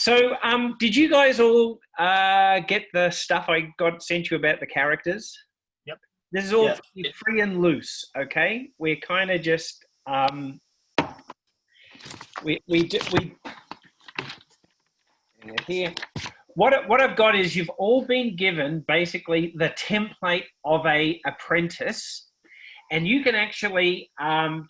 So, did you guys all get the stuff I sent you about the characters? Yep. This is all free and loose, okay? We're kind of just here. What I've got is you've all been given basically the template of a apprentice, and you can actually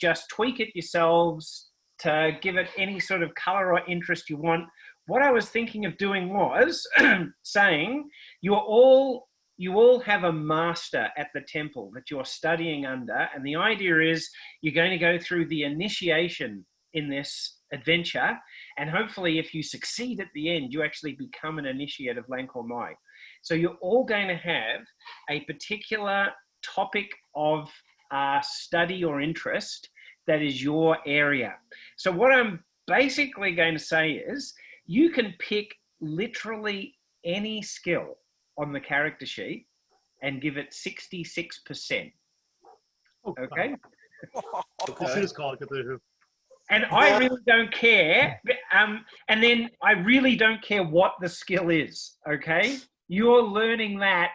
just tweak it yourselves to give it any sort of color or interest you want. What I was thinking of doing was saying you all have a master at the temple that you're studying under, and the idea is you're going to go through the initiation in this adventure, and hopefully if you succeed at the end, you actually become an initiate of Lancor Mai. So you're all going to have a particular topic of study or interest that is your area. So what I'm basically going to say is you can pick literally any skill on the character sheet and give it 66%. Okay? And I really don't care. And then I really don't care what the skill is, okay? You're learning that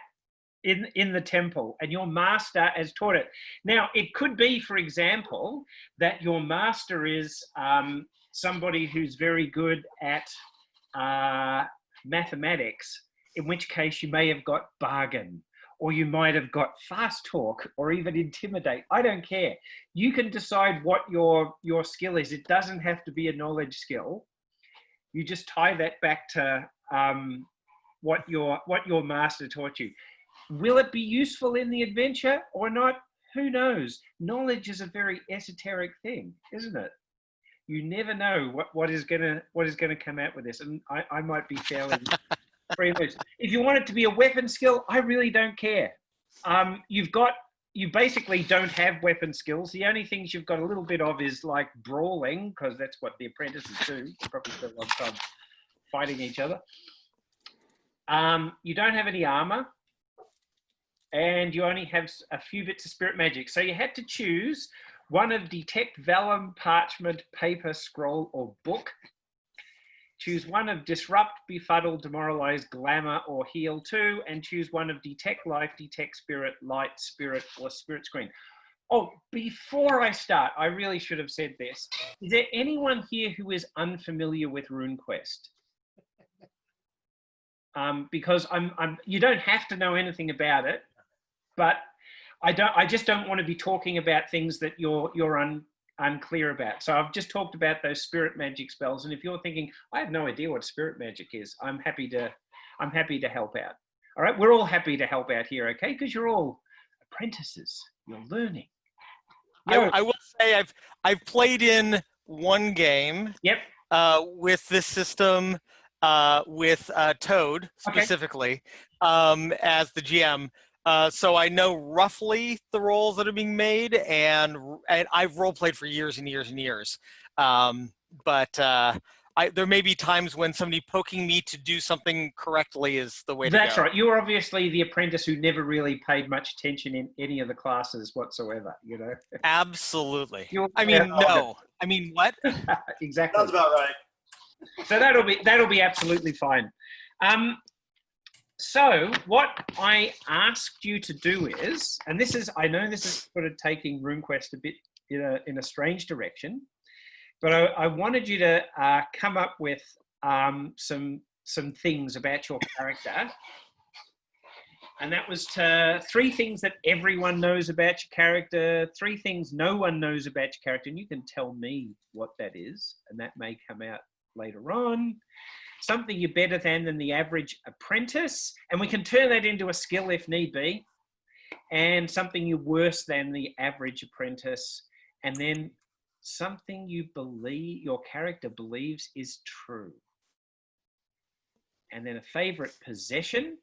in the temple, and your master has taught it. Now, it could be, for example, that your master is somebody who's very good at mathematics, in which case you may have got bargain, or you might have got fast talk, or even intimidate. I don't care. You can decide what your skill is. It doesn't have to be a knowledge skill. You just tie that back to what your master taught you. Will it be useful in the adventure or not? Who knows? Knowledge is a very esoteric thing, isn't it? You never know what is gonna come out with this, and I might be fairly free loose. If you want it to be a weapon skill, I really don't care. You basically don't have weapon skills. The only things you've got a little bit of is like brawling, because that's what the apprentices do. You probably spend a lot of time fighting each other. You don't have any armor, and you only have a few bits of spirit magic. So you had to choose one of detect, vellum, parchment, paper, scroll, or book. Choose one of disrupt, befuddle, demoralize, glamour, or heal 2, and choose one of detect life, detect spirit, light, spirit, or spirit screen. Oh, before I start, I really should have said this. Is there anyone here who is unfamiliar with RuneQuest? Because you don't have to know anything about it, but I just don't want to be talking about things that you're unclear about. So I've just talked about those spirit magic spells, and if you're thinking I have no idea what spirit magic is, I'm happy to help out. All right, we're all happy to help out here, okay? Because you're all apprentices. You're learning. I will say I've played in one game. Yep. With this system, with Toad specifically, as the GM. So I know roughly the roles that are being made, and I've role played for years and years and years. But there may be times when somebody poking me to do something correctly is the way to go. That's right. You're obviously the apprentice who never really paid much attention in any of the classes whatsoever, you know? Absolutely. I mean, no. I mean, what? Exactly. Sounds about right. So that'll be absolutely fine. So what I asked you to do is, and I know this is sort of taking RuneQuest a bit in a strange direction, but I wanted you to come up with some things about your character, and that was 3 things that everyone knows about your character, 3 things no one knows about your character, and you can tell me what that is, and that may come out later on. Something you're better than the average apprentice, and we can turn that into a skill if need be, and something you're worse than the average apprentice, and then something your character believes is true, and then a favorite possession,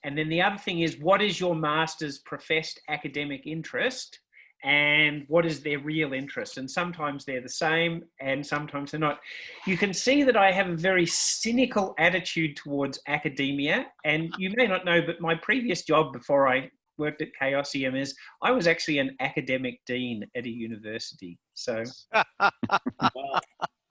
and then the other thing is what is your master's professed academic interest, and what is their real interest. And sometimes they're the same and sometimes they're not. You can see that I have a very cynical attitude towards academia, and you may not know, but my previous job before I worked at Chaosium is I was actually an academic dean at a university. So, Wow.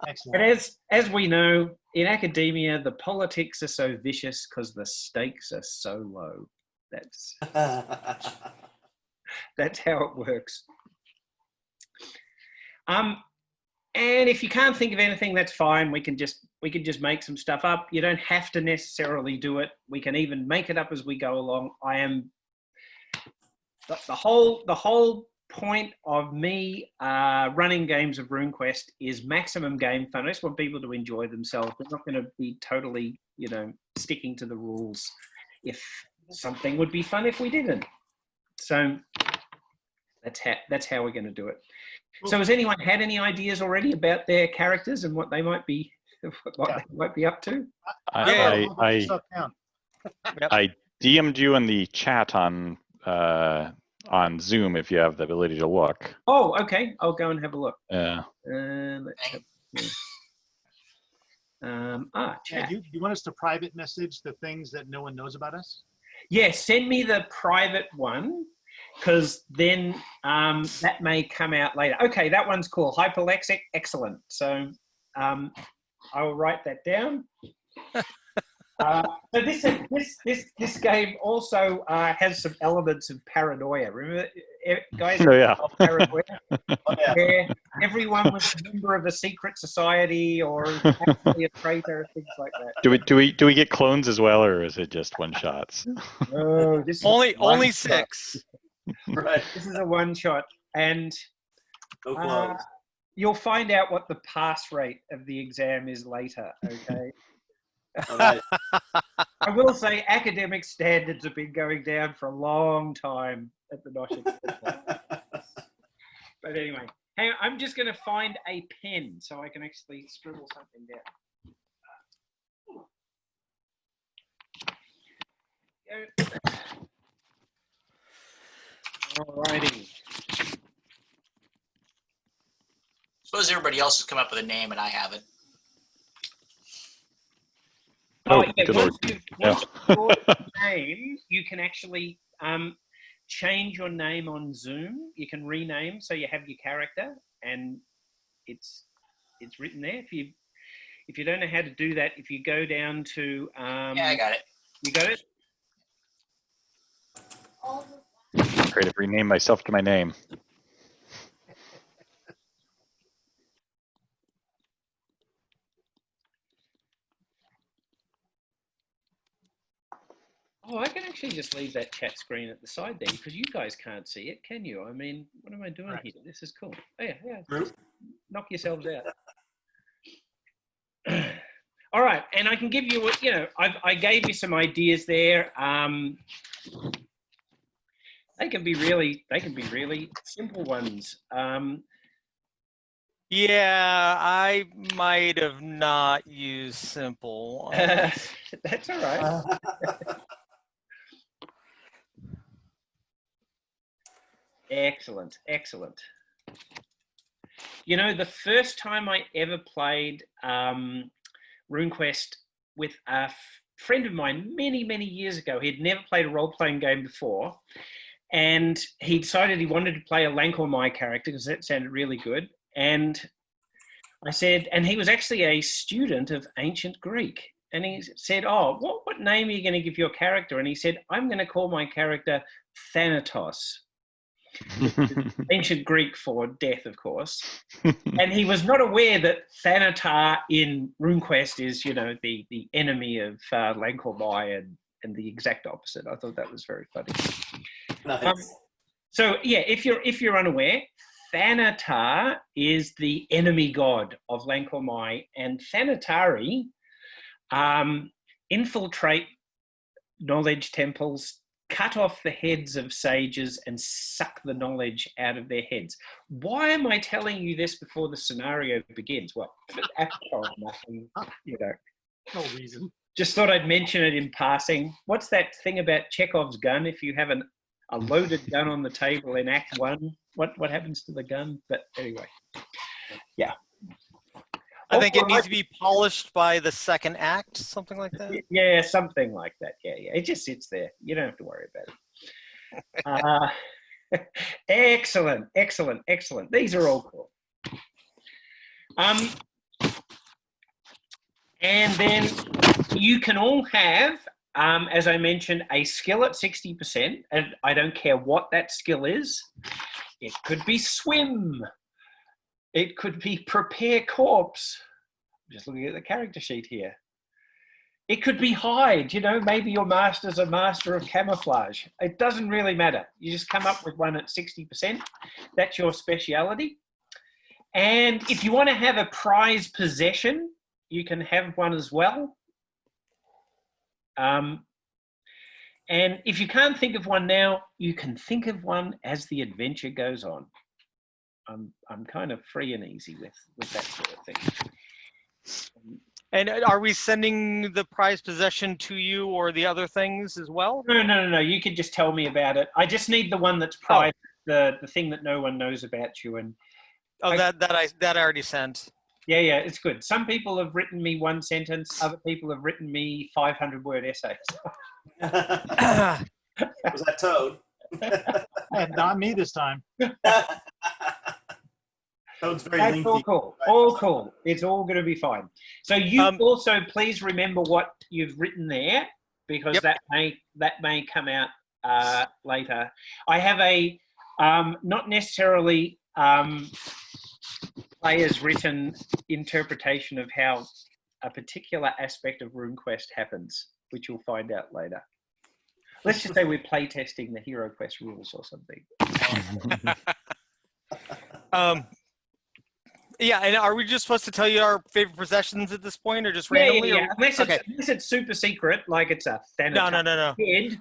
Excellent. but as we know, In academia, the politics are so vicious because the stakes are so low. That's how it works. And if you can't think of anything, that's fine. We can just make some stuff up. You don't have to necessarily do it. We can even make it up as we go along. I am the whole point of me running games of RuneQuest is maximum game fun. I just want people to enjoy themselves. We're not going to be totally, sticking to the rules. If something would be fun if we didn't. So that's how we're going to do it. So has anyone had any ideas already about their characters and what they might be they might be up to? I DM'd you in the chat on Zoom if you have the ability to look. Oh, okay. I'll go and have a look. Yeah. Let's have, chat. Do you want us to private message the things that no one knows about us? Yeah, send me the private one, because then that may come out later. Okay, that one's cool. Hyperlexic, excellent. So I will write that down. So this game also has some elements of paranoia. Remember, guys? Oh, yeah. Paranoia, where everyone was a member of a secret society or actually a traitor, things like that. Do we get clones as well, or is it just one shots? Oh, this is Only 6. Right. This is a one shot, and No clones. you'll find out what the pass rate of the exam is later. Okay. All right. I will say academic standards have been going down for a long time at the Noshik. But anyway, hang on, I'm just going to find a pen so I can actually scribble something down. Alrighty. Suppose everybody else has come up with a name and I haven't. Oh, Oh, yeah, good once lord. you've scored your name, you can actually change your name on Zoom. You can rename, so you have your character, and it's written there. If you don't know how to do that, if you go down to Yeah, I got it. You got it? Great, I've renamed myself to my name. Oh, I can actually just leave that chat screen at the side there because you guys can't see it, can you? I mean, what am I doing here? This is cool. Oh, yeah. Just knock yourselves out. All right, and I can give you, I gave you some ideas there. They can be really simple ones. Yeah, I might have not used simple. That's all right. Excellent. The first time I ever played RuneQuest with a friend of mine many, many years ago, he'd never played a role-playing game before, and he decided he wanted to play a Lankormai character because that sounded really good. And I said, and he was actually a student of ancient Greek. And he said, oh, what name are you going to give your character? And he said, I'm going to call my character Thanatos. Ancient Greek for death, of course. And he was not aware that Thanatar in RuneQuest is, the enemy of Lankormai and the exact opposite. I thought that was very funny. Nice. So yeah, if you're unaware, Thanatar is the enemy god of Lankormai, and Thanatari infiltrate knowledge temples, cut off the heads of sages, and suck the knowledge out of their heads. Why am I telling you this before the scenario begins? Well, after nothing, No reason. Just thought I'd mention it in passing. What's that thing about Chekhov's gun? If you have a loaded gun on the table in Act 1, what happens to the gun? But anyway, yeah. I think it needs to be polished by the second act, something like that. Yeah, something like that. Yeah. It just sits there. You don't have to worry about it. Excellent. These are all cool. And then you can all have, as I mentioned, a skill at 60%, and I don't care what that skill is. It could be swim. It could be prepare corpse. I'm just looking at the character sheet here. It could be hide, you know, maybe your master's a master of camouflage. It doesn't really matter. You just come up with one at 60%. That's your speciality. And if you want to have a prized possession, you can have one as well. And if you can't think of one now, you can think of one as the adventure goes on. I'm kind of free and easy with that sort of thing. And are we sending the prized possession to you or the other things as well? No. You could just tell me about it. I just need the one that's private, the thing that no one knows about you. And that I already sent. Yeah, it's good. Some people have written me one sentence. Other people have written me 500-word essays. Was that Toad? And not me this time. Toad's very That's lengthy. all cool. All cool. It's all going to be fine. So you also please remember what you've written there, because that may come out later. I have a not necessarily players written interpretation of how a particular aspect of RuneQuest happens, which you'll find out later. Let's just say we're play testing the HeroQuest rules or something. Yeah, and are we just supposed to tell you our favorite possessions at this point, or just randomly? Yeah. Or... Unless it's super secret, like it's a No. head.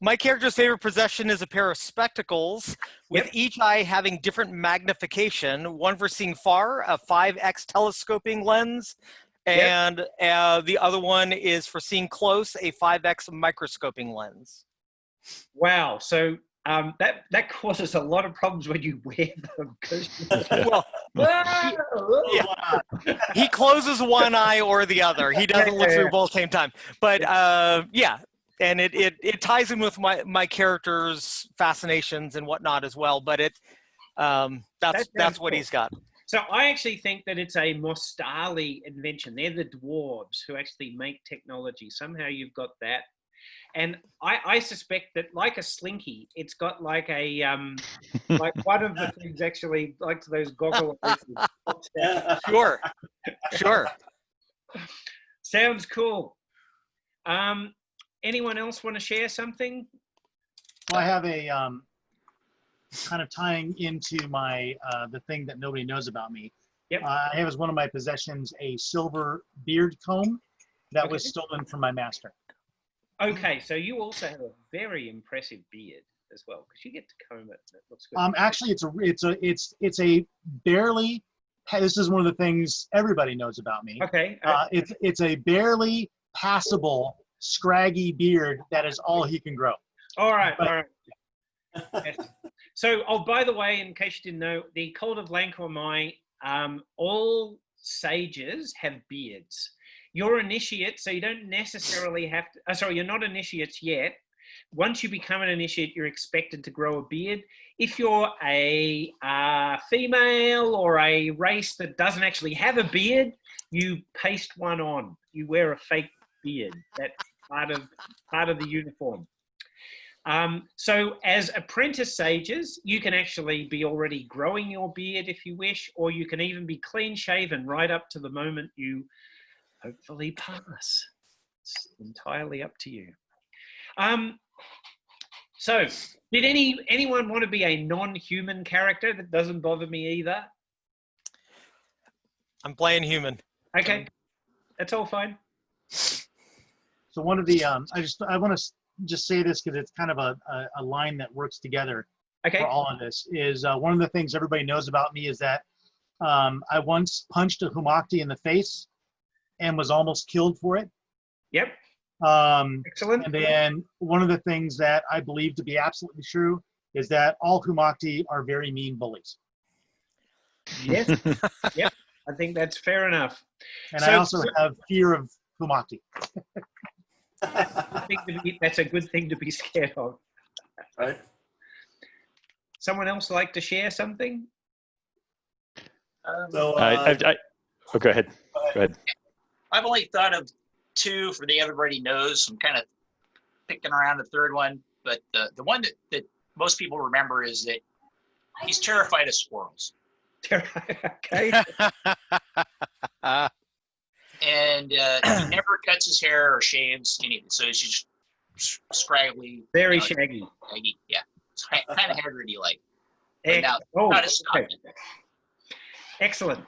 My character's favorite possession is a pair of spectacles, with each eye having different magnification. One for seeing far, a 5x telescoping lens, and the other one is for seeing close, a 5x microscoping lens. Wow. So that causes a lot of problems when you wear them. He closes one eye or the other. He doesn't look through both at the same time. But and it ties in with my character's fascinations and whatnot as well. But that's what he's got. So I actually think that it's a Mostali invention. They're the dwarves who actually make technology. Somehow you've got that. And I suspect that, like a slinky, it's got like a like one of the things actually, like those goggle eyes. Sure. Sounds cool. Anyone else want to share something? Well, I have a kind of tying into my the thing that nobody knows about me. Yep. I have as one of my possessions a silver beard comb that was stolen from my master. Okay, so you also have a very impressive beard as well, because you get to comb it. It looks good. Actually, it's a barely. This is one of the things everybody knows about me. Okay. It's a barely passable, scraggy beard that is all he can grow. All right. Yes. So, by the way, in case you didn't know, the cult of Lankormai, all sages have beards. You're initiate, so you don't necessarily have to. You're not initiates yet. Once you become an initiate, you're expected to grow a beard. If you're a female or a race that doesn't actually have a beard, you paste one on. You wear a fake beard. That's part of the uniform. So as apprentice sages, you can actually be already growing your beard if you wish, or you can even be clean shaven right up to the moment you hopefully pass. It's entirely up to you. So did anyone want to be a non-human character? That doesn't bother me either. I'm playing human. Okay, that's all fine. So one of the I want to just say this because it's kind of a line that works together for all of this. Is one of the things everybody knows about me is that I once punched a Humakti in the face and was almost killed for it. Yep. Excellent. And then one of the things that I believe to be absolutely true is that all Humakti are very mean bullies. Yes. Yep. I think that's fair enough. And I also have fear of Humakti. That's a good thing to be scared of. Right. Someone else like to share something? Oh, go ahead. Go ahead. I've only thought of two for the everybody knows. I'm kind of picking around the third one, but the one that most people remember is that he's terrified of squirrels. Okay. And he never cuts his hair or shaves anything, so he's just scraggly. Very shaggy. Shaggy, yeah. It's kind of Hagrid-y like. But Ex- now, oh, how to stop okay. it. Excellent.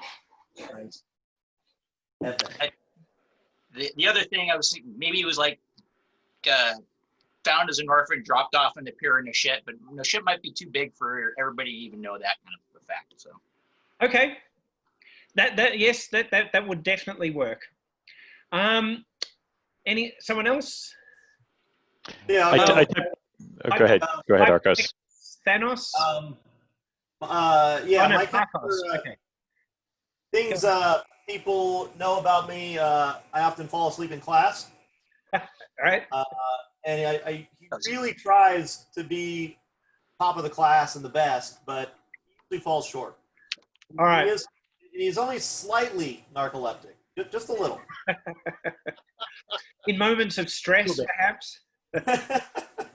The other thing I was thinking, maybe it was like found as an orphan, dropped off in the pier in a ship, but the ship might be too big for everybody to even know that kind of a fact. So. Okay. Yes, that would definitely work. Someone else? Yeah. Go ahead. Go ahead, Arcos. Thanos? Yeah, oh, no, my Arcos. character, Okay. things people know about me. I often fall asleep in class. All right. And he really tries to be top of the class and the best, but he usually falls short. All right. He's only slightly narcoleptic, just a little. In moments of stress, perhaps?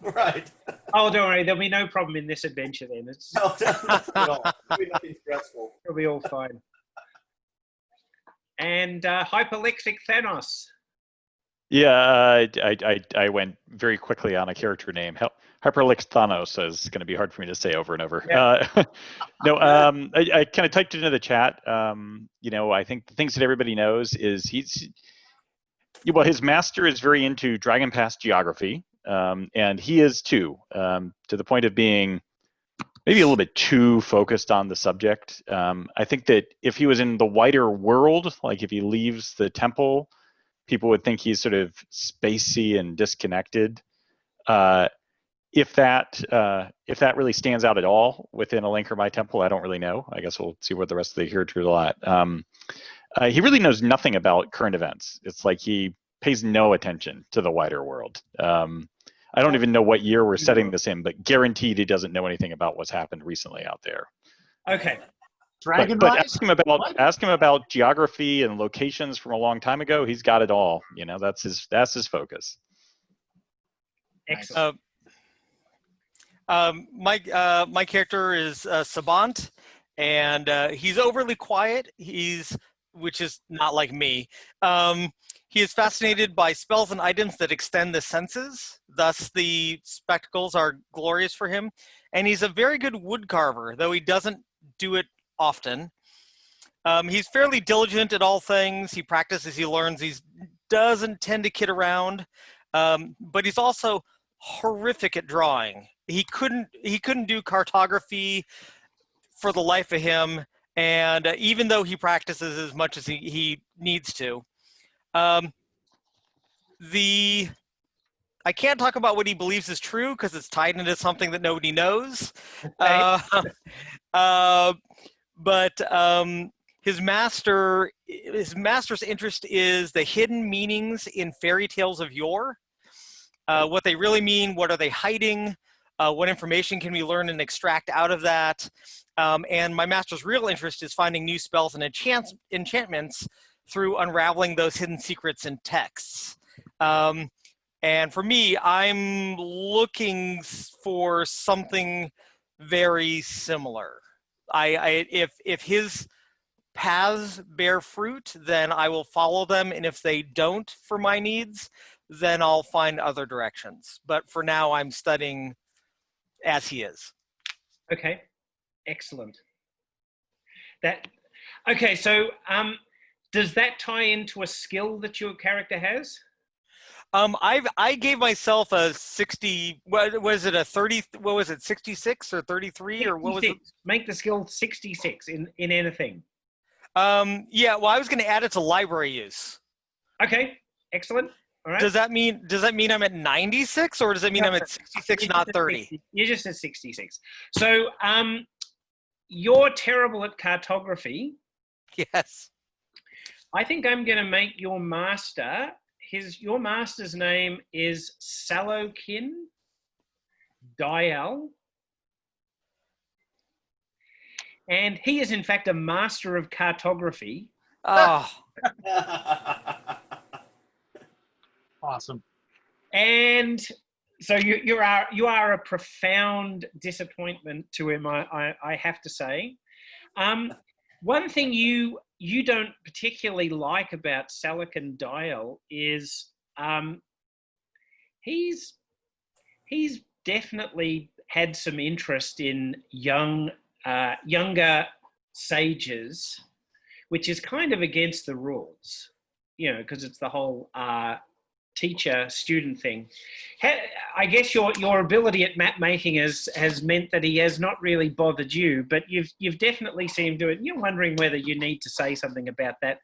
Right. Oh, don't worry. There'll be no problem in this adventure then. No, nothing at all. Nothing stressful. It'll be all fine. And hyperlexic Thanos. Yeah, I went very quickly on a character name. Hyperlex Thanos is going to be hard for me to say over and over. Yeah. I kind of typed it into the chat. I think the things that everybody knows is his master is very into Dragon Pass geography, and he is too, to the point of being maybe a little bit too focused on the subject. I think that if he was in the wider world, like if he leaves the temple, people would think he's sort of spacey and disconnected. If that really stands out at all within a link or my temple, I don't really know. I guess we'll see what the rest of the characters are at. He really knows nothing about current events. It's like he pays no attention to the wider world. I don't even know what year we're setting this in, but guaranteed he doesn't know anything about what's happened recently out there. Okay. But ask him about geography and locations from a long time ago. He's got it all. That's his focus. Excellent. My character is Sabant, and he's overly quiet. Which is not like me. He is fascinated by spells and items that extend the senses. Thus, the spectacles are glorious for him. And he's a very good wood carver, though he doesn't do it often. He's fairly diligent at all things. He practices, he learns. He doesn't tend to kid around, but he's also horrific at drawing. He couldn't do cartography for the life of him, and even though he practices as much as he needs to, I can't talk about what he believes is true because it's tied into something that nobody knows. Okay. But his master's interest is the hidden meanings in fairy tales of yore. What they really mean, what are they hiding, what information can we learn and extract out of that. And my master's real interest is finding new spells and enchantments through unraveling those hidden secrets in texts. And for me, I'm looking for something very similar. If his paths bear fruit, then I will follow them, and if they don't for my needs, then I'll find other directions. But for now, I'm studying as he is. Okay, excellent. Okay, so does that tie into a skill that your character has? I gave myself a 60. What was it? A 30? What was it? 66 or 33 66. or what was it? Make the skill 66 in anything. Yeah. Well, I was going to add it to library use. Okay. Excellent. All right. Does that mean I'm at 96 or does it mean I'm at 66, not 30? You're just at 66. So you're terrible at cartography. Yes. I think I'm going to make your master. Your master's name is Salokin Dial. And he is, in fact, a master of cartography. Oh, Awesome. And so you are a profound disappointment to him, I have to say. One thing you don't particularly like about Salican Dial is he's definitely had some interest in younger sages, which is kind of against the rules, you know, because it's the whole teacher-student thing. I guess your ability at map making has meant that he has not really bothered you, but you've definitely seen him do it. You're wondering whether you need to say something about that.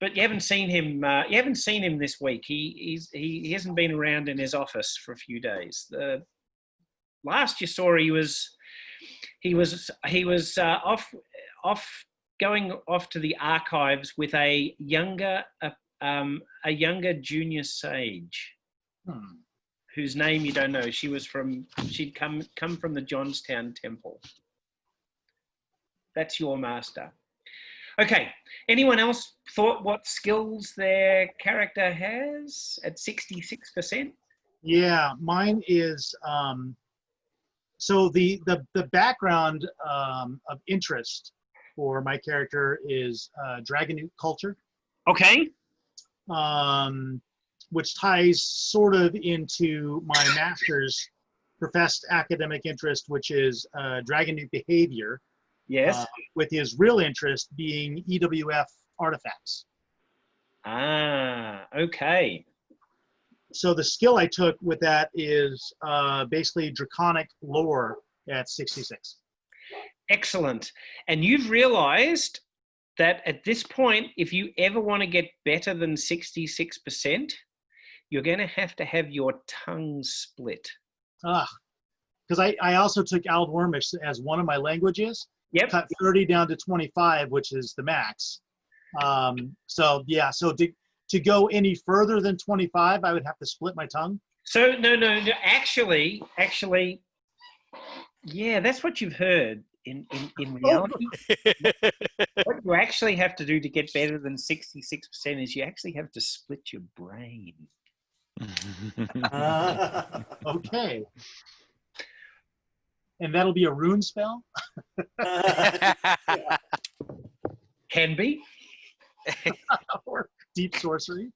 But you haven't seen him. You haven't seen him this week. He hasn't been around in his office for a few days. The last you saw, he was going off to the archives with a younger junior sage, whose name you don't know. She'd come from the Johnstown Temple. That's your master. Okay. Anyone else thought what skills their character has at 66%? Yeah, mine is so the background of interest for my character is Dragonute culture. Okay. Which ties sort of into my master's professed academic interest, which is Dragonute behavior. Yes. With his real interest being EWF artifacts. Ah, okay. So the skill I took with that is basically draconic lore at 66. Excellent. And you've realized that at this point, if you ever want to get better than 66%, you're going to have your tongue split. Because I also took Aldwormish as one of my languages. Yep. Cut 30 down to 25, which is the max. So yeah, so to go any further than 25, I would have to split my tongue. So no, actually, yeah, that's what you've heard. In reality, what you actually have to do to get better than 66% is you actually have to split your brain. Okay. And that'll be a rune spell? Can be. Or deep sorcery?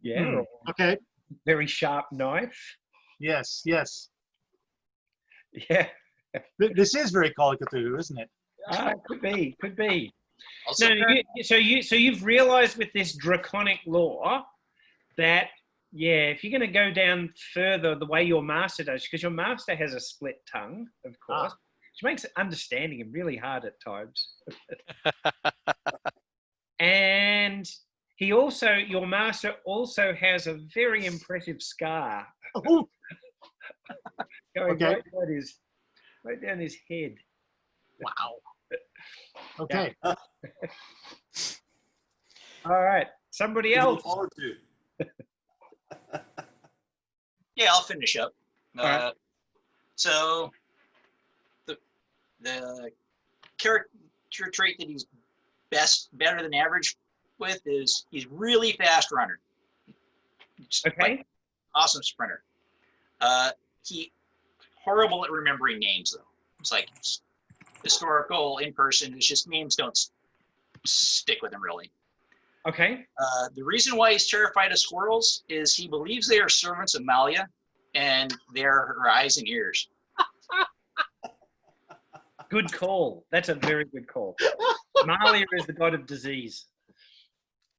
Yeah. Okay. Very sharp knife. Yes. Yeah. This is very Call of Cthulhu, isn't it? Could be. Also, No, so you've realized with this draconic law that, yeah, if you're going to go down further the way your master does, because your master has a split tongue, of course, which makes understanding him really hard at times. And your master also has a very impressive scar going right down his head. Wow. Okay. All right. Somebody else. yeah, I'll finish up. Right. So the character trait that he's better than average with is he's really fast runner. Okay. Like, awesome sprinter. He horrible at remembering names though. It's like historical in person. It's just names don't stick with him really. Okay. The reason why he's terrified of squirrels is he believes they are servants of Malia and they're her eyes and ears. Good call. That's a very good call. Malia is the god of disease.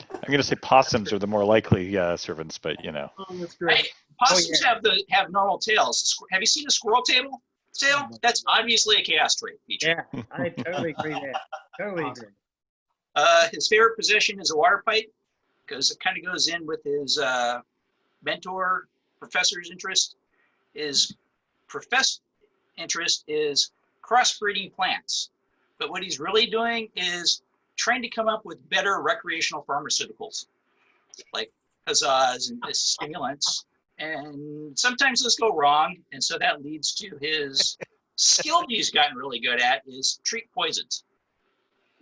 I'm going to say possums are the more likely servants, but you know. Oh, that's great. Hey, possums have normal tails. Have you seen a squirrel tail? That's obviously a chaos trait feature. Yeah, I totally agree there. Totally agree. His favorite possession is a water pipe because it kind of goes in with his mentor professor's interest. His professed interest is crossbreeding plants. But what he's really doing is trying to come up with better recreational pharmaceuticals like huzzas and stimulants. And sometimes those go wrong. And so that leads to his skill he's gotten really good at is treat poisons.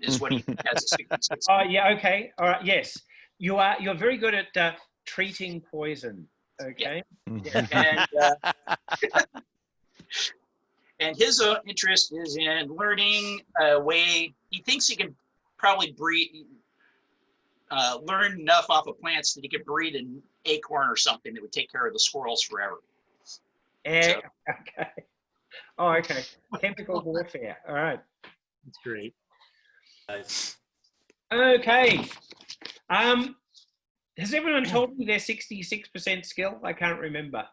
is what he has a 66. Oh, yeah, okay. All right, yes. You're very good at treating poison, okay? And and his interest is in learning a way. He thinks he can probably learn enough off of plants that he could breed an acorn or something that would take care of the squirrels forever. Okay. Oh, okay. Chemical warfare. All right. That's great. Nice. Okay. Has everyone told me their 66% skill? I can't remember.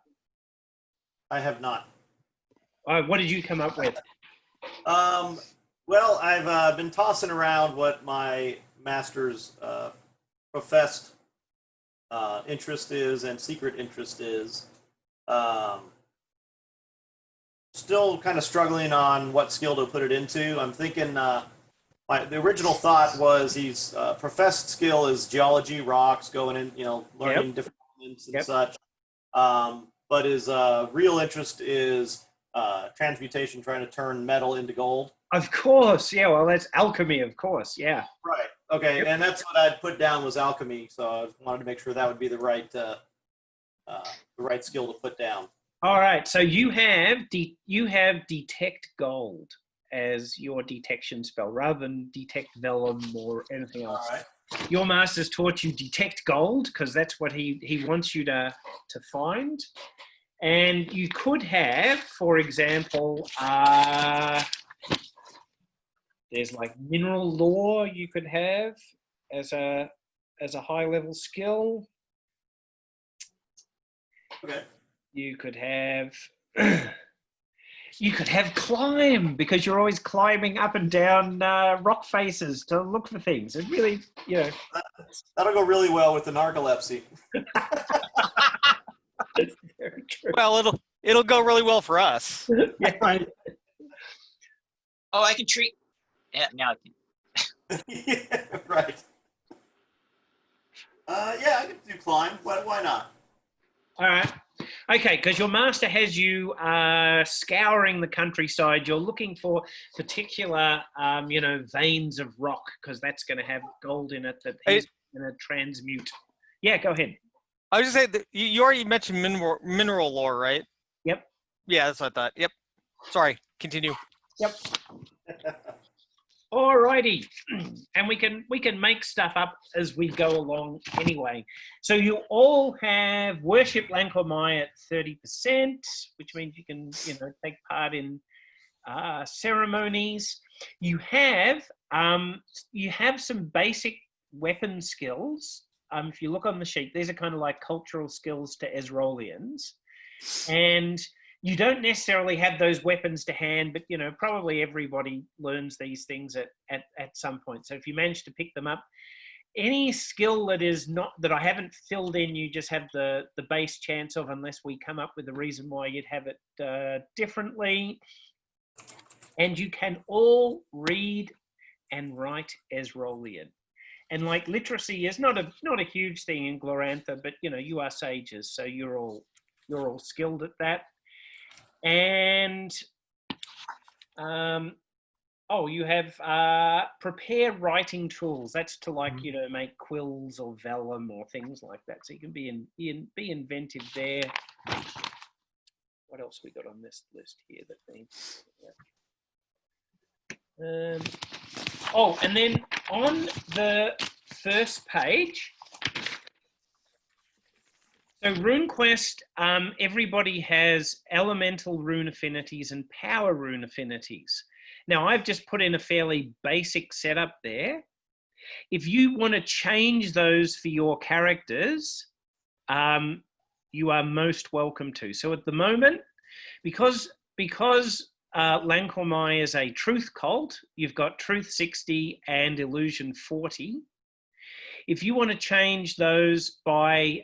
I have not. What did you come up with? Well, I've been tossing around what my master's professed interest is and secret interest is. Still kind of struggling on what skill to put it into. I'm thinking the original thought was he's professed skill is geology, rocks, going in, learning different elements and such. But his real interest is transmutation, trying to turn metal into gold. Of course, yeah. Well, that's alchemy, of course, yeah. Right. Okay, and that's what I'd put down was alchemy. So I wanted to make sure that would be the right skill to put down. All right. So you have detect gold as your detection spell, rather than detect vellum or anything else. All right. Your master's taught you detect gold because that's what he wants you to find. And you could have, for example, there's like mineral lore you could have as a high level skill. Okay. You could have climb because you're always climbing up and down rock faces to look for things. It really, That'll go really well with the narcolepsy. That's very true. Well, it'll go really well for us. Yeah. Right. Oh, I can treat. Yeah, now I can. Yeah, right. Yeah, I can do climb. Why not? All right. Okay, because your master has you scouring the countryside. You're looking for particular, veins of rock because that's going to have gold in it that he's going to transmute. Yeah, go ahead. I was just saying that you already mentioned mineral lore, right? Yep. Yeah, that's what I thought. Yep. Sorry. Continue. Yep. Alrighty, and we can make stuff up as we go along anyway. So you all have worship Lankomai at 30%, which means you can take part in ceremonies. You have some basic weapon skills. If you look on the sheet, these are kind of like cultural skills to Ezrolians, and you don't necessarily have those weapons to hand, but probably everybody learns these things at some point. So if you manage to pick them up, any skill that is not that I haven't filled in, you just have the base chance of, unless we come up with a reason why you'd have it differently. And you can all read and write Ezrolian. And like literacy is not a huge thing in Glorantha, but you are sages, so you're all skilled at that. And you have prepare writing tools. That's to make quills or vellum or things like that. So you can be inventive there. What else we got on this list here that needs? And then on the first page. So RuneQuest, everybody has elemental rune affinities and power rune affinities. Now, I've just put in a fairly basic setup there. If you want to change those for your characters, you are most welcome to. So at the moment, because Lankomai is a truth cult, you've got truth 60 and illusion 40. If you want to change those by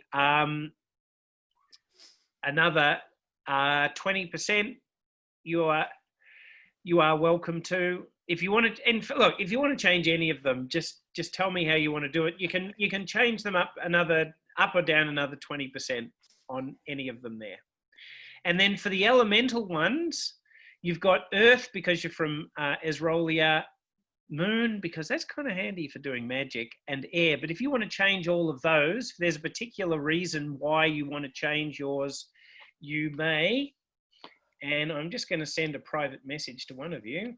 another 20%, you are welcome to. If you want to, and look, if you want to change any of them, just tell me how you want to do it. You can change them up or down another 20% on any of them there. And then for the elemental ones, you've got earth because you're from Ezrolia, moon, because that's kind of handy for doing magic, and air. But if you want to change all of those, if there's a particular reason why you want to change yours, you may. And I'm just going to send a private message to one of you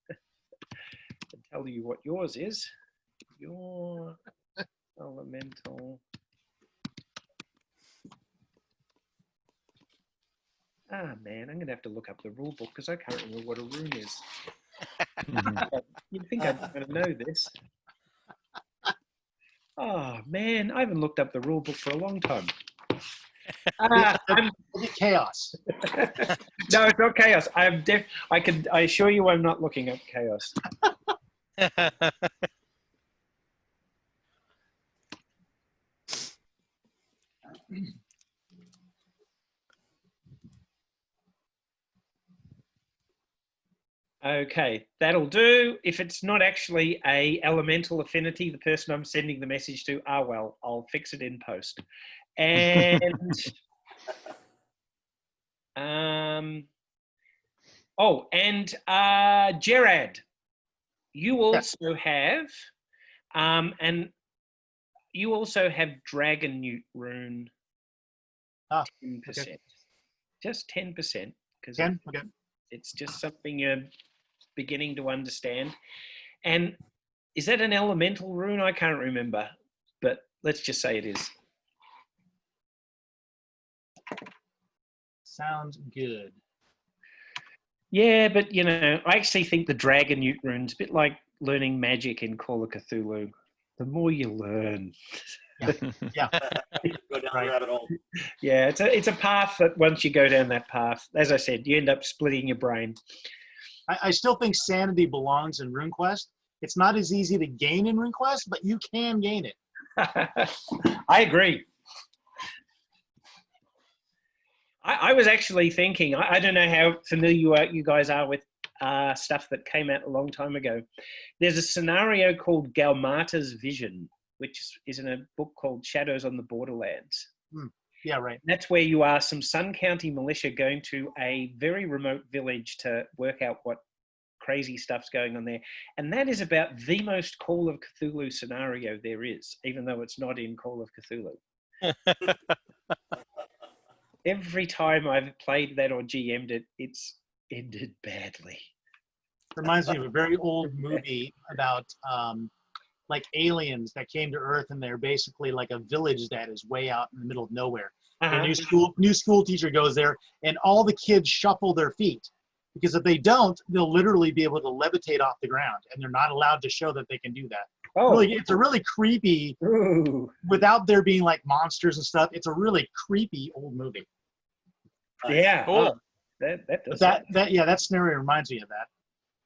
and tell you what yours is. Your elemental. Ah, man, I'm going to have to look up the rule book because I can't remember what a rune is. You'd think I'd going to know this. Oh, man, I haven't looked up the rule book for a long time. Chaos. No, it's not chaos. I assure you I'm not looking up chaos. Okay, that'll do. If it's not actually a elemental affinity, the person I'm sending the message to, well, I'll fix it in post. And Gerard, you also have and you also have Dragon Newt rune 10%. Okay. Just 10%. Because it's just something you're beginning to understand. And is that an elemental rune? I can't remember, but let's just say it is. Sounds good. Yeah, but you know, I actually think the Dragon Newt rune's a bit like learning magic in Call of Cthulhu. The more you learn. Yeah. Go down the rabbit hole. Yeah, it's a path that once you go down that path, as I said, you end up splitting your brain. I still think sanity belongs in RuneQuest. It's not as easy to gain in RuneQuest, but you can gain it. I agree. I was actually thinking, I don't know how familiar you guys are with stuff that came out a long time ago. There's a scenario called Galmata's Vision, which is in a book called Shadows on the Borderlands. Yeah, right. That's where you are some Sun County militia going to a very remote village to work out what crazy stuff's going on there. And that is about the most Call of Cthulhu scenario there is, even though it's not in Call of Cthulhu. Every time I've played that or GM'd it, it's ended badly. Reminds me of a very old movie about like aliens that came to Earth, and they're basically like a village that is way out in the middle of nowhere. A new school teacher goes there, and all the kids shuffle their feet, because if they don't, they'll literally be able to levitate off the ground, and they're not allowed to show that they can do that. Oh. Really, it's a really creepy, without there being like monsters and stuff, it's a really creepy old movie. Yeah. Cool. That scenario reminds me of that.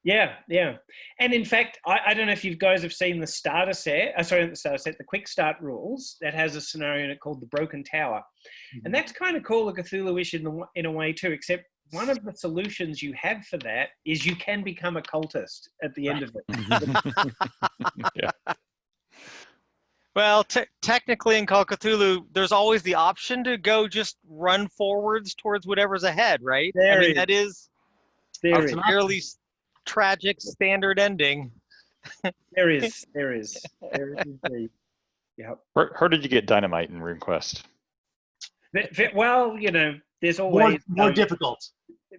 Yeah, yeah. And in fact, I don't know if you guys have seen the starter set, the quick start rules that has a scenario in it called the Broken Tower. Mm-hmm. And that's kind of Call of Cthulhu-ish in a way too, except one of the solutions you have for that is you can become a cultist at the end of it. Yeah. Well, technically in Call of Cthulhu, there's always the option to go just run forwards towards whatever's ahead, right? That is a fairly tragic standard ending. There is indeed. Yeah. Where did you get dynamite in RuneQuest? Well, you know, there's always more difficult.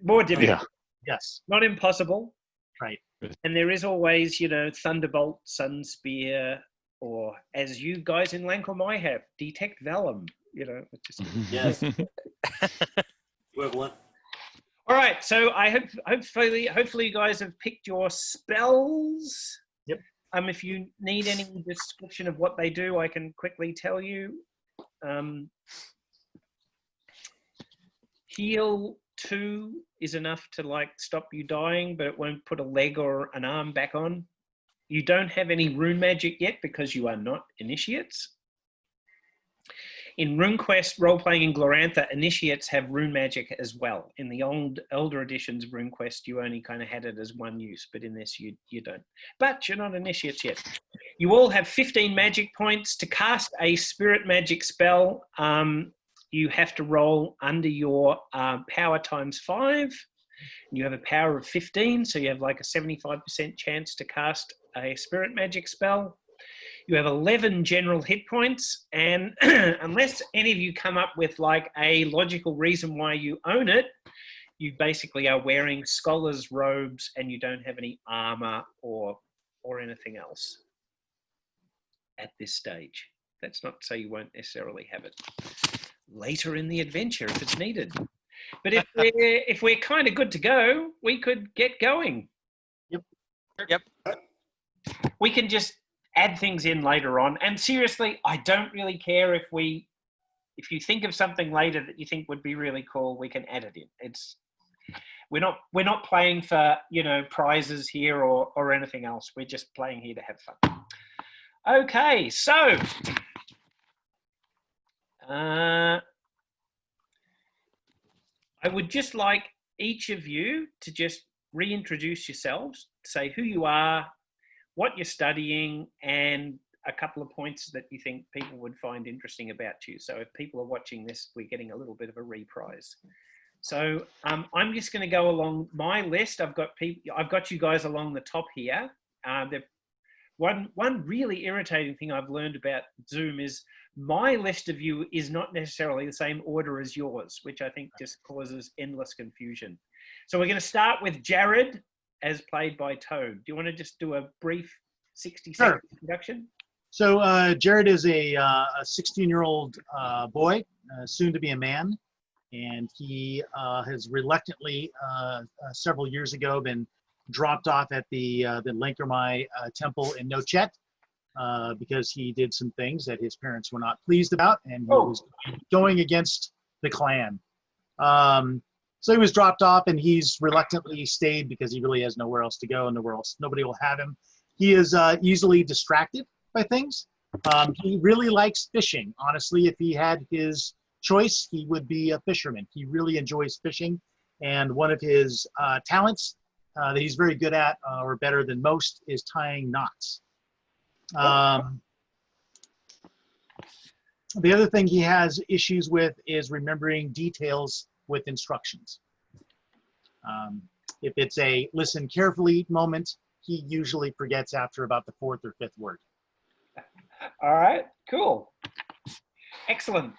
More difficult. Yeah. Yes. Not impossible. Right. And there is always, you know, Thunderbolt, Sun Spear, or as you guys in Lankelmai have, Detect Vellum. You know, yes. Equivalent. All right, so hopefully you guys have picked your spells. Yep. If you need any description of what they do, I can quickly tell you. Heal 2 is enough to like stop you dying, but it won't put a leg or an arm back on. You don't have any rune magic yet because you are not initiates. In RuneQuest, role-playing in Glorantha, initiates have rune magic as well. In the older editions of RuneQuest, you only kind of had it as one use, but in this, you don't. But you're not initiates yet. You all have 15 magic points. To cast a spirit magic spell, you have to roll under your power times 5. You have a power of 15, so you have like a 75% chance to cast a spirit magic spell. You have 11 general hit points, and unless any of you come up with like a logical reason why you own it, you basically are wearing scholar's robes and you don't have any armor or anything else at this stage. That's not to say you won't necessarily have it later in the adventure if it's needed. But if we're kind of good to go, we could get going. Yep. We can just add things in later on. And seriously, I don't really care if you think of something later that you think would be really cool, we can add it in. We're not playing for, prizes here or anything else. We're just playing here to have fun. Okay, so I would just like each of you to just reintroduce yourselves, say who you are, what you're studying, and a couple of points that you think people would find interesting about you. So if people are watching this, we're getting a little bit of a reprise. So I'm just going to go along my list. I've got you guys along the top here. One really irritating thing I've learned about Zoom is my list of you is not necessarily the same order as yours, which I think just causes endless confusion. So we're going to start with Jared, as played by Toad. Do you want to just do a brief 60-second introduction? So Jared is a 16-year-old boy, soon to be a man, and he has reluctantly, several years ago, been dropped off at the Lankermai temple in Nochet because he did some things that his parents were not pleased about, and he was going against the clan. So he was dropped off, and he's reluctantly stayed because he really has nowhere else to go, and nobody will have him. He is easily distracted by things. He really likes fishing. Honestly, if he had his choice, he would be a fisherman. He really enjoys fishing, and one of his talents that he's very good at, or better than most, is tying knots. The other thing he has issues with is remembering details with instructions. If it's a listen carefully moment, he usually forgets after about the 4th or 5th word. All right, cool. Excellent.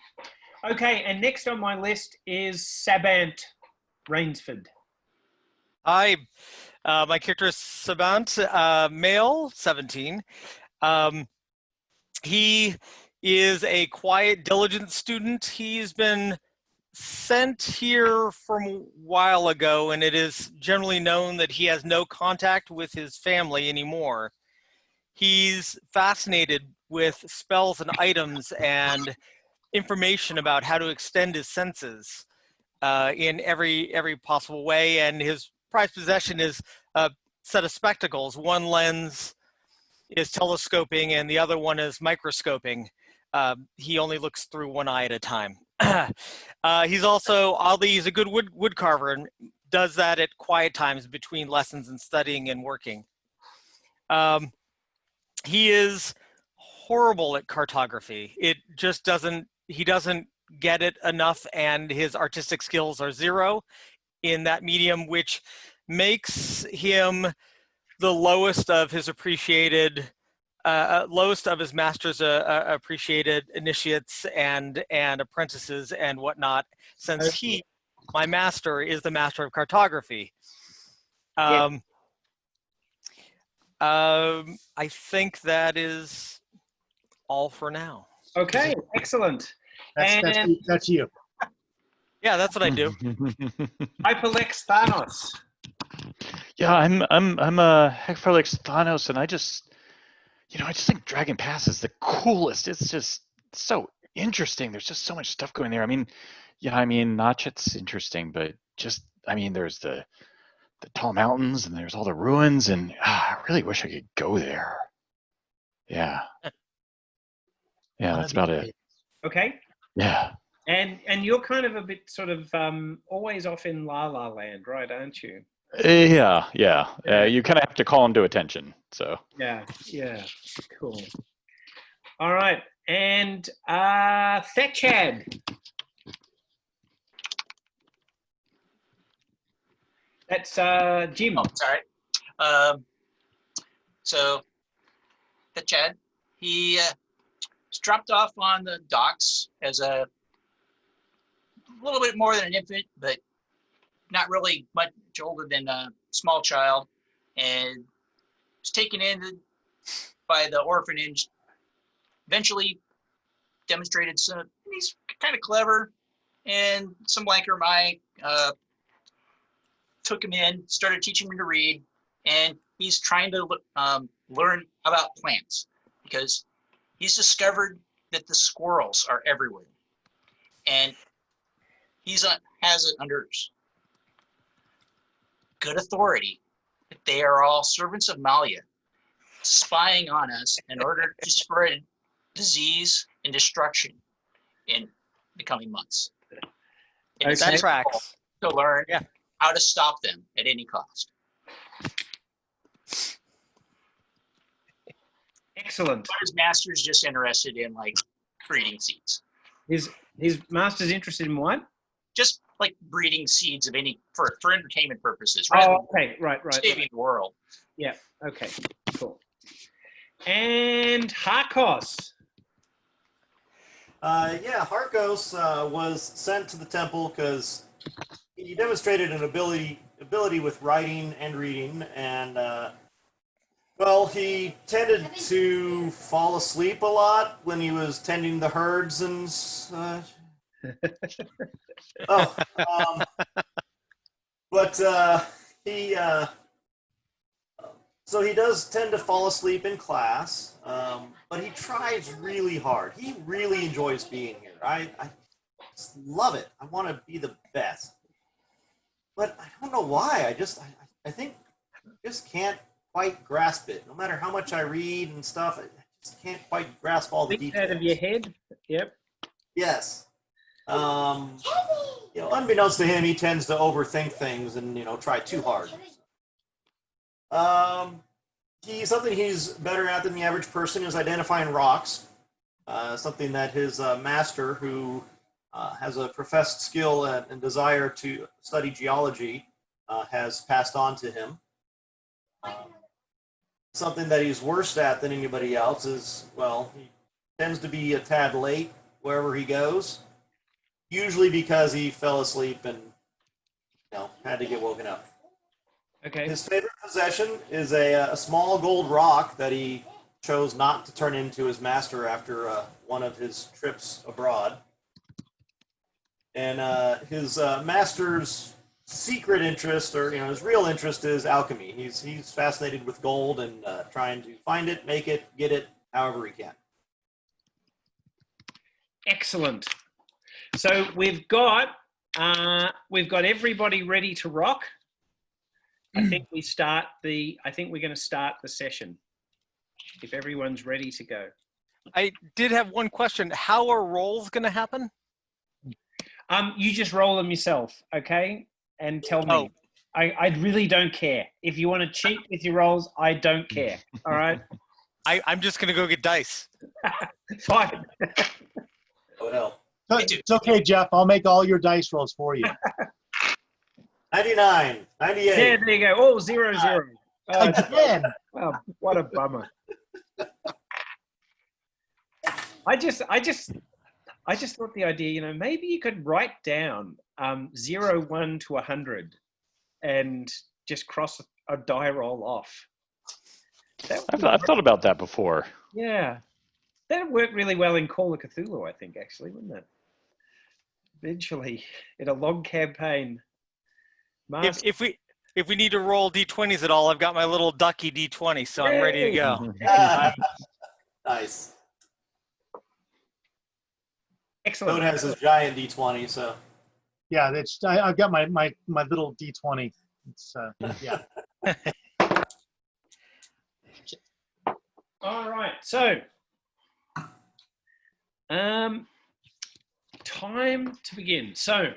Okay, and next on my list is Sabant Rainsford. Hi, my character is Sabant, male, 17. He is a quiet, diligent student. He's been sent here from a while ago, and it is generally known that he has no contact with his family anymore. He's fascinated with spells and items and information about how to extend his senses in every possible way, and his prized possession is a set of spectacles. One lens is telescoping and the other one is microscoping. He only looks through one eye at a time. He's also, he's a good wood carver and does that at quiet times between lessons and studying and working. He is horrible at cartography. He doesn't get it enough, and his artistic skills are 0 in that medium, which makes him the lowest of his master's appreciated initiates and apprentices and whatnot, since my master, is the master of cartography. I think that is all for now. Okay, excellent. That's you. Yeah, that's what I do. Hyperlex Thanos. Yeah, I'm a Hyperlex Thanos, and I just think Dragon Pass is the coolest. It's just so interesting. There's just so much stuff going there. Notchet's interesting, but there's the tall mountains, and there's all the ruins, and I really wish I could go there. Yeah. Yeah, that's about it. Okay. Yeah. And you're kind of a bit sort of always off in La La Land, right, aren't you? Yeah. You kind of have to call him to attention. So. Yeah. Cool. All right. And Thechad. That's Jim. Oh, sorry. So the Chad, he was dropped off on the docks as a little bit more than an infant, but not really much older than a small child, and was taken in by the orphanage. Eventually demonstrated some, he's kind of clever, and some Blanker Mai took him in, started teaching him to read, and he's trying to learn about plants because he's discovered that the squirrels are everywhere, and he's has it under good authority that they are all servants of Malia, spying on us in order to spread disease and destruction in the coming months. And it's That his tracks. goal to learn Yeah. how to stop them at any cost. Excellent. But his master's just interested in like breeding seeds. His master's interested in what? Just like breeding seeds of any for entertainment purposes, rather Oh, okay, right. than saving the world. Yeah, okay, cool. And Harkos. Yeah, Harkos was sent to the temple because he demonstrated an ability with writing and reading, and well, he tended to fall asleep a lot when he was tending the herds and but he so he does tend to fall asleep in class, but he tries really hard. He really enjoys being here. I just love it. I want to be the best, but I don't know why. I think I just can't quite grasp it. No matter how much I read and stuff, I just can't quite grasp all the details. Out of your head. Yep. Yes. Unbeknownst to him, he tends to overthink things and try too hard. Something he's better at than the average person is identifying rocks. Something that his master, who has a professed skill and desire to study geology, has passed on to him. Something that he's worse at than anybody else is, well, he tends to be a tad late wherever he goes, usually because he fell asleep and had to get woken up. Okay. His favorite possession is a small gold rock that he chose not to turn into his master after one of his trips abroad. And his master's secret interest, or his real interest, is alchemy. He's fascinated with gold and trying to find it, make it, get it, however he can. Excellent. So we've got everybody ready to rock. I think we're going to start the session. If everyone's ready to go. I did have one question. How are rolls going to happen? You just roll them yourself, okay? And tell me. I really don't care. If you want to cheat with your rolls, I don't care. All right? I'm just going to go get dice. Fine. Oh, hell. It's okay, Jeff. I'll make all your dice rolls for you. 99, 98. Yeah, there you go. Oh, 0, 0. Again. Oh, what a bummer. I just thought the idea, maybe you could write down 0, 1 to 100 and just cross a die roll off. I've thought about that before. Yeah. That would work really well in Call of Cthulhu, I think, actually, wouldn't it? Eventually, in a long campaign. If we need to roll d20s at all, I've got my little ducky d20, so I'm ready to go. Nice. Excellent. Toad has his giant D20, so. Yeah, I've got my little D20. It's yeah. All right, so time to begin. So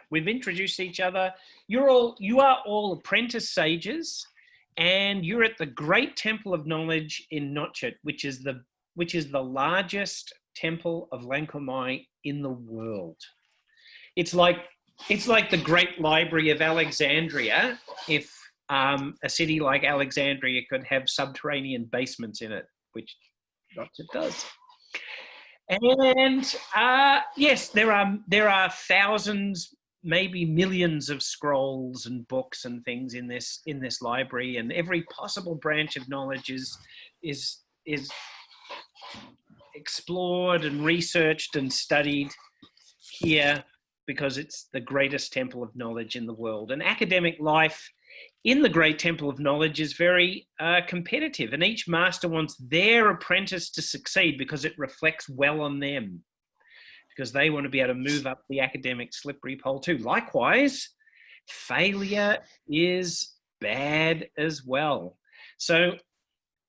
we've introduced each other. You are all apprentice sages, and you're at the Great Temple of Knowledge in Notchet, which is the largest temple of Lankomai in the world. It's like the Great Library of Alexandria if a city like Alexandria could have subterranean basements in it, which not it does. And yes, there are thousands, maybe millions of scrolls and books and things in this library, and every possible branch of knowledge is explored and researched and studied here because it's the greatest temple of knowledge in the world. And academic life in the great temple of knowledge is very competitive, and each master wants their apprentice to succeed because it reflects well on them, because they want to be able to move up the academic slippery pole too. Likewise, failure is bad as well. So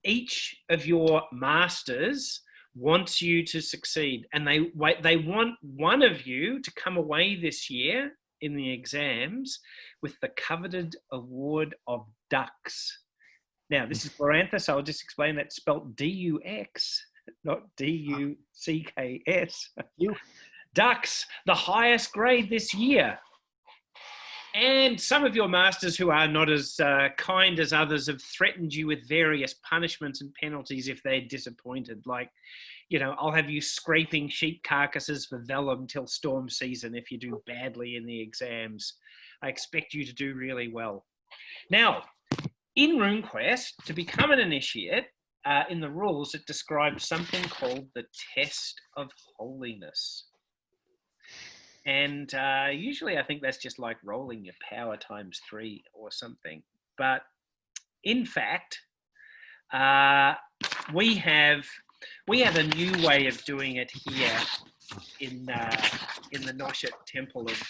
each of your masters wants you to succeed, and they want one of you to come away this year in the exams with the coveted award of Dux. Now, this is Boranthus. I'll just explain that spelt D-U-X, not D-U-C-K-S. Dux, the highest grade this year. And some of your masters who are not as kind as others have threatened you with various punishments and penalties if they're disappointed. Like, you know, I'll have you scraping sheep carcasses for vellum till storm season if you do badly in the exams. I expect you to do really well. Now, in RuneQuest, to become an initiate, in the rules, it describes something called the Test of Holiness. And usually I think that's just like rolling your power times 3 or something. But in fact, we have a new way of doing it here in the Noshet Temple of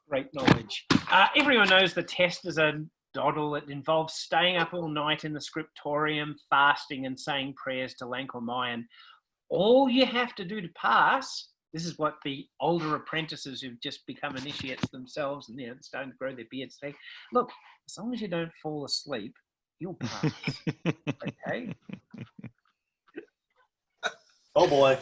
Great Knowledge. Everyone knows the test is a doddle. It involves staying up all night in the scriptorium, fasting and saying prayers to Lankormayan. All you have to do to pass, this is what the older apprentices who've just become initiates themselves and they're starting to grow their beards say, look, as long as you don't fall asleep, you'll pass. Okay? Oh boy.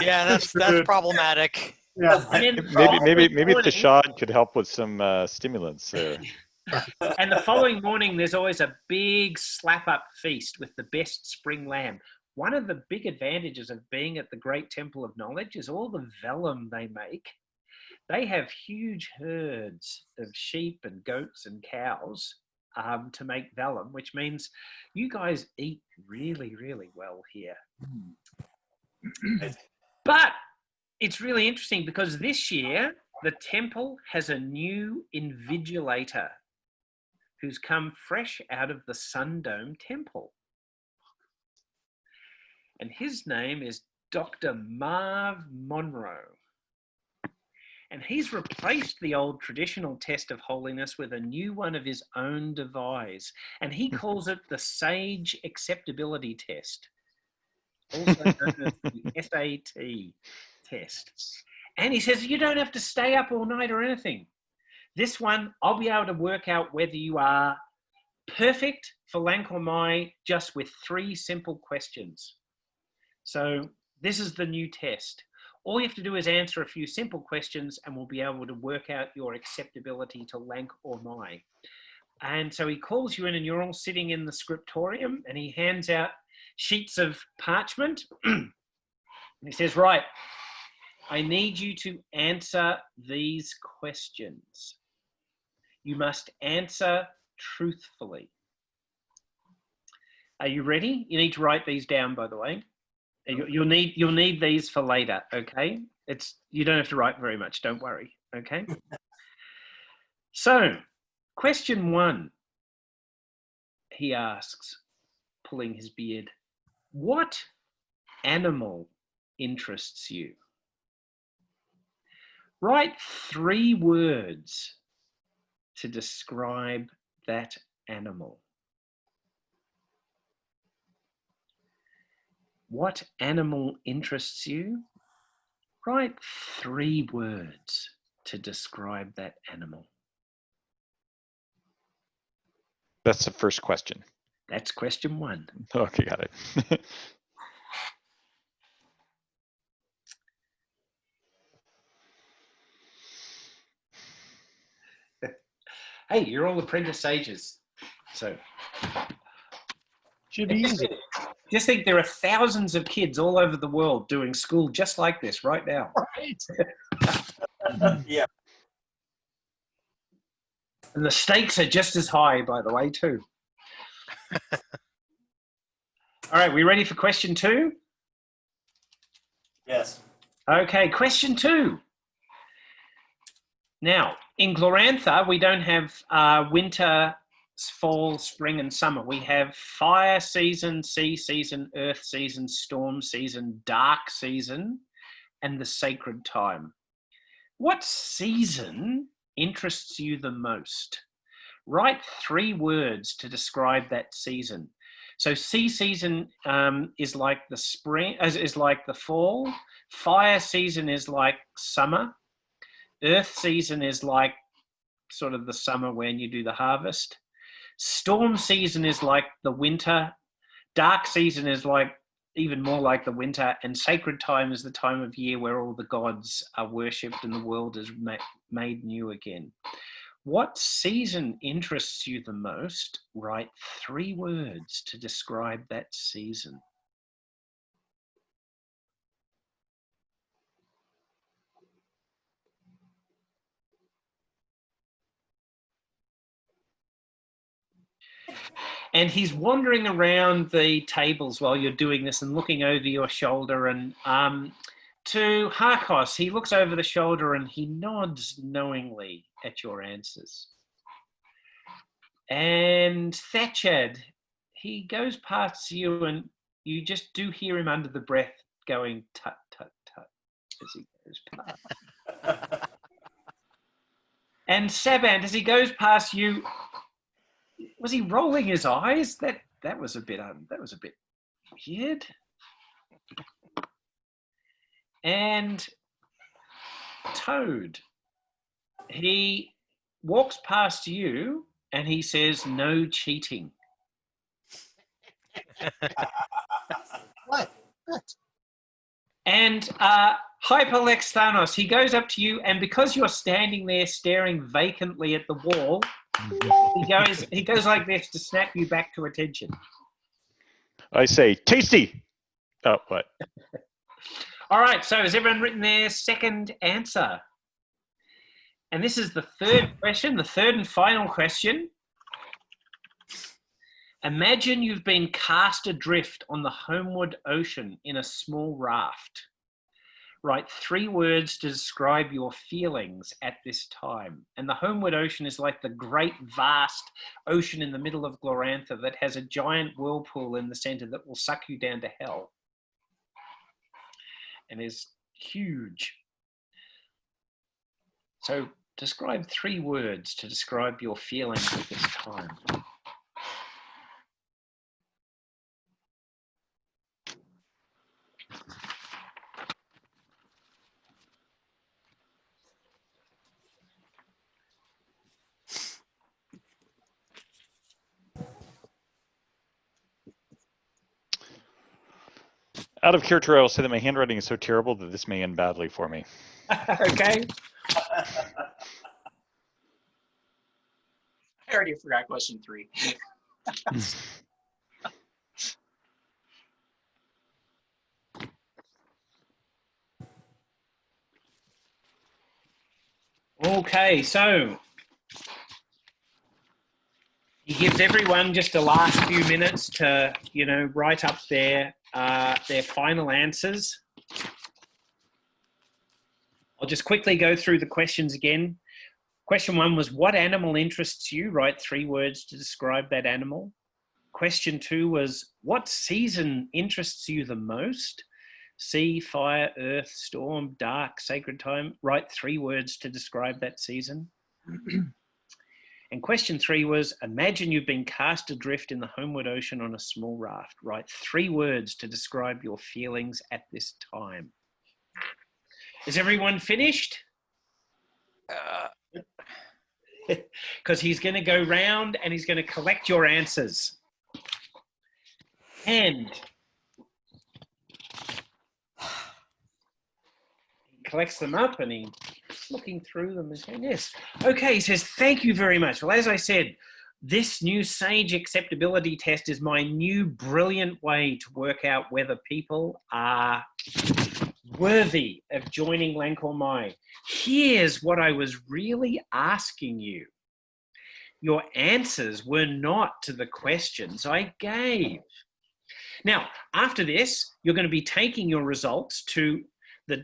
Yeah, that's problematic. Yeah. Maybe Tashad could help with some stimulants there. And the following morning, there's always a big slap-up feast with the best spring lamb. One of the big advantages of being at the Great Temple of Knowledge is all the vellum they make. They have huge herds of sheep and goats and cows to make vellum, which means you guys eat really, really well here. But it's really interesting because this year, the temple has a new invigilator who's come fresh out of the Sun Dome Temple. And his name is Dr. Marv Monroe. And he's replaced the old traditional test of holiness with a new one of his own devise. And he calls it the Sage Acceptability Test, also known as the SAT test. And he says, you don't have to stay up all night or anything. This one, I'll be able to work out whether you are perfect for Lankormai just with 3 simple questions. So this is the new test. All you have to do is answer a few simple questions and we'll be able to work out your acceptability to Lankormai. And so he calls you in and you're all sitting in the scriptorium and he hands out sheets of parchment. And he says, right, I need you to answer these questions. You must answer truthfully. Are you ready? You need to write these down, by the way. You'll need these for later, okay? You don't have to write very much, don't worry, okay? So, question 1, he asks, pulling his beard, what animal interests you? Write 3 words to describe that animal. What animal interests you? Write 3 words to describe that animal. That's the first question. That's question 1. Okay, got it. Hey, you're all apprentice sages. So Should be easy. just think there are thousands of kids all over the world doing school just like this right now. Right. Yeah. And the stakes are just as high, by the way, too. All right, we ready for question 2? Yes. Okay, question 2. Now, in Glorantha, we don't have winter, fall, spring, and summer. We have fire season, sea season, earth season, storm season, dark season, and the sacred time. What season interests you the most? Write 3 words to describe that season. So sea season is like the spring, is like the fall. Fire season is like summer. Earth season is like sort of the summer when you do the harvest. Storm season is like the winter. Dark season is like even more like the winter. And sacred time is the time of year where all the gods are worshipped and the world is made new again. What season interests you the most? Write 3 words to describe that season. And he's wandering around the tables while you're doing this and looking over your shoulder. And to Harkos, he looks over the shoulder and he nods knowingly at your answers. And Thatchad, he goes past you and you just do hear him under the breath going tut, tut, tut as he goes past. And Sabant, as he goes past you, was he rolling his eyes? That was a bit weird. And Toad, he walks past you and he says, "No cheating." What? And Hyperlex Thanos, he goes up to you, and because you're standing there staring vacantly at the wall, he goes like this to snap you back to attention. I say, tasty. Oh, what? All right, so has everyone written their second answer? And this is the 3rd question, the 3rd and final question. Imagine you've been cast adrift on the homeward ocean in a small raft. Write 3 words to describe your feelings at this time. And the homeward ocean is like the great vast ocean in the middle of Glorantha that has a giant whirlpool in the center that will suck you down to hell. And is huge. So describe 3 words to describe your feelings at this time. Out of character, I will say that my handwriting is so terrible that this may end badly for me. Okay. I already forgot question 3. Okay, so he gives everyone just the last few minutes to, write up their final answers. I'll just quickly go through the questions again. Question 1 was, what animal interests you? Write 3 words to describe that animal. Question 2 was, what season interests you the most? Sea, fire, earth, storm, dark, sacred time. Write 3 words to describe that season. And question 3 was, imagine you've been cast adrift in the homeward ocean on a small raft. Write 3 words to describe your feelings at this time. Is everyone finished? Because he's going to go round and he's going to collect your answers. And he collects them up and he just looking through them and saying, yes. Okay, he says, thank you very much. Well, as I said, this new SAGE acceptability test is my new brilliant way to work out whether people are worthy of joining Lancor Mai. Here's what I was really asking you. Your answers were not to the questions I gave. Now, after this, you're going to be taking your results to the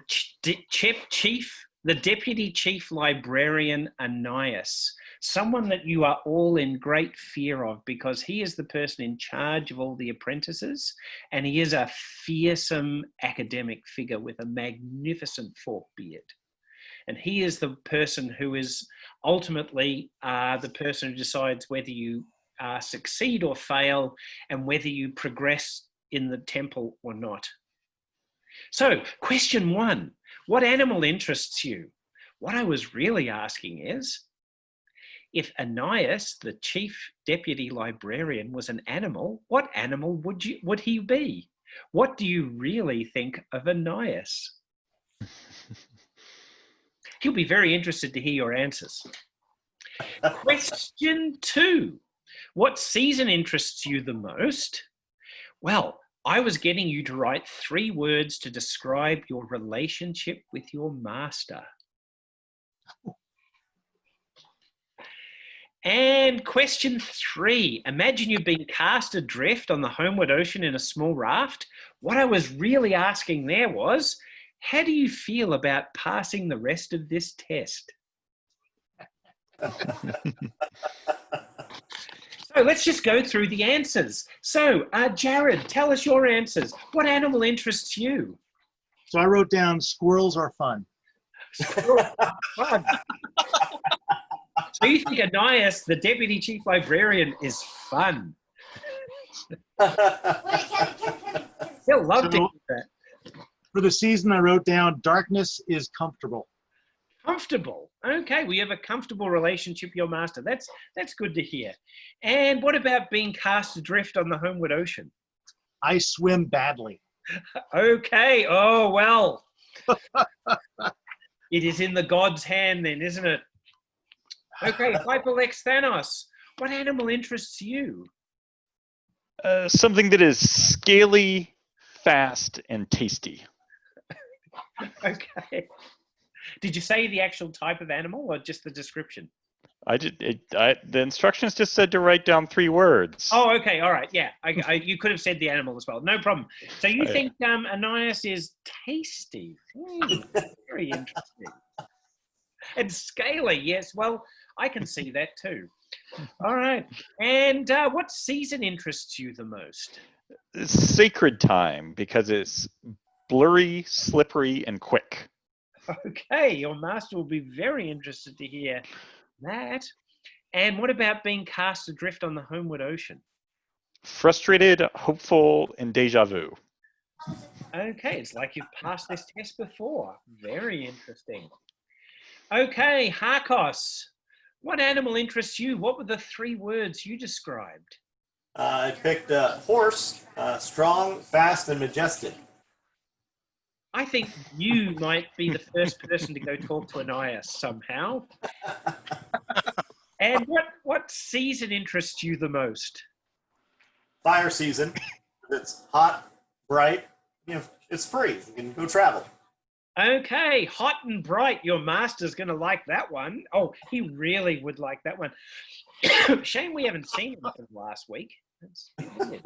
Deputy Chief Librarian Ananias, someone that you are all in great fear of because he is the person in charge of all the apprentices, and he is a fearsome academic figure with a magnificent forked beard. And he is the person who is ultimately the person who decides whether you succeed or fail and whether you progress in the temple or not. So, question 1, what animal interests you? What I was really asking is, if Ananias, the Chief Deputy Librarian, was an animal, what animal would he be? What do you really think of Ananias? He'll be very interested to hear your answers. Question 2, what season interests you the most? Well, I was getting you to write 3 words to describe your relationship with your master. And question 3, imagine you've been cast adrift on the homeward ocean in a small raft. What I was really asking there was, how do you feel about passing the rest of this test? So let's just go through the answers. So, Jared, tell us your answers. What animal interests you? So I wrote down squirrels are fun. Squirrels are fun. So you think Ananias, the Deputy Chief Librarian, is fun? He'll love to hear that. For the season, I wrote down darkness is comfortable. Comfortable. Okay, we have a comfortable relationship with your master. That's good to hear. And what about being cast adrift on the homeward ocean? I swim badly. Okay. Oh, well. It is in the god's hand then, isn't it? Okay, Hyperlex Thanos, what animal interests you? Something that is scaly, fast, and tasty. Okay. Did you say the actual type of animal or just the description? The instructions just said to write down 3 words. Oh, okay. All right. Yeah. You could have said the animal as well. No problem. So you think Ananias is tasty? Very interesting. And scaly. Yes. Well, I can see that too. All right. And what season interests you the most? Sacred time, because it's blurry, slippery, and quick. Okay, your master will be very interested to hear that. And what about being cast adrift on the homeward ocean? Frustrated, hopeful, and deja vu. Okay, it's like you've passed this test before. Very interesting. Okay, Harkos, what animal interests you? What were the 3 words you described? I picked horse, strong, fast, and majestic. I think you might be the first person to go talk to Ananias somehow. And what season interests you the most? Fire season. It's hot, bright. It's free. You can go travel. Okay, hot and bright. Your master's going to like that one. Oh, he really would like that one. Shame we haven't seen him since last week. That's weird.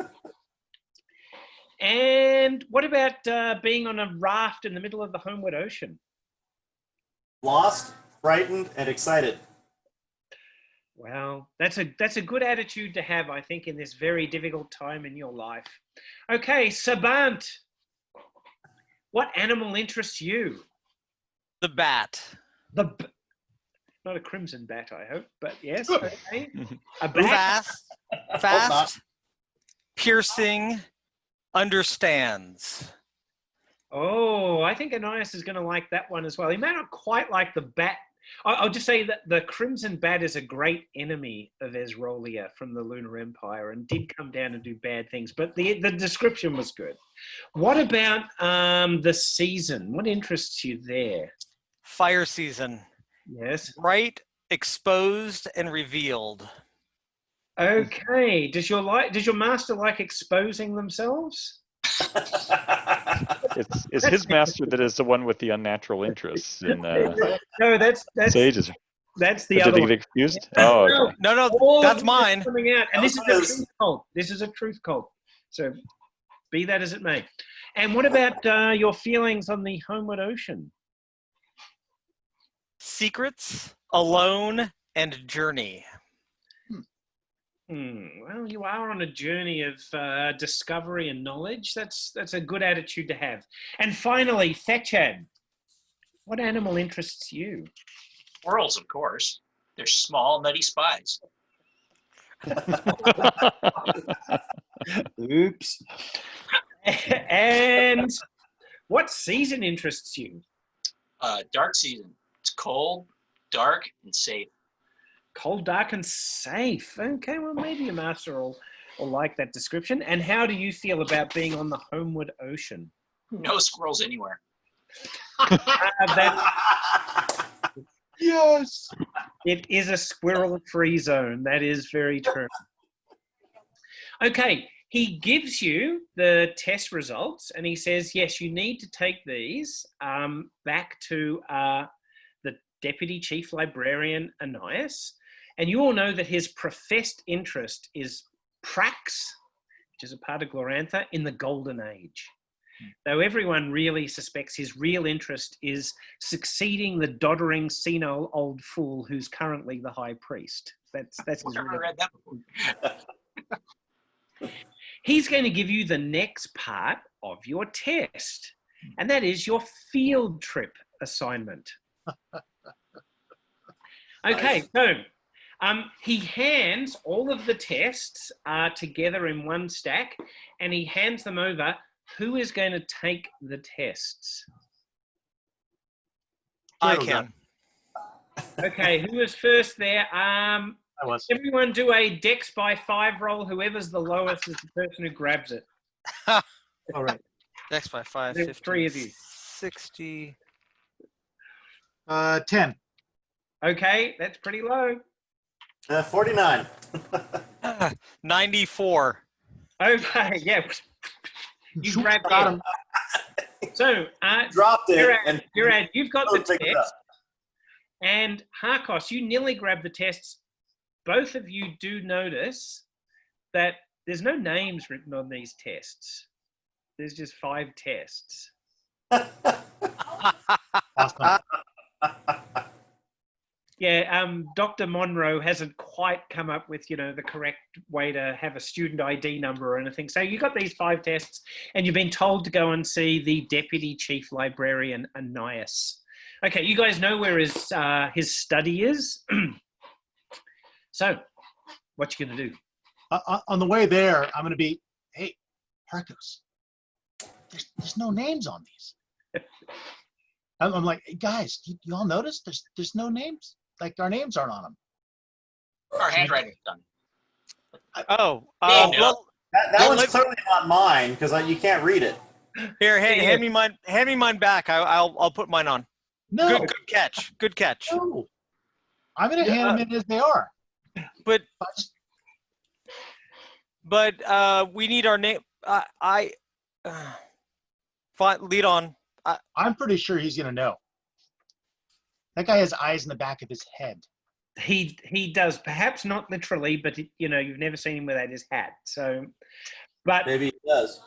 And what about being on a raft in the middle of the homeward ocean? Lost, frightened, and excited. Well, that's a good attitude to have, I think, in this very difficult time in your life. Okay, Sabant, what animal interests you? The bat. Not a crimson bat, I hope, but yes. Okay. A bat. Fast, piercing, understands. Oh, I think Ananias is going to like that one as well. He may not quite like the bat. I'll just say that the Crimson Bat is a great enemy of Ezrolia from the Lunar Empire and did come down and do bad things, but the description was good. What about the season? What interests you there? Fire season. Yes. Bright, exposed, and revealed. Okay. Does your master like exposing themselves? It's his master that is the one with the unnatural interests in No, that's sages. that's the Did other they one. get confused? Oh, okay. No, All that's of mine. Coming out, and this is a Those- truth cult. This is a truth cult. So, be that as it may. And what about your feelings on the Homeward Ocean? Secrets, alone, and journey. Well, you are on a journey of discovery and knowledge. That's a good attitude to have. And finally, Fetchad, what animal interests you? Squirrels, of course. They're small, nutty spies. Oops. And what season interests you? Dark season. It's cold, dark, and safe. Cold, dark, and safe. Okay, well, maybe your master will like that description. And how do you feel about being on the Homeward Ocean? No squirrels anywhere. Yes. It is a squirrel-free zone. That is very true. Okay, he gives you the test results, and he says, yes, you need to take these back to the Deputy Chief Librarian, Ananias. And you all know that his professed interest is Prax, which is a part of Glorantha, in the Golden Age. Though everyone really suspects his real interest is succeeding the doddering, senile old fool who's currently the High Priest. That's his I've never real. read that before. He's going to give you the next part of your test, and that is your field trip assignment. Okay, so he hands all of the tests together in one stack, and he hands them over. Who is going to take the tests? I can. Okay, who was first there? I was. Everyone do a Dex by 5 roll. Whoever's the lowest is the person who grabs it. All right. Dex by 5, There's 50, 3 of you. 60. 10. Okay, that's pretty low. 49. 94. Okay, yeah. You grabbed got it. him. So, Dropped it. and Gerard, you've got the picked it test. up. And Harkos, you nearly grabbed the tests. Both of you do notice that there's no names written on these tests. There's just 5 tests. Awesome. Yeah, Dr. Monroe hasn't quite come up with, the correct way to have a student ID number or anything. So you got these 5 tests, and you've been told to go and see the Deputy Chief Librarian, Ananias. Okay, you guys know where his study is. So, what you gonna do? On the way there, I'm going to be, hey, Harkos, there's no names on these. I'm like, hey, guys, you all notice there's no names? Like, our names aren't on them. Our handwriting's done. Oh, Yeah, well, That one's clearly not mine because you can't read it. here, hand me mine. Hand me mine back. I'll put mine on. No, Good catch. Good catch. no. I'm going to hand them in as they are. But we need our name. Fine, lead on. I'm pretty sure he's going to know. That guy has eyes in the back of his head. He does, perhaps not literally, but you've never seen him without his hat. So, but Maybe it does.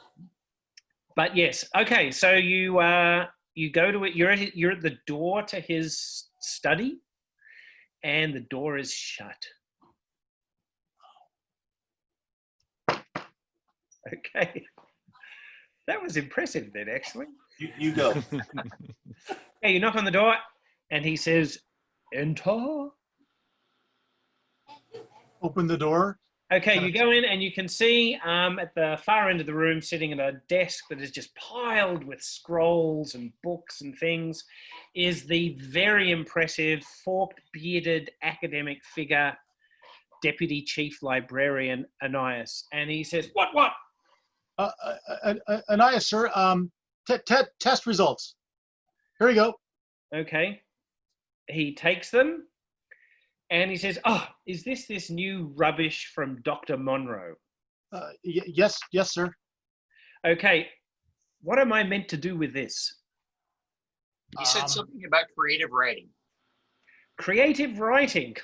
But yes, okay. So you go to it. You're at the door to his study, and the door is shut. Okay, that was impressive. Then actually, You go. okay, you knock on the door, and he says, "Enter." Open the door. Okay, you go in and you can see at the far end of the room, sitting at a desk that is just piled with scrolls and books and things, is the very impressive forked, bearded academic figure, Deputy Chief Librarian Ananias. And he says, What? Ananias, sir, test results. Here we go. Okay. he takes them and he says, "Oh, is this new rubbish from Dr. Monroe?" Yes, sir. Okay, what am I meant to do with this? He said something about creative writing. Creative writing.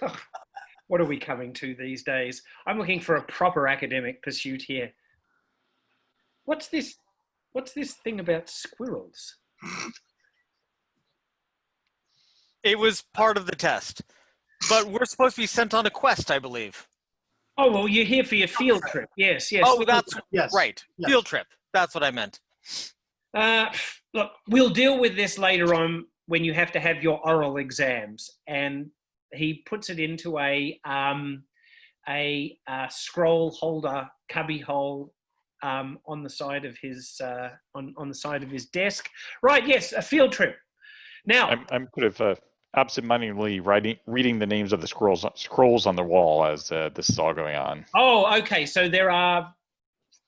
What are we coming to these days? I'm looking for a proper academic pursuit here. What's this thing about squirrels? It was part of the test, but we're supposed to be sent on a quest, I believe. Oh, well, you're here for your field trip. Yes. Oh, that's yes. right. Yes. Field trip. That's what I meant. Look, we'll deal with this later on when you have to have your oral exams. And he puts it into a scroll holder cubby hole on the side of his on the side of his desk. Right? Yes, a field trip. Now, I'm sort of absentmindedly reading the names of the scrolls on the wall as this is all going on. Oh, okay. So there are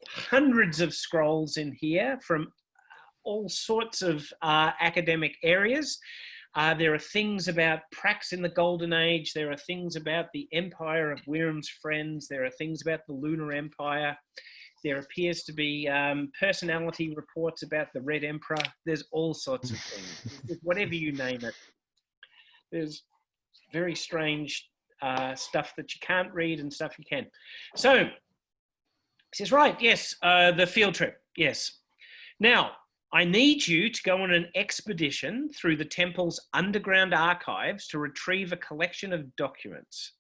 hundreds of scrolls in here from all sorts of academic areas. There are things about Prax in the Golden Age. There are things about the Empire of Wyrm's friends. There are things about the Lunar Empire. There appears to be personality reports about the Red Emperor. There's all sorts of things. Whatever you name it. There's very strange stuff that you can't read and stuff you can. So, he says, right, yes, the field trip, yes. Now, I need you to go on an expedition through the temple's underground archives to retrieve a collection of documents.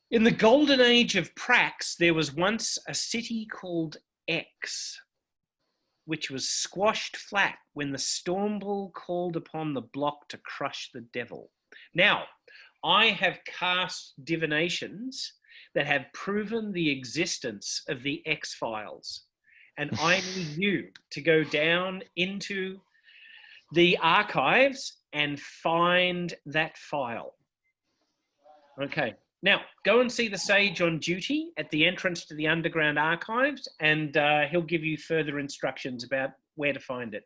In the golden age of Prax, there was once a city called X, which was squashed flat when the Stormbull called upon the block to crush the devil. Now, I have cast divinations that have proven the existence of the X-Files, and I need you to go down into the archives and find that file. Okay. Now, go and see the sage on duty at the entrance to the underground archives, and he'll give you further instructions about where to find it.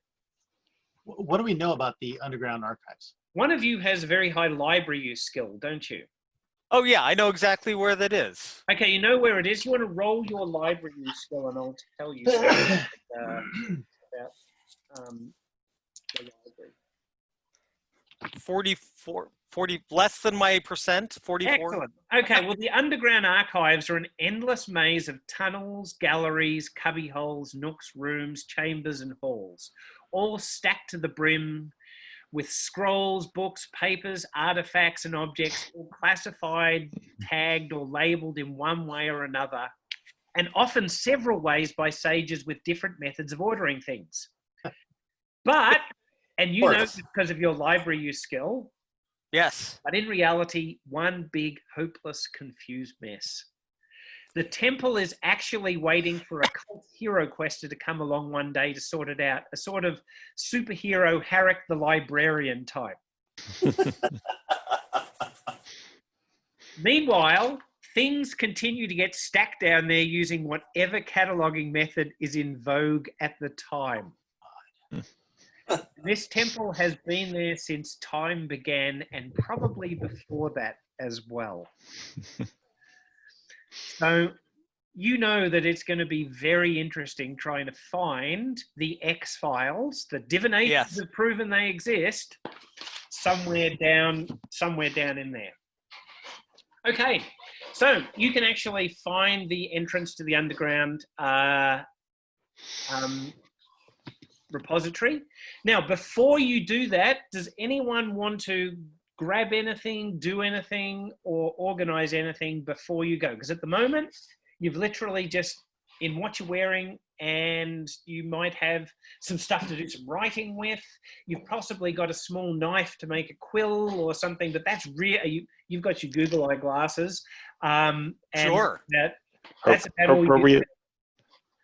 What do we know about the underground archives? One of you has a very high library use skill, don't you? Oh, yeah, I know exactly where that is. Okay, you know where it is. You want to roll your library use skill, and I'll tell you something about the library. 40, less than my percent, 44. Excellent. Okay, well, the underground archives are an endless maze of tunnels, galleries, cubby holes, nooks, rooms, chambers, and halls, all stacked to the brim with scrolls, books, papers, artifacts, and objects, all classified, tagged, or labeled in one way or another, and often several ways by sages with different methods of ordering things. But, and you know this because of your library use skill, yes, but in reality, one big, hopeless, confused mess. The temple is actually waiting for a cult hero quester to come along one day to sort it out, a sort of superhero Harrick the Librarian type. Meanwhile, things continue to get stacked down there using whatever cataloging method is in vogue at the time. This temple has been there since time began, and probably before that as well. So you know that it's going to be very interesting trying to find the X-Files. The divinations have proven they exist somewhere down in there. Okay, so you can actually find the entrance to the underground repository. Now, before you do that, does anyone want to grab anything, do anything, or organize anything before you go? Because at the moment, you've literally just in what you're wearing, and you might have some stuff to do some writing with. You've possibly got a small knife to make a quill or something, but that's you've got your Google Eye glasses. And sure. That's about all you do.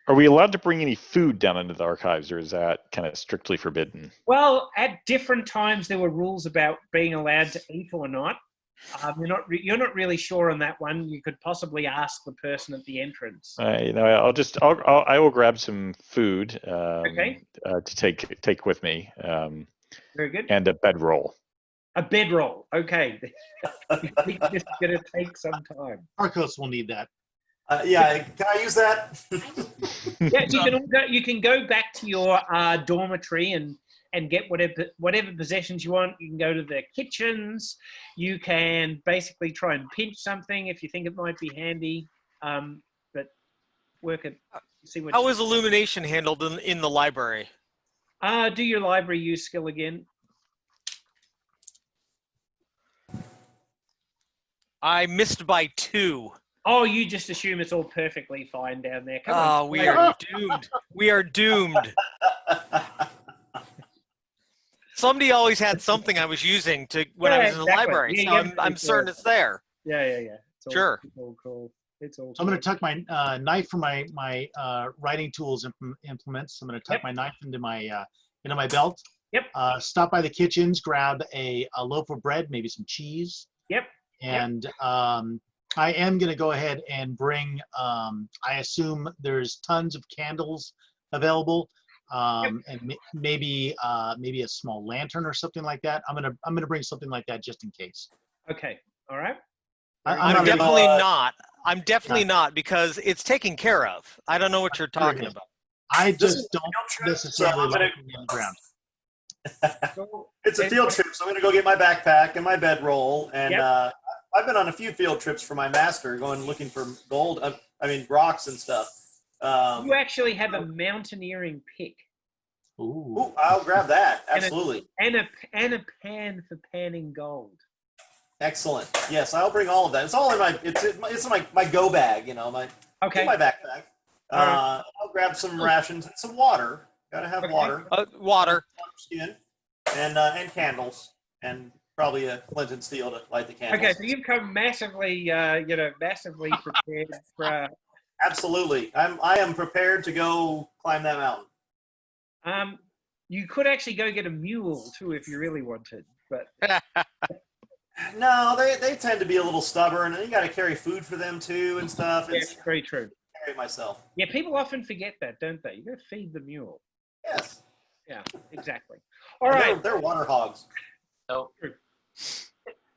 Are we allowed to bring any food down into the archives, or is that kind of strictly forbidden? Well, at different times there were rules about being allowed to eat or not. You're not really sure on that one. You could possibly ask the person at the entrance. I will grab some food to take with me. Very good. And a bedroll. A bedroll. Okay. This is going to take some time. Arcos will need that. Yeah, can I use that? Yeah, you can go back to your dormitory and get whatever possessions you want. You can go to the kitchens. You can basically try and pinch something if you think it might be handy. But work it. See what. How is illumination handled in the library? Do your library use skill again. I missed by 2. Oh, you just assume it's all perfectly fine down there. Come on. We are doomed. We are doomed. Somebody always had something I was using when I was in the library, yeah, so I'm certain it's there. Yeah. It's sure. It's all cool. It's all. So I'm going to tuck my knife from my writing tools implements. I'm going to tuck my knife into my belt. Yep. Stop by the kitchens, grab a loaf of bread, maybe some cheese. Yep. And I am going to go ahead and bring. I assume there's tons of candles available, and maybe a small lantern or something like that. I'm gonna bring something like that just in case. Okay. All right. I'm definitely not. I'm definitely not, because it's taken care of. I don't know what you're talking about. I just don't necessarily like being on the ground. It's a field trip, so I'm going to go get my backpack and my bedroll. And I've been on a few field trips for my master, going looking for gold. Rocks and stuff. You actually have a mountaineering pick. Ooh, I'll grab that. Absolutely. And a pan for panning gold. Excellent. Yes, I'll bring all of that. It's all in my go bag. My backpack. I'll grab some rations and some water. Gotta have water. Water. Skin and candles, and probably a flint and steel to light the candles. Okay, so you've come massively prepared for. Absolutely, I am prepared to go climb that mountain. You could actually go get a mule too if you really wanted, but. No, they tend to be a little stubborn, and you got to carry food for them too and stuff. It's very true. Carry it myself. Yeah, people often forget that, don't they? You got to feed the mule. Yes. Yeah, exactly. All right. They're water hogs. So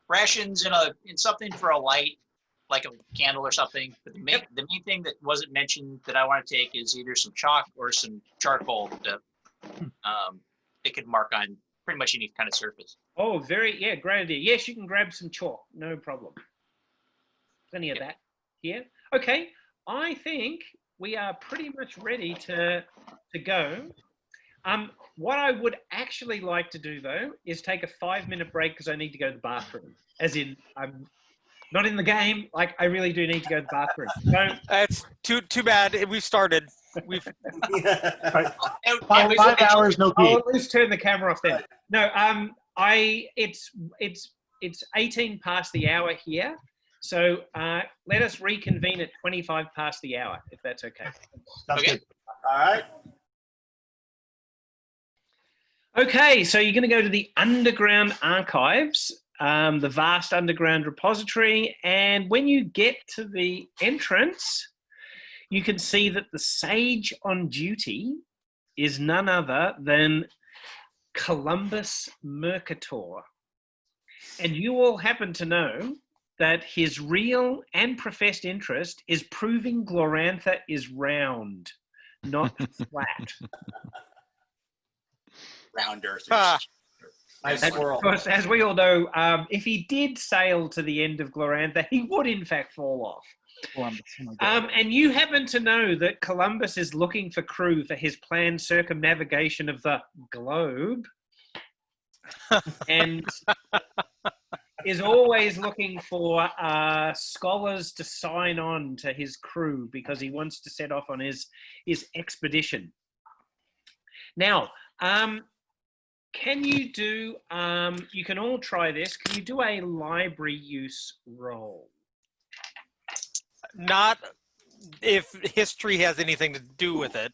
rations in something for a light, like a candle or something. But the main thing that wasn't mentioned that I want to take is either some chalk or some charcoal to it could mark on pretty much any kind of surface. Oh, great idea. Yes, you can grab some chalk, no problem. Plenty of that here. Okay, I think we are pretty much ready to go. What I would actually like to do though is take a 5-minute break because I need to go to the bathroom. As in, I'm not in the game. Like, I really do need to go to the bathroom. So, it's too bad. We started. We've 5 hours, no pee. I'll at least turn the camera off then. No, it's 18 past the hour here. So let us reconvene at 25 past the hour, if that's okay. Sounds good. All right. Okay, so you're going to go to the underground archives, the vast underground repository, and when you get to the entrance, you can see that the sage on duty is none other than Columbus Mercator. And you all happen to know that his real and professed interest is proving Glorantha is round, not flat. Round Earth. Nice squirrel. Of course, as we all know, if he did sail to the end of Glorantha, he would in fact fall off. Columbus. Oh my God. And you happen to know that Columbus is looking for crew for his planned circumnavigation of the globe, and is always looking for scholars to sign on to his crew because he wants to set off on his expedition. Now, can you do, you can all try this, can you do a library use roll? not if history has anything to do with it.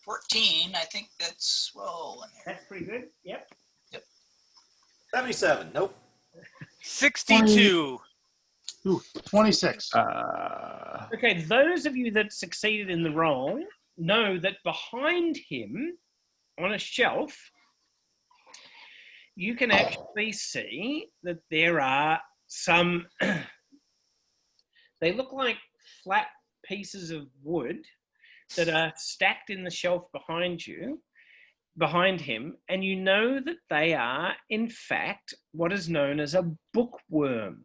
14, I think that's well in there. That's pretty good. Yep. 77. Nope. 62. Ooh, 26. Okay, those of you that succeeded in the roll know that behind him on a shelf, you can actually see that there are some, they look like flat pieces of wood that are stacked in the shelf behind him, and you know that they are, in fact, what is known as a bookworm.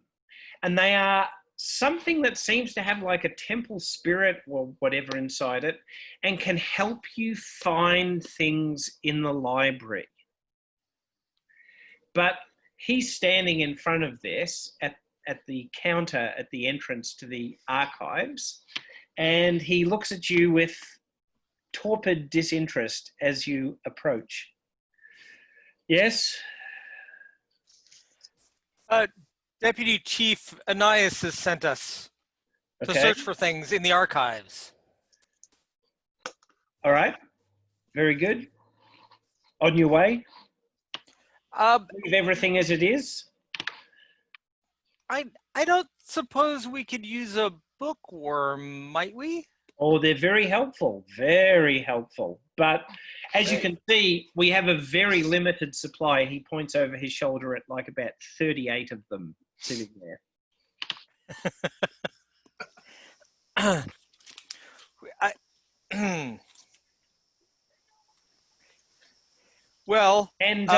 And they are something that seems to have like a temple spirit or whatever inside it, and can help you find things in the library. But he's standing in front of this at the counter at the entrance to the archives, and he looks at you with torpid disinterest as you approach. Yes? Deputy Chief Anais has sent us to search for things in the archives. All right. Very good. On your way? Leave everything as it is? I don't suppose we could use a bookworm, might we? Oh, they're very helpful. Very helpful. But as you can see, we have a very limited supply. He points over his shoulder at like about 38 of them sitting there. Well, and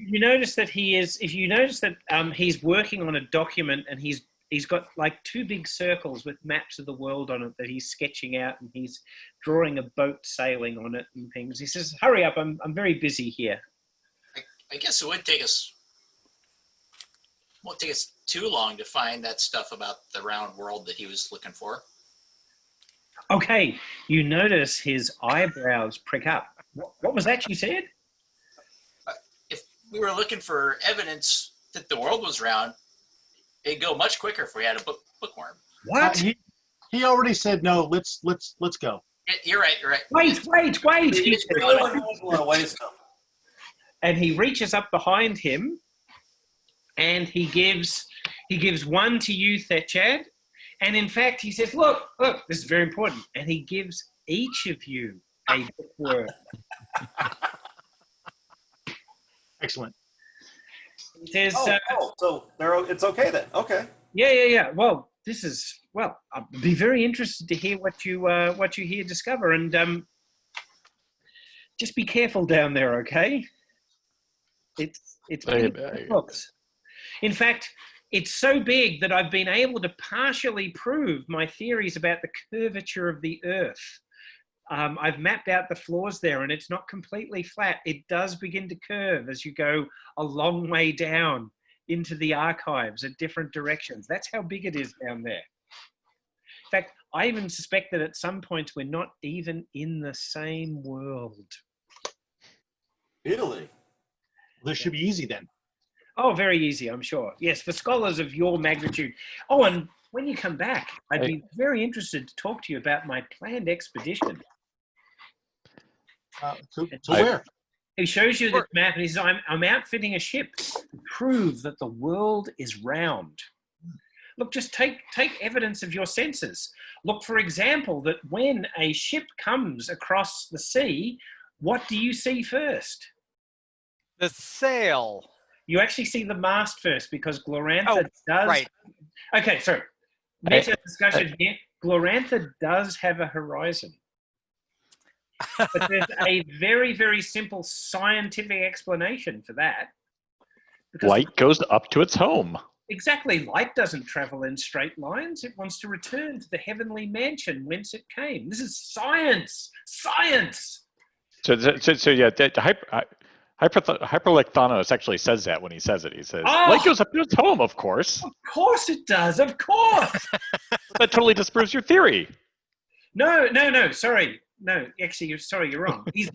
you notice that he's working on a document, and he's got like 2 big circles with maps of the world on it that he's sketching out, and he's drawing a boat sailing on it and things. He says, "Hurry up, I'm very busy here." I guess it won't take us too long to find that stuff about the round world that he was looking for. Okay, you notice his eyebrows prick up. What was that you said? If we were looking for evidence that the world was round, it'd go much quicker if we had a bookworm. What? He already said no. Let's go. You're right. Wait. He's going a ways though. And he reaches up behind him, and he gives one to you, Thechad. And in fact, he says, look, this is very important. And he gives each of you a bookworm. Excellent. He says, so it's okay then. Okay. Yeah. Well, I'll be very interested to hear what you here discover, and just be careful down there, okay? It's big books. In fact, it's so big that I've been able to partially prove my theories about the curvature of the Earth. I've mapped out the floors there, and it's not completely flat. It does begin to curve as you go a long way down into the archives at different directions. That's how big it is down there. In fact, I even suspect that at some points we're not even in the same world. Italy. This should be easy then. Oh, very easy, I'm sure. Yes, for scholars of your magnitude. Oh, and when you come back, I'd be very interested to talk to you about my planned expedition. To where? He shows you this map, and he says, I'm outfitting a ship to prove that the world is round. Look, just take evidence of your senses. Look, for example, that when a ship comes across the sea, what do you see first? The sail. You actually see the mast first, because Glorantha does... Right. Okay, so meta discussion here. Glorantha does have a horizon. But there's a very, very simple scientific explanation for that. Light goes up to its home. Exactly. Light doesn't travel in straight lines. It wants to return to the heavenly mansion whence it came. This is science. Science. So yeah, Hyperlecthanos actually says that when he says it. He says, light goes up to its home, of course. Of course it does. Of course. That totally disproves your theory. No. Sorry. No, actually, you're wrong. He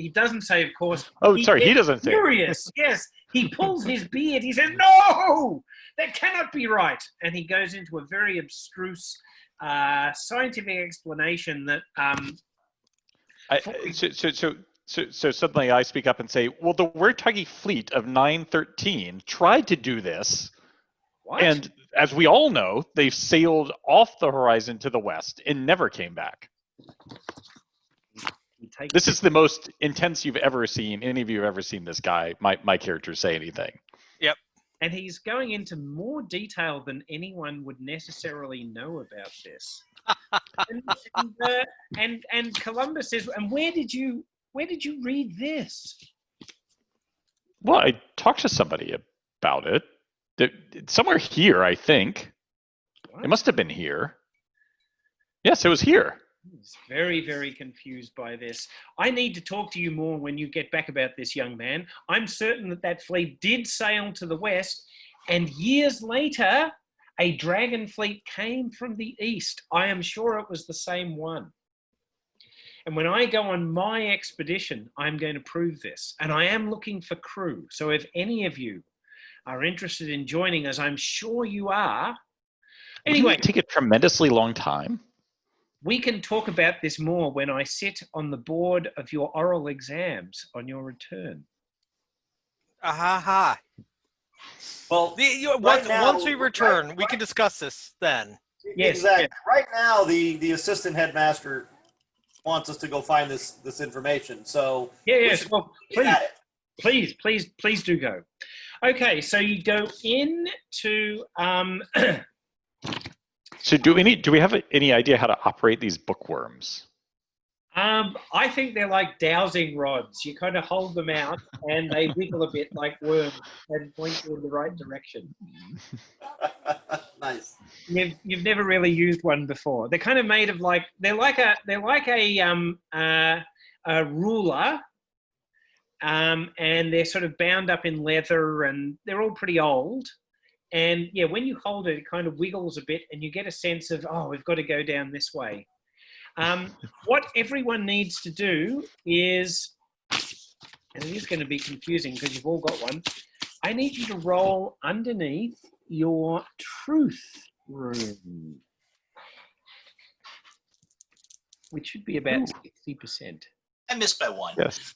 doesn't say, of course. He doesn't say. Furious. Yes. He pulls his beard. He says, no, that cannot be right. And he goes into a very abstruse scientific explanation that... So suddenly I speak up and say, well, the Wertagi fleet of 913 tried to do this. What? And as we all know, they sailed off the horizon to the west and never came back. He take. This is the most intense you've ever seen. Any of you have ever seen this guy? My character say anything? Yep. And he's going into more detail than anyone would necessarily know about this. and Columbus says, "And where did you read this?" Well, I talked to somebody about it. It's somewhere here, I think. What? It must have been here. Yes, it was here. He's very, very confused by this. I need to talk to you more when you get back about this, young man. I'm certain that fleet did sail to the west, and years later, a dragon fleet came from the east. I am sure it was the same one. And when I go on my expedition, I'm going to prove this. And I am looking for crew. So if any of you are interested in joining us, I'm sure you are. Anyway, Didn't it take a tremendously long time? We can talk about this more when I sit on the board of your oral exams on your return. Aha. Well, Once we return, we can discuss this then. Yes, exactly. yes. Right now, the assistant headmaster wants us to go find this information. So yes. Well, please do go. Okay, so you go into. So do we have any idea how to operate these bookworms? I think they're like dowsing rods. You kind of hold them out and they wiggle a bit like worms and point you in the right direction. Nice. You've never really used one before. They're kind of made of they're like a ruler, and they're sort of bound up in leather, and they're all pretty old. And yeah, when you hold it, it kind of wiggles a bit, and you get a sense of, oh, we've got to go down this way. What everyone needs to do is, and it is going to be confusing because you've all got one, I need you to roll underneath your truth rune, which should be about 60%. I missed by one. Yes.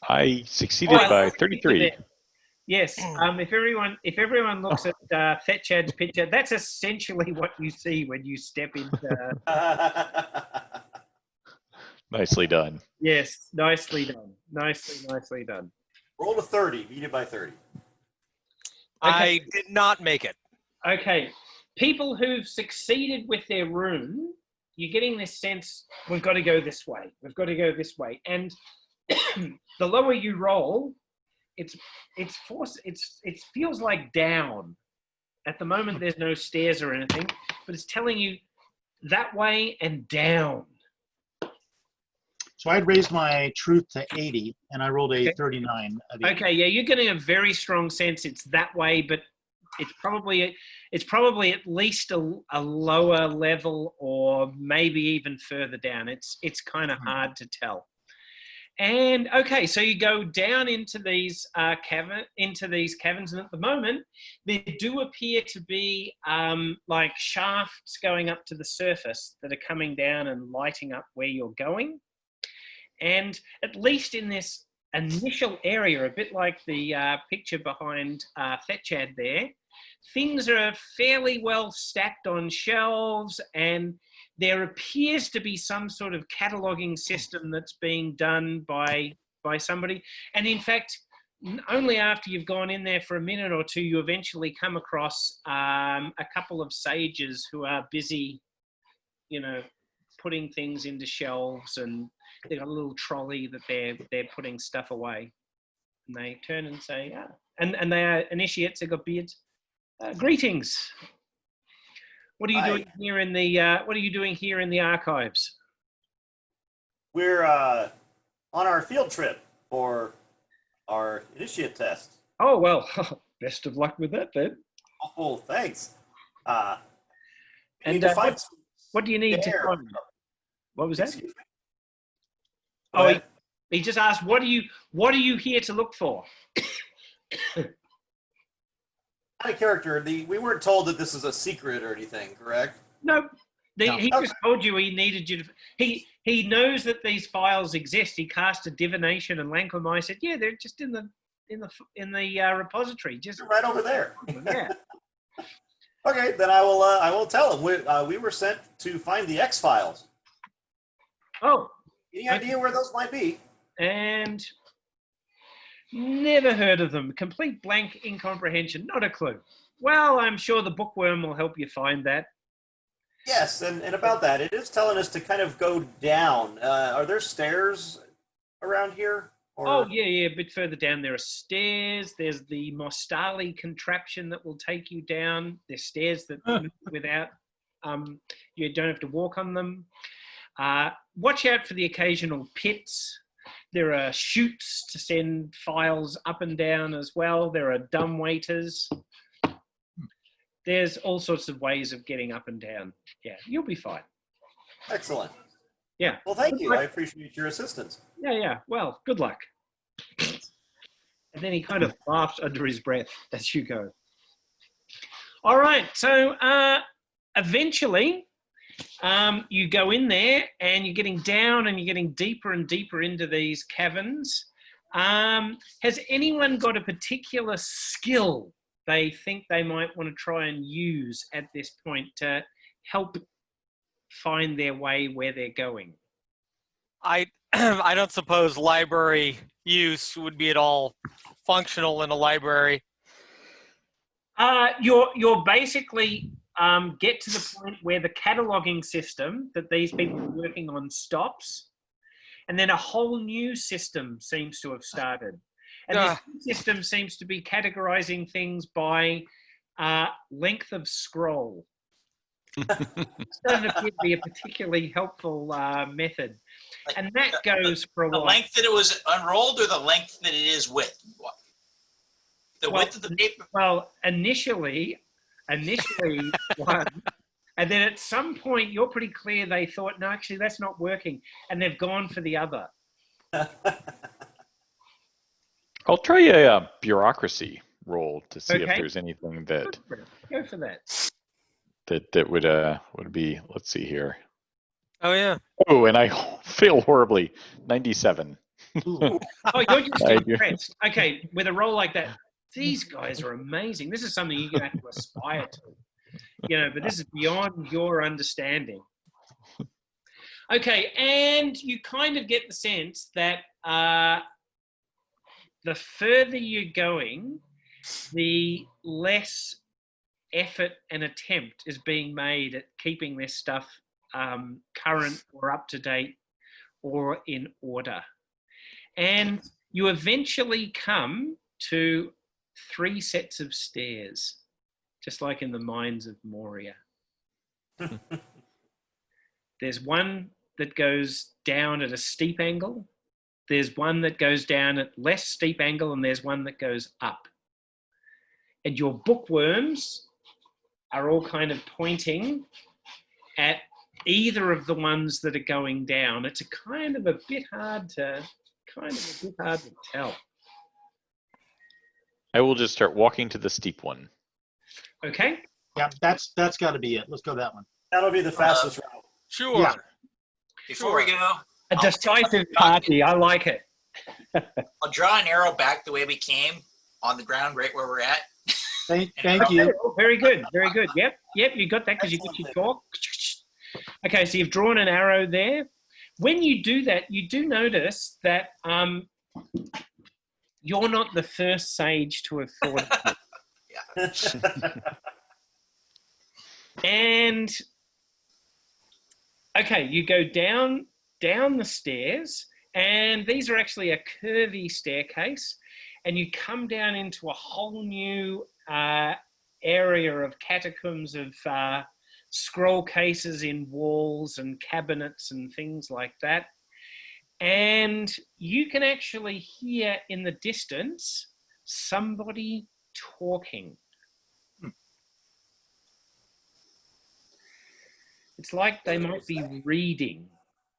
I succeeded by 33. Yes. If everyone looks at Fetchad's picture, that's essentially what you see when you step into. Nicely done. Yes, nicely done. Nicely done. Roll a 30. Beat it by 30. I did not make it. Okay. People who've succeeded with their rune, you're getting this sense, we've got to go this way. We've got to go this way. And the lower you roll, it feels like down. At the moment, there's no stairs or anything, but it's telling you that way and down. So I'd raised my truth to 80, and I rolled a 39. Okay, yeah, you're getting a very strong sense it's that way, but it's probably at least a lower level, or maybe even further down. It's kind of hard to tell. And okay, so you go down into these caverns, and at the moment there do appear to be like shafts going up to the surface that are coming down and lighting up where you're going. And at least in this initial area, a bit like the picture behind Fetchad there, things are fairly well stacked on shelves, and there appears to be some sort of cataloging system that's being done by somebody. And in fact, only after you've gone in there for a minute or two, you eventually come across a couple of sages who are busy, putting things into shelves, and they've got a little trolley that they're putting stuff away. And they turn and say, and they are initiates, they've got beards. Greetings. What are you doing here in the archives? We're on our field trip for our initiate test. Oh, well, best of luck with that then. Oh, thanks. And what do you need to find? What was that? Oh, he just asked, what are you here to look for? Out of character, we weren't told that this is a secret or anything, correct? No. He just told you he needed you to. He knows that these files exist. He cast a divination, and Lankamai said, "Yeah, they're just in the repository, just they're right over there." Yeah. Okay, then I will tell him. We were sent to find the X files. Oh, Any idea where those might be? And never heard of them. Complete blank, incomprehension, not a clue. Well, I'm sure the bookworm will help you find that. Yes, and about that, it is telling us to kind of go down. Are there stairs around here? Or... Oh, yeah, a bit further down there are stairs. There's the Mostali contraption that will take you down. There's stairs that move without, you don't have to walk on them. Watch out for the occasional pits. There are chutes to send files up and down as well. There are dumb waiters. There's all sorts of ways of getting up and down. Yeah, you'll be fine. Excellent. Yeah. Well, thank you. I appreciate your assistance. Yeah. Well, good luck. And then he kind of laughs under his breath as you go. All right. So eventually you go in there and you're getting down and you're getting deeper and deeper into these caverns. Has anyone got a particular skill they think they might want to try and use at this point to help find their way where they're going? I don't suppose library use would be at all functional in a library. You're basically get to the point where the cataloging system that these people are working on stops, and then a whole new system seems to have started. And this new system seems to be categorizing things by length of scroll. It doesn't appear to be a particularly helpful method. And that goes for a while. The length that it was unrolled or the length that it is width? The width of the paper? Well, initially one. And then at some point, you're pretty clear they thought, no, actually, that's not working. And they've gone for the other. I'll try a bureaucracy roll to see if there's anything that go for that. That would be. Let's see here. Oh yeah. Oh, and I fail horribly. 97. Oh, you're just impressed. Okay, with a roll like that, these guys are amazing. This is something you're gonna have to aspire to. But this is beyond your understanding. Okay, and you kind of get the sense that the further you're going, the less effort and attempt is being made at keeping this stuff current or up to date or in order. And you eventually come to 3 sets of stairs, just like in the mines of Moria. There's one that goes down at a steep angle. There's one that goes down at less steep angle, and there's one that goes up. And your bookworms are all kind of pointing at either of the ones that are going down. It's a bit hard to tell. I will just start walking to the steep one. Okay. Yeah, that's got to be it. Let's go that one. That'll be the fastest route. Sure. Yeah. Before we go, A decisive party. I like it. I'll draw an arrow back the way we came on the ground, right where we're at. Thank you. Oh, very good. Very good. Yep. You got that because you got your talk. Okay, so you've drawn an arrow there. When you do that, you do notice that you're not the first sage to have thought of it. And okay, you go down the stairs, and these are actually a curvy staircase, and you come down into a whole new area of catacombs of scroll cases in walls and cabinets and things like that. And you can actually hear in the distance somebody talking. It's like they might be reading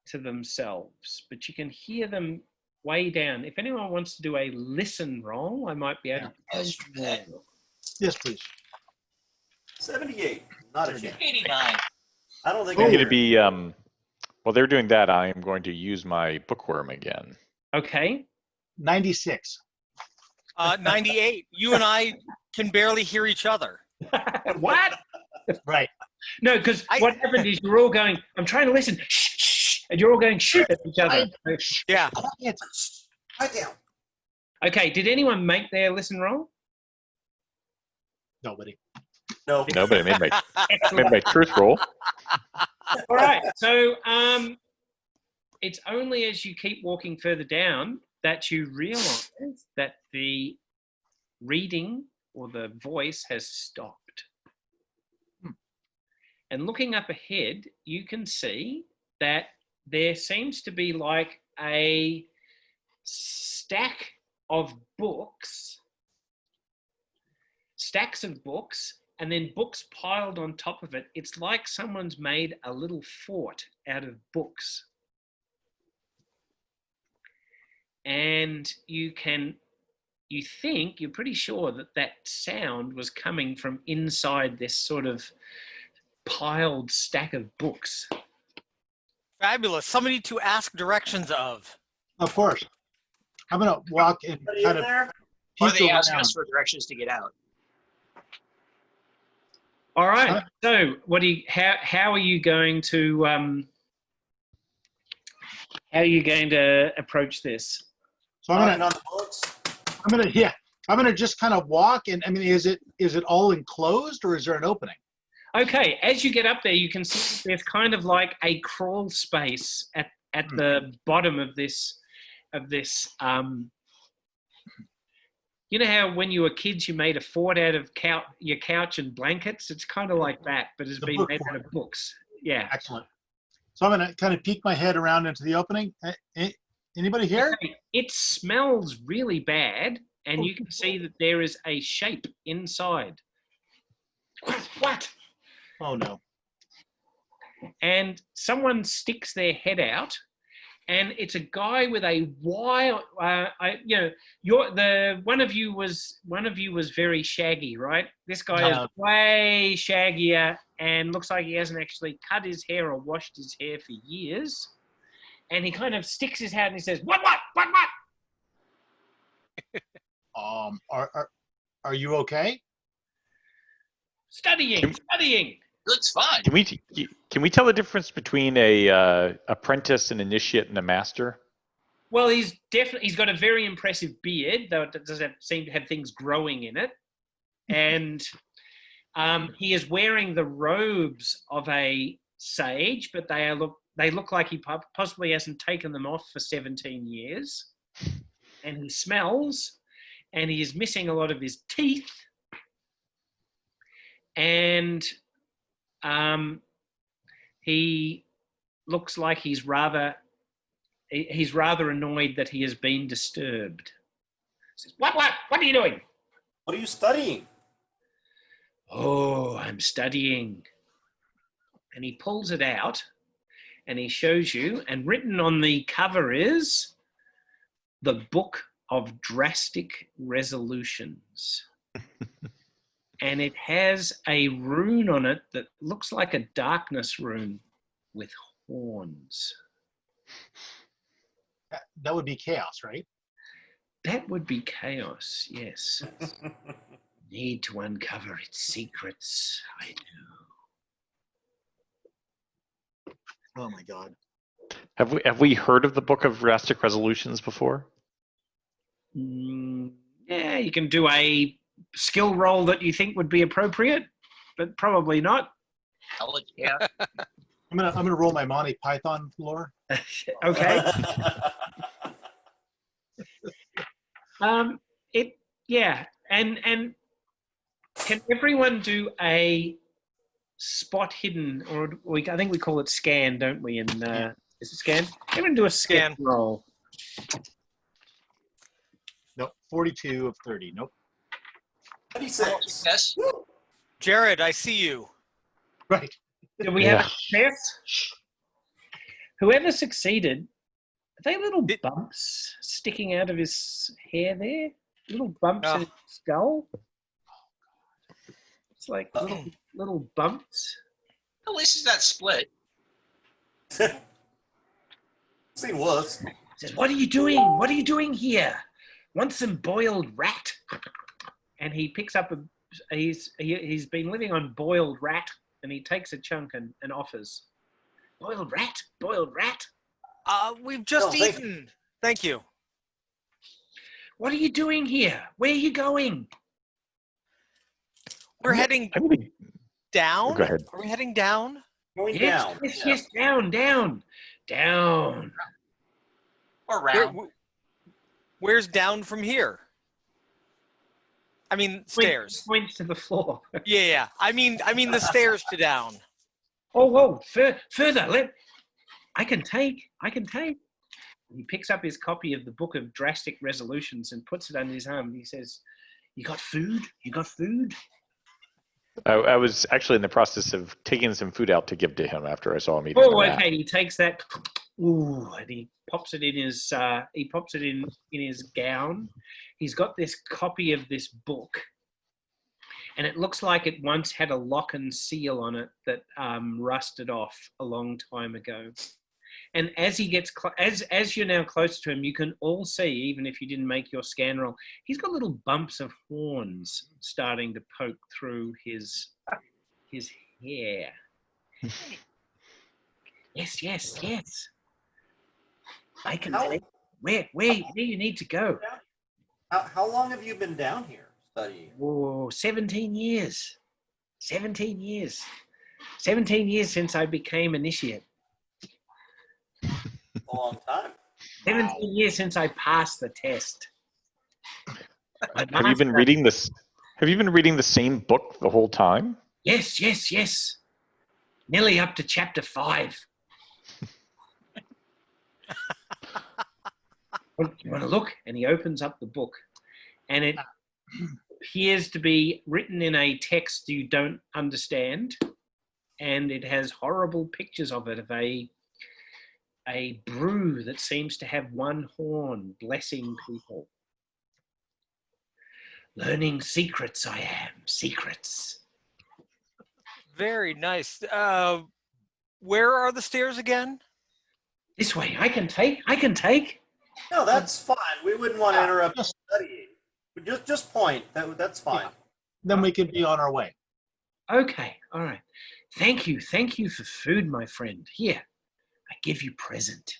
to themselves, but you can hear them way down. If anyone wants to do a listen roll, I might be able to. Yes, please. 78. Not a chance. 89. I don't think I'm I'm going to be, while they're doing that, I am going to use my bookworm again. Okay. 96. 98. You and I can barely hear each other. What? Right. No, because what happened is you're all going, I'm trying to listen. Shh, shh, And you're all going shit at each other. Yeah. Quiet. Quiet down. Okay, did anyone make their listen roll? Nobody. No. No, but I made my truth roll. All right, so it's only as you keep walking further down that you realize that the reading or the voice has stopped. And looking up ahead, you can see that there seems to be like a stack of books, stacks of books, and then books piled on top of it. It's like someone's made a little fort out of books. And you're pretty sure that sound was coming from inside this sort of piled stack of books. Fabulous. Somebody to ask directions of. Of course. I'm gonna walk and Anybody kind in of there? Or peek they ask around. us for directions to get out. All right. So, how are you going to approach this? So Knocking on the books. I'm gonna just kind of walk, and I mean, is it all enclosed or is there an opening? Okay, as you get up there, you can see that there's kind of like a crawl space at the bottom of this. You know how when you were kids you made a fort out of your couch and blankets? It's kind of like that, but it's been made out of books. Yeah. Excellent. So I'm gonna kind of peek my head around into the opening. Anybody here? Okay, it smells really bad, and you can see that there is a shape inside. What? Oh no. And someone sticks their head out, and it's a guy with a wild. One of you was very shaggy, right? This guy is way shaggier and looks like he hasn't actually cut his hair or washed his hair for years. And he kind of sticks his hat and he says, "What? Are you okay? Studying." Looks fine. Can we tell the difference between a apprentice, an initiate, and a master? Well, he's got a very impressive beard, though it doesn't seem to have things growing in it. And he is wearing the robes of a sage, but they look like he possibly hasn't taken them off for 17 years. And he smells, and he is missing a lot of his teeth. And he looks like he's rather annoyed that he has been disturbed. He says, What are you doing? What are you studying? Oh, I'm studying. And he pulls it out and he shows you, and written on the cover is the Book of Drastic Resolutions. And it has a rune on it that looks like a darkness rune with horns. That would be chaos, right? That would be chaos, yes. Need to uncover its secrets, I do. Oh my God. Have we heard of the Book of Drastic Resolutions before? Yeah, you can do a skill roll that you think would be appropriate, but probably not. Yeah. I'm gonna roll my Monty Python lore. Okay. And can everyone do a spot hidden, or I think we call it scan, don't we? And is it scan? Everyone do a scan roll. Nope. 42 of 30. Nope. 26. Yes. Jared, I see you. Right. Do we have a success? Whoever succeeded, are they little bumps sticking out of his hair there? Little bumps in his skull? It's like little bumps. At least it's not split. See, was. He says, What are you doing? What are you doing here? Want some boiled rat? And he picks up he's been living on boiled rat, and he takes a chunk and offers. Boiled rat? Boiled rat? We've just eaten. Thank you. What are you doing here? Where are you going? We're heading down. Go ahead. Are we heading down? Going Yes, down. yes, down. Or round. Where's down from here? I mean, stairs. Points to the floor. Yeah. I mean the stairs to down. Oh, whoa, further. I can take. He picks up his copy of the Book of Drastic Resolutions and puts it under his arm. He says, "You got food? You got food?" I was actually in the process of taking some food out to give to him after I saw him eating. Oh, okay. He takes that. Ooh, and he pops it in his. In his gown. He's got this copy of this book, and it looks like it once had a lock and seal on it that rusted off a long time ago. And as he gets as you're now close to him, you can all see, even if you didn't make your scan roll, he's got little bumps of horns starting to poke through his hair. Yes. I can take where you need to go. How long have you been down here studying? Oh, 17 years. 17 years. 17 years since I became initiate. A long time. 17 years since I passed the test. Have you been reading this? Have you been reading the same book the whole time? Yes. Nearly up to chapter 5. You want to look? And he opens up the book, and it appears to be written in a text you don't understand, and it has horrible pictures of it, of a brew that seems to have one horn blessing people. Learning secrets I am, secrets. Very nice. Where are the stairs again? This way, I can take. No, that's fine. We wouldn't want to interrupt studying. Just point. That's fine. Yeah. Then we could be on our way. Okay, all right. Thank you for food, my friend. Here, I give you present.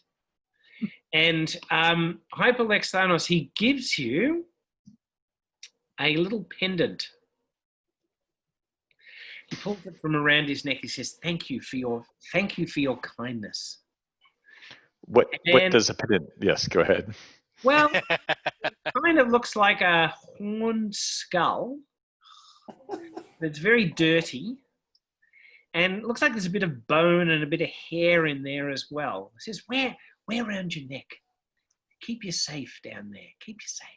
And Hyperlex Thanos, he gives you a little pendant. He pulls it from around his neck. He says, "Thank you for your kindness." What does a pendant? Yes, go ahead. Well, it kind of looks like a horned skull. It's very dirty, and it looks like there's a bit of bone and a bit of hair in there as well. It says, "Wear around your neck. Keep you safe down there. Keep you safe."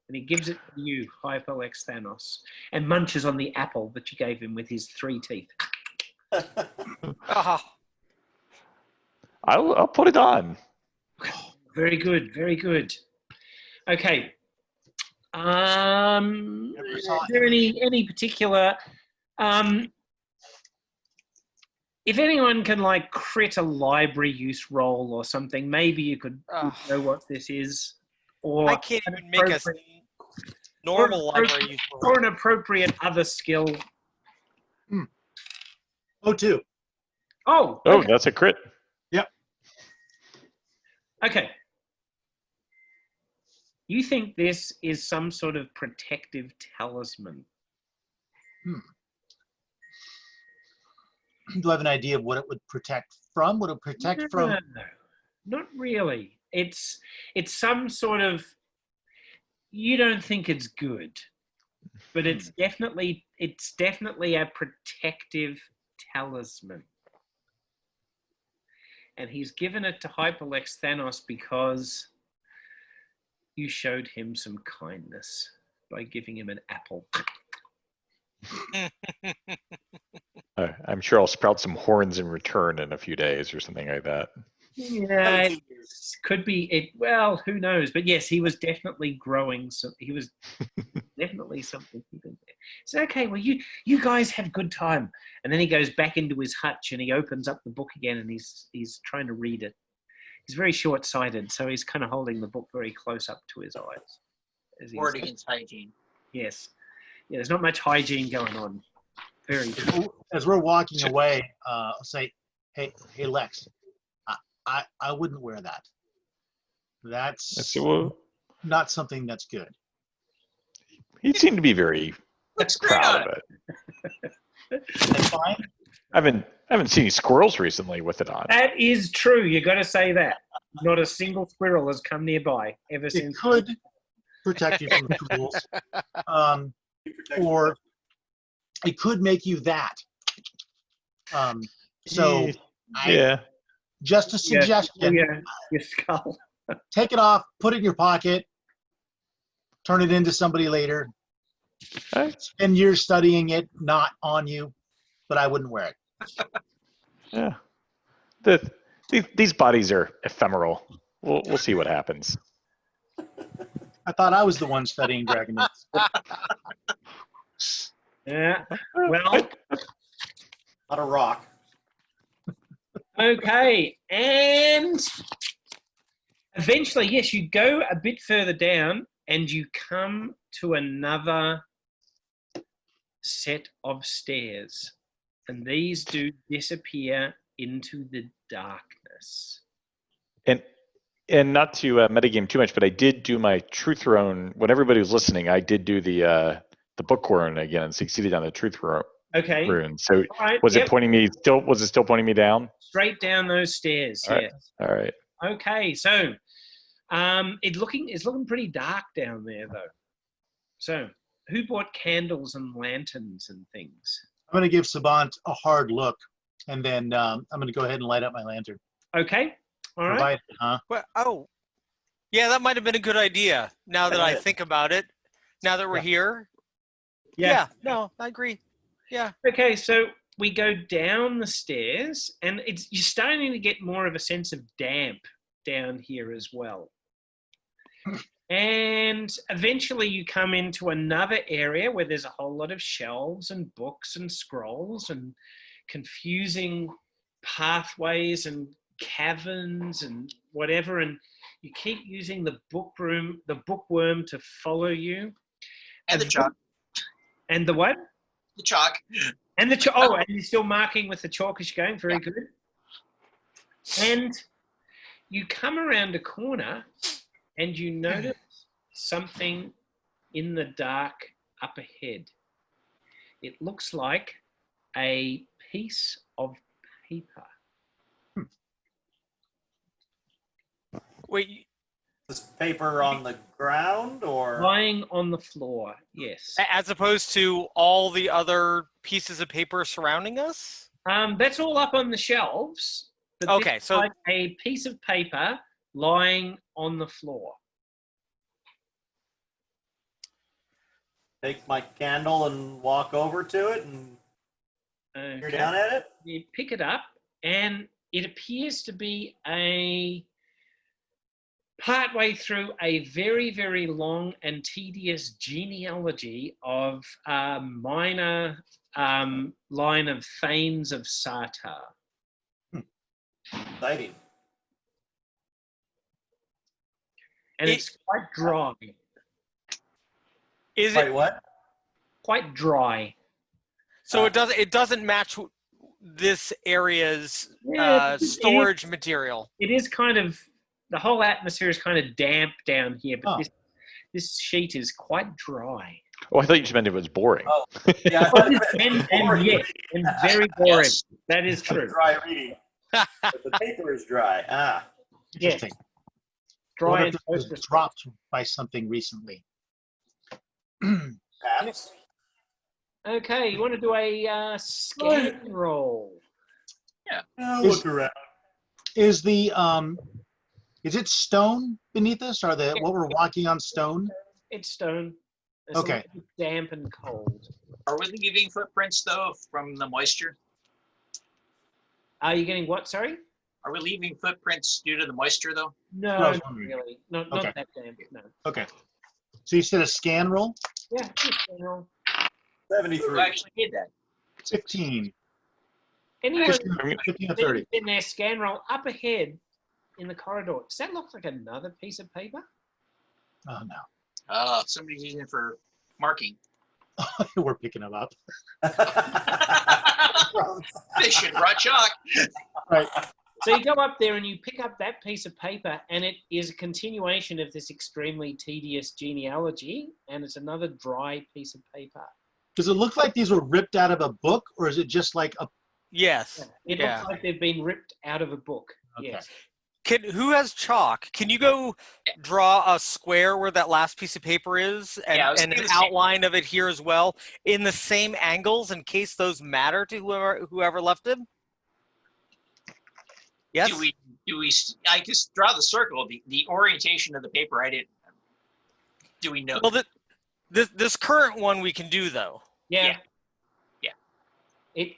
And he gives it to you, Hyperlex Thanos, and munches on the apple that you gave him with his 3 teeth. I'll put it on. Very good. Okay. Is there any particular? If anyone can like crit a library use roll or something, maybe you could know what this is. Or I can't even make a normal library use roll. Or an appropriate other skill. O2. Oh, that's a crit. Yep. Okay. You think this is some sort of protective talisman? Do I have an idea of what it would protect from? Would it protect from? No, not really. It's some sort of. You don't think it's good, but it's definitely a protective talisman. And he's given it to Hyperlex Thanos because you showed him some kindness by giving him an apple. I'm sure I'll sprout some horns in return in a few days or something like that. Yeah, it could be it. Well, who knows? But yes, he was definitely growing. So he was definitely something. So okay, well, you guys have good time. And then he goes back into his hutch and he opens up the book again and he's trying to read it. He's very short-sighted, so he's kind of holding the book very close up to his eyes. Ward against hygiene. Yes. Yeah, there's not much hygiene going on. Very good. As we're walking away, I'll say, hey, Lex, I wouldn't wear that. That's not something that's good. He seemed to be very proud of it. That's fine. I haven't seen any squirrels recently with it on. That is true. You got to say that. Not a single squirrel has come nearby ever since. It could protect you from tools, or it could make you that. So, just a suggestion. Your skull. Take it off, put it in your pocket, turn it into somebody later. Spend years studying it, not on you, but I wouldn't wear it. Yeah. These bodies are ephemeral. We'll see what happens. I thought I was the one studying dragon myths. Yeah. Well, Not a rock. okay. And eventually, yes, you go a bit further down and you come to another set of stairs. And these do disappear into the darkness. And not to metagame too much, but I did do my truth rune. When everybody was listening, I did do the book rune again and succeeded on the truth rune. So was it pointing me still? Was it still pointing me down? Straight down those stairs. Yes. All right. Okay. So, it's looking pretty dark down there though. So, who bought candles and lanterns and things? I'm going to give Sabant a hard look, and then I'm going to go ahead and light up my lantern. Okay. All right. Well, yeah, that might have been a good idea. Now that I think about it, now that we're here. Yeah. No, I agree. Yeah. Okay, so we go down the stairs, and you're starting to get more of a sense of damp down here as well. And eventually you come into another area where there's a whole lot of shelves and books and scrolls and confusing pathways and caverns and whatever, and you keep using the bookworm to follow you. And the chalk. And the what? The chalk. And the chalk. Oh, and you're still marking with the chalk as you're going. Very good. And you come around a corner and you notice something in the dark up ahead. It looks like a piece of paper. Wait. This paper on the ground or lying on the floor? Yes. As opposed to all the other pieces of paper surrounding us? That's all up on the shelves. But okay, so like a piece of paper lying on the floor. Take my candle and walk over to it and peer down at it? You pick it up, and it appears to be partway through a very, very long and tedious genealogy of a minor line of Thanes of Sartar. Exciting. And it's quite dry. Is Wait, it what? Quite dry. So it doesn't match this area's storage material. It is kind of, the whole atmosphere is kind of damp down here, but this sheet is quite dry. Oh, I thought you just meant it was boring. Oh, yeah. and very boring. Yes. That is true. Dry reading. But the paper is dry. Interesting. Yes. Dry and was dropped by something recently. Perhaps. Okay, you want to do a scan roll? Yeah. Look around. Is it stone beneath us? Or what we're walking on stone? It's stone. It's okay. Damp and cold. Are we leaving footprints though from the moisture? Are you getting what? Sorry. Are we leaving footprints due to the moisture though? No, not really. Not that damp. No. Okay. So you said a scan roll? Yeah, scan roll. 73. I actually did that. 15. Anyone 15 or 30. in their scan roll up ahead in the corridor? Does that look like another piece of paper? Oh no. Somebody's using it for marking. We're picking them up. They should brought chalk. Right. So you go up there and you pick up that piece of paper, and it is a continuation of this extremely tedious genealogy, and it's another dry piece of paper. Does it look like these were ripped out of a book, or is it just like a... Yes. It looks like they've been ripped out of a book. Okay. Yes. Who has chalk? Can you go draw a square where that last piece of paper is, and, and an outline of it here as well, in the same angles in case those matter to whoever left it? Yes. Do we? I just draw the circle. The orientation of the paper. I didn't. Do we know? Well, this current one we can do though. Yeah. It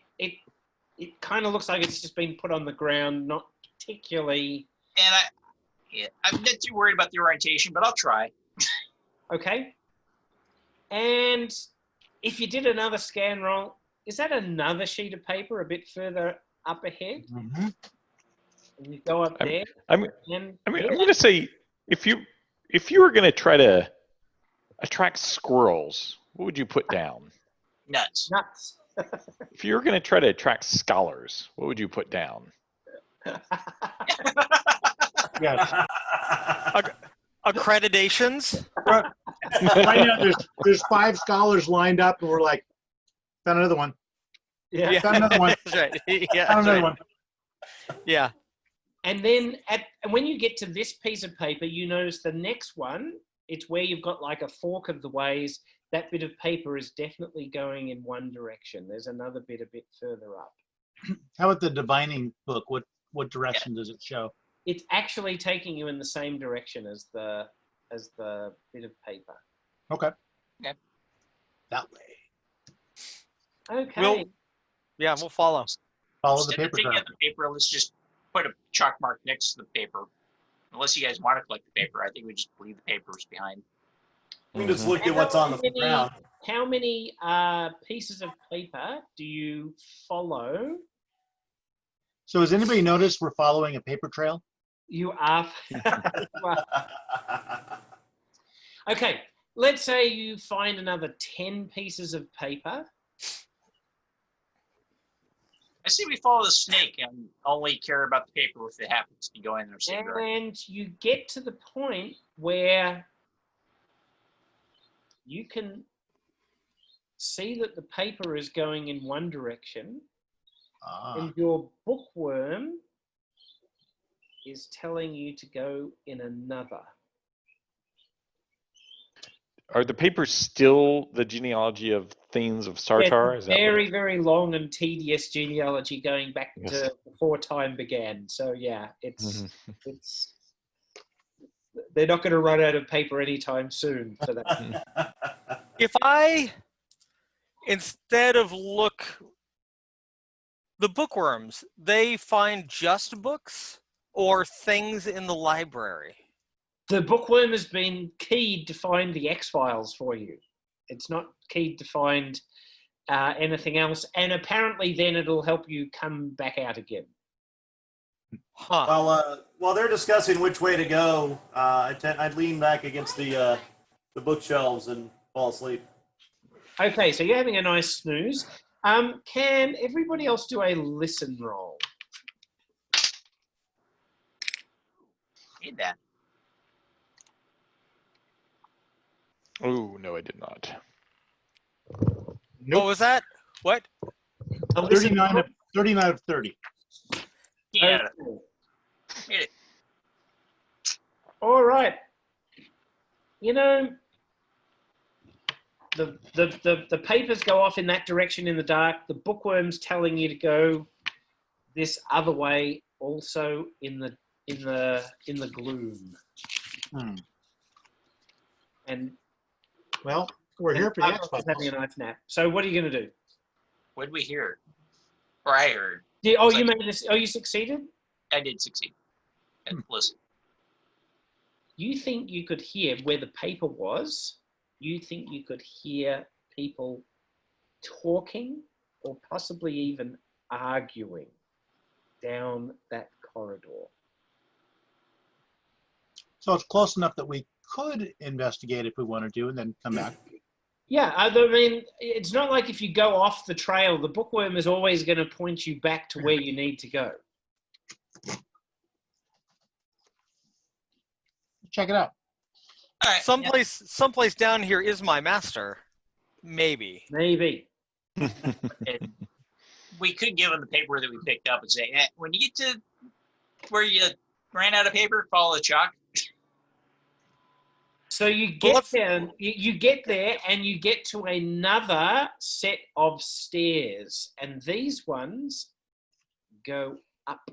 kind of looks like it's just been put on the ground, not particularly. And I'm not too worried about the orientation, but I'll try. Okay. And if you did another scan roll, is that another sheet of paper a bit further up ahead? Mm-hmm. And you go up there. I'm going to say, if you were going to try to attract squirrels, what would you put down? Nuts. Nuts. If you were going to try to attract scholars, what would you put down? Yes. Accreditations. Right now, there's 5 scholars lined up, and we're like, found another one. Yeah. Found another one. That's right. Yeah. Found another one. Yeah. And then when you get to this piece of paper, you notice the next one, it's where you've got like a fork of the ways. That bit of paper is definitely going in one direction. There's another bit a bit further up. How about the divining book? What direction does it show? It's actually taking you in the same direction as the bit of paper. Okay. Okay. That way. Okay. We'll follow. Follow the Instead paper of taking trail. out the paper, let's just put a chalk mark next to the paper. Unless you guys want to collect the paper, I think we just leave the papers behind. We can just look at what's on the ground. How many pieces of paper do you follow? So has anybody noticed we're following a paper trail? You are. Okay, let's say you find another 10 pieces of paper. I say we follow the snake and only care about the paper if it happens to go in there. And you get to the point where you can see that the paper is going in one direction, and your bookworm is telling you to go in another. Are the papers still the genealogy of Thanes of Sartar? Yeah, very, very long and tedious genealogy going back to before time began. So yeah, it's they're not going to run out of paper anytime soon for that. If I, instead of the bookworms, they find just books or things in the library? The bookworm has been keyed to find the X-Files for you. It's not keyed to find anything else. And apparently then it'll help you come back out again. Huh. Well, while they're discussing which way to go, I'd lean back against the bookshelves and fall asleep. Okay, so you're having a nice snooze. Can everybody else do a listen roll? Need that. Oh, no, I did not. What was that? What? 39 of 30. Yeah. Made it. All right. You know, the papers go off in that direction in the dark. The bookworm's telling you to go this other way, also in the gloom. And well, we're here for the X-Files. Having a nice nap. So what are you going to do? What did we hear? Or I heard. You made this. Oh, you succeeded? I did succeed. Listen. You think you could hear where the paper was? You think you could hear people talking or possibly even arguing down that corridor? So it's close enough that we could investigate if we wanted to and then come back. Yeah, I mean, it's not like if you go off the trail, the bookworm is always going to point you back to where you need to go. check it out. All right. Someplace down here is my master. Maybe. And we could give him the paper that we picked up and say, when you get to where you ran out of paper, follow the chalk. So you get down, you get there, and you get to another set of stairs, and these ones go up.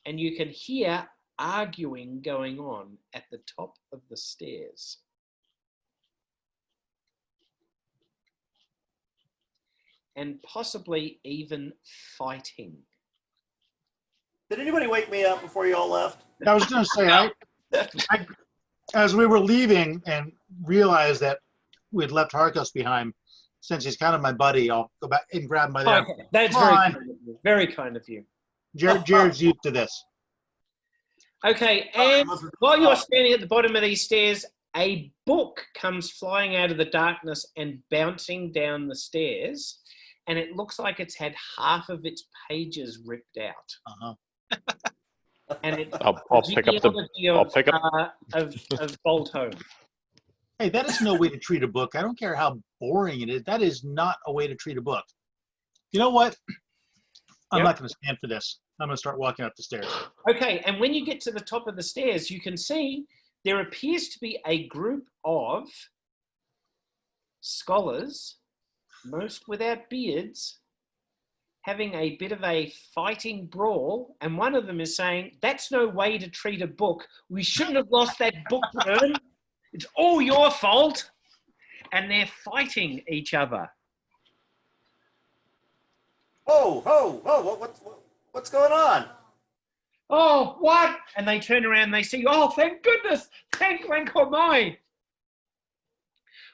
And you can hear arguing going on at the top of the stairs. And possibly even fighting. Did anybody wake me up before you all left? I was going to say, as we were leaving and realized that we had left Harkos behind, since he's kind of my buddy, I'll go back and grab him by there. Okay. That's very kind of you. Very kind of you. Jared's used to this. Okay, and while you're standing at the bottom of these stairs, a book comes flying out of the darkness and bouncing down the stairs, and it looks like it's had half of its pages ripped out. And I'll pick up of Bolt Home. Hey, that is no way to treat a book. I don't care how boring it is. That is not a way to treat a book. You know what? I'm not going to stand for this. I'm going to start walking up the stairs. Okay, and when you get to the top of the stairs, you can see there appears to be a group of scholars, most without beards, having a bit of a fighting brawl, and one of them is saying, "That's no way to treat a book. We shouldn't have lost that bookworm. It's all your fault." And they're fighting each other. Whoa, what's going on? Oh, what? And they turn around and they see, oh, thank goodness. Thank Lankomai.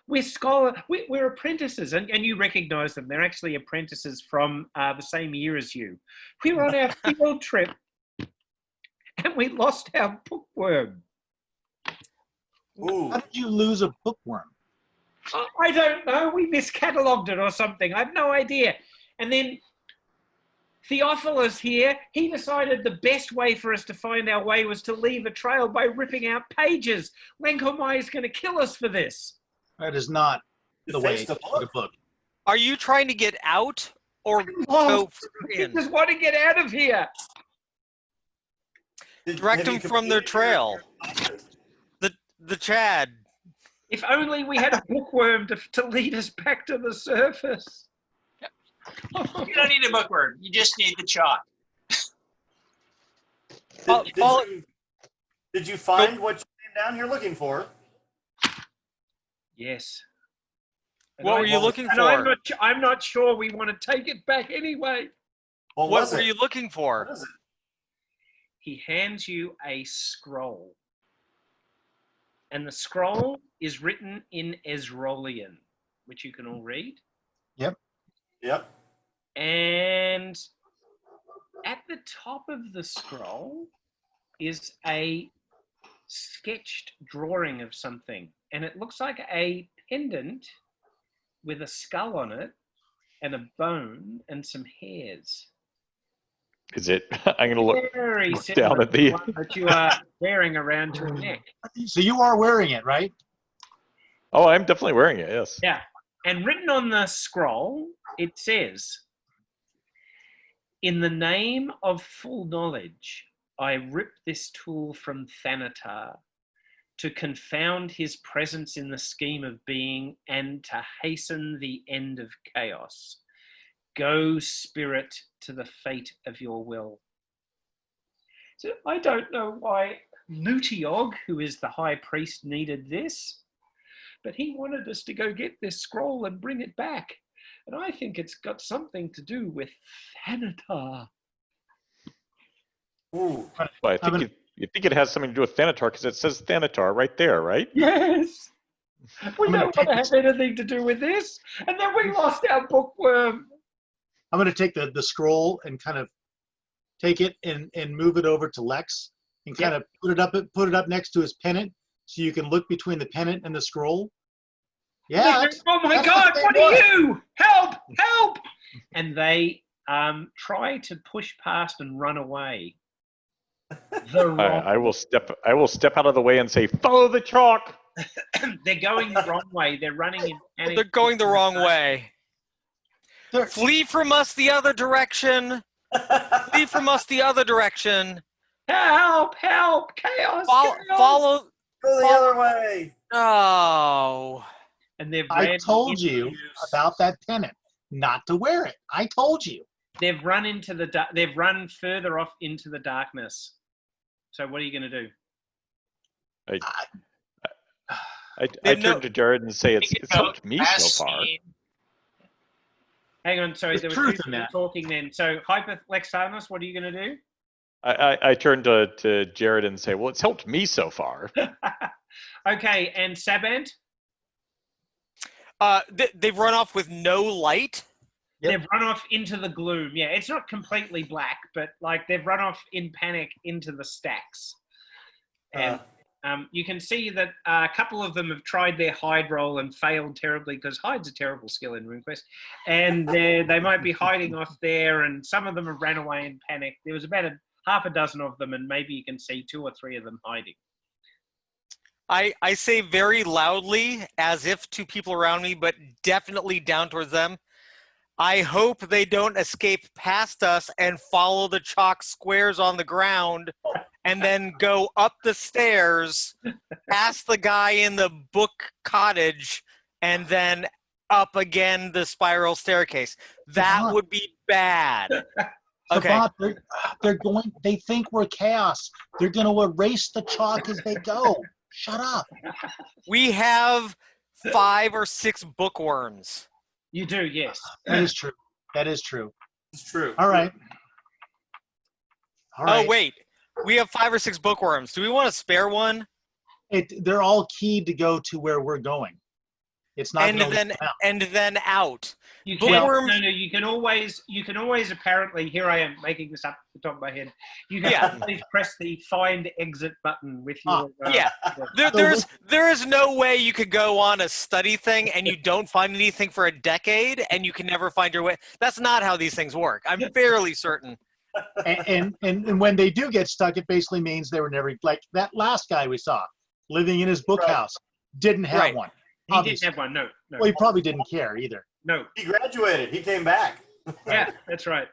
We're apprentices, and you recognize them. They're actually apprentices from the same year as you. We were on our field trip, and we lost our bookworm. Ooh. How did you lose a bookworm? I don't know. We miscatalogued it or something. I have no idea. And then Theophilus here, he decided the best way for us to find our way was to leave a trail by ripping out pages. Lankomai is going to kill us for this. That is not the way to read a book. Are you trying to get out or Oh, go I in? just want to get out of here. Direct them from their trail. The Chad. If only we had a bookworm to lead us back to the surface. You don't need a bookworm. You just need the chalk. Did you find what you came down here looking for? Yes. What were you looking for? I'm not sure we want to take it back anyway. Well, what were you looking for? What is it? He hands you a scroll. And the scroll is written in Ezrolian, which you can all read. Yep. And at the top of the scroll is a sketched drawing of something. And it looks like a pendant with a skull on it and a bone and some hairs. Is it? I'm going to look Very down at the one that you are wearing around your neck. So you are wearing it, right? Oh, I'm definitely wearing it, yes. Yeah. And written on the scroll, it says, "In the name of full knowledge, I rip this tool from Thanatar to confound his presence in the scheme of being and to hasten the end of chaos. Go, spirit, to the fate of your will." So I don't know why Lutiog, who is the high priest, needed this, but he wanted us to go get this scroll and bring it back. And I think it's got something to do with Thanatar. Ooh. Well, I think you think it has something to do with Thanatar because it says Thanatar right there, right? Yes. We don't want to have anything to do with this. And then we lost our bookworm. I'm going to take the scroll and kind of take it and move it over to Lex and kind of put it up next to his pennant so you can look between the pennant and the scroll. Yeah. Oh my God, what are you? Help, help. And they try to push past and run away. the wrong. I will step out of the way and say, follow the chalk. They're going the wrong way. They're running in panic. They're going the wrong way. Flee from us the other direction. Flee from us the other direction. Help! Help! Chaos! Follow. Go the other way. Oh. And they've. I told you about that pennant, not to wear it. I told you. They've run into the. They've run further off into the darkness. So what are you going to do? I turn to Jared and say, it's helped me so far. Hang on, sorry, There's there was truth in that. talking then. So, Lexanus, what are you going to do? I turn to Jared and say, well, it's helped me so far. Okay, and Sabant? They've run off with no light? Yep. They've run off into the gloom. Yeah, it's not completely black, but like they've run off in panic into the stacks. And you can see that a couple of them have tried their hide roll and failed terribly because hide's a terrible skill in RuneQuest. And they might be hiding off there, and some of them have ran away in panic. There was about half a dozen of them, and maybe you can see 2 or 3 of them hiding. I say very loudly, as if to people around me, but definitely down towards them. I hope they don't escape past us and follow the chalk squares on the ground and then go up the stairs, past the guy in the book cottage, and then up again the spiral staircase. That would be bad. Okay. They think we're chaos. They're going to erase the chalk as they go. Shut up. We have 5 or 6 bookworms. You do, yes. That is true. That is true. It's true. All right. Oh, wait. We have 5 or 6 bookworms. Do we want to spare one? They're all keyed to go to where we're going. It's not. And then out. You can, no, you can always apparently, here I am making this up at the top of my head. You can always press the find exit button with your. There is no way you could go on a study thing and you don't find anything for a decade and you can never find your way. That's not how these things work. I'm fairly certain. And when they do get stuck, it basically means they were never, like that last guy we saw living in his book house didn't have one. He didn't have one, no. Well, he probably didn't care either. No. He graduated. He came back. Yeah, that's right.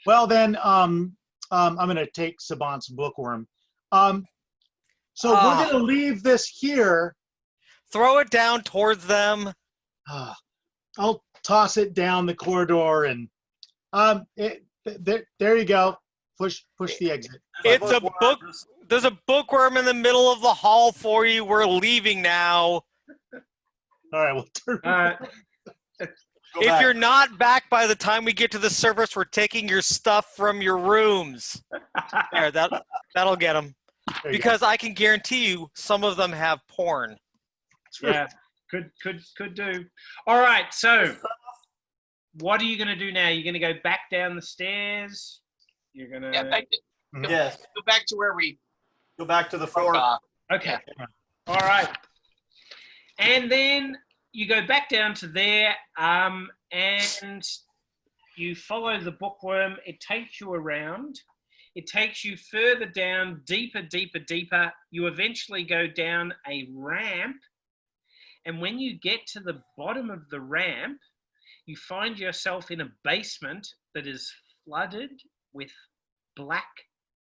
Well, then I'm going to take Sabant's bookworm. So we're going to leave this here. Throw it down towards them. I'll toss it down the corridor and there you go. Push the exit. It's a book. There's a bookworm in the middle of the hall for you. We're leaving now. All right, we'll turn. If you're not back by the time we get to the surface, we're taking your stuff from your rooms. There, that'll get them. Because I can guarantee you, some of them have porn. Yeah, could do. All right, so what are you going to do now? You're going to go back down the stairs. You're going to yes. Go back to where we. Go back to the floor. Okay. All right. And then you go back down to there, and you follow the bookworm. It takes you around. It takes you further down, deeper, deeper, deeper. You eventually go down a ramp. And when you get to the bottom of the ramp, you find yourself in a basement that is flooded with black,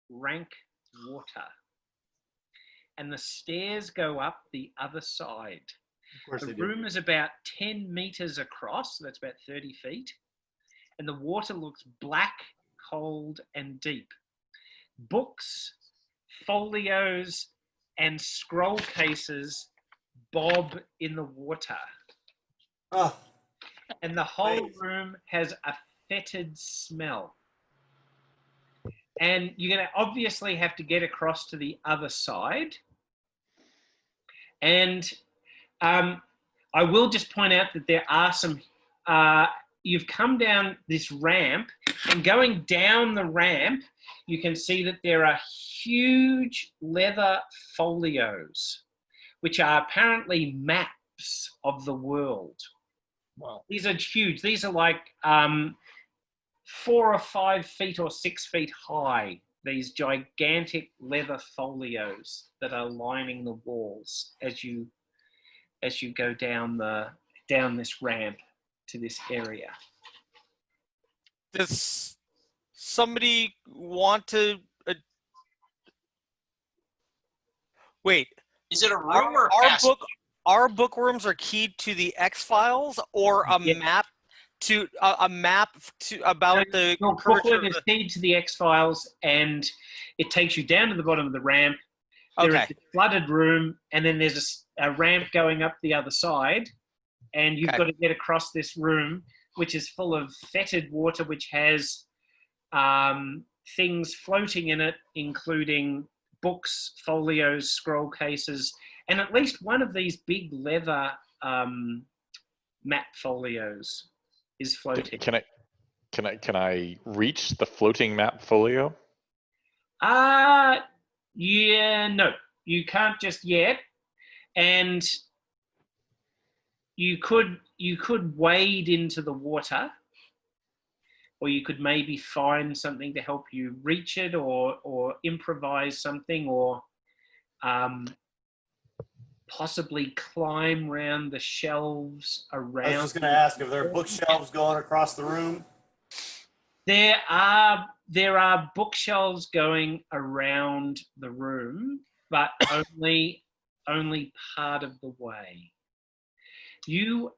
rank water. And the stairs go up the other side. The room is about 10 meters across, so that's about 30 feet. And the water looks black, cold, and deep. Books, folios, and scroll cases bob in the water. And the whole room has a fetid smell. And you're going to obviously have to get across to the other side. And I will just point out that there are some, you've come down this ramp, and going down the ramp, you can see that there are huge leather folios, which are apparently maps of the world. Wow. These are huge. These are like 4 or 5 feet or 6 feet high, these gigantic leather folios that are lining the walls as you go down this ramp to this area. Does somebody want to wait? Is it a room or a passage? Our bookworms are keyed to the X-Files or a map to about the booklet is keyed to the X-Files, and it takes you down to the bottom of the ramp. There is a flooded room, and then there's a ramp going up the other side, and you've got to get across this room, which is full of fetid water, which has things floating in it, including books, folios, scroll cases, and at least one of these big leather map folios is floating. Can I reach the floating map folio? Yeah, no, you can't just yet, and you could wade into the water, or you could maybe find something to help you reach it, or improvise something, or possibly climb around the shelves around. I was just going to ask if there are bookshelves going across the room. There are bookshelves going around the room, but only part of the way.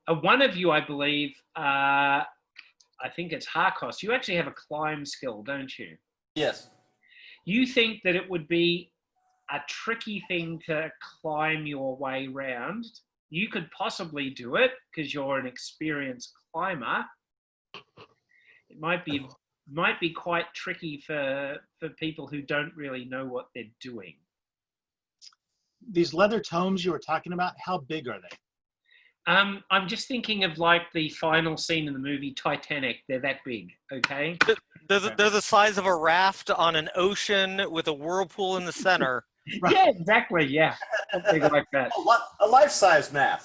One of you, I believe, I think it's Harkos. You actually have a climb skill, don't you? Yes. You think that it would be a tricky thing to climb your way round. You could possibly do it because you're an experienced climber. It might be quite tricky for people who don't really know what they're doing. These leather tomes you were talking about, how big are they? I'm just thinking of like the final scene in the movie Titanic. They're that big, okay? They're the size of a raft on an ocean with a whirlpool in the center. Right. Yeah, exactly. Yeah, something like that. A life-size map.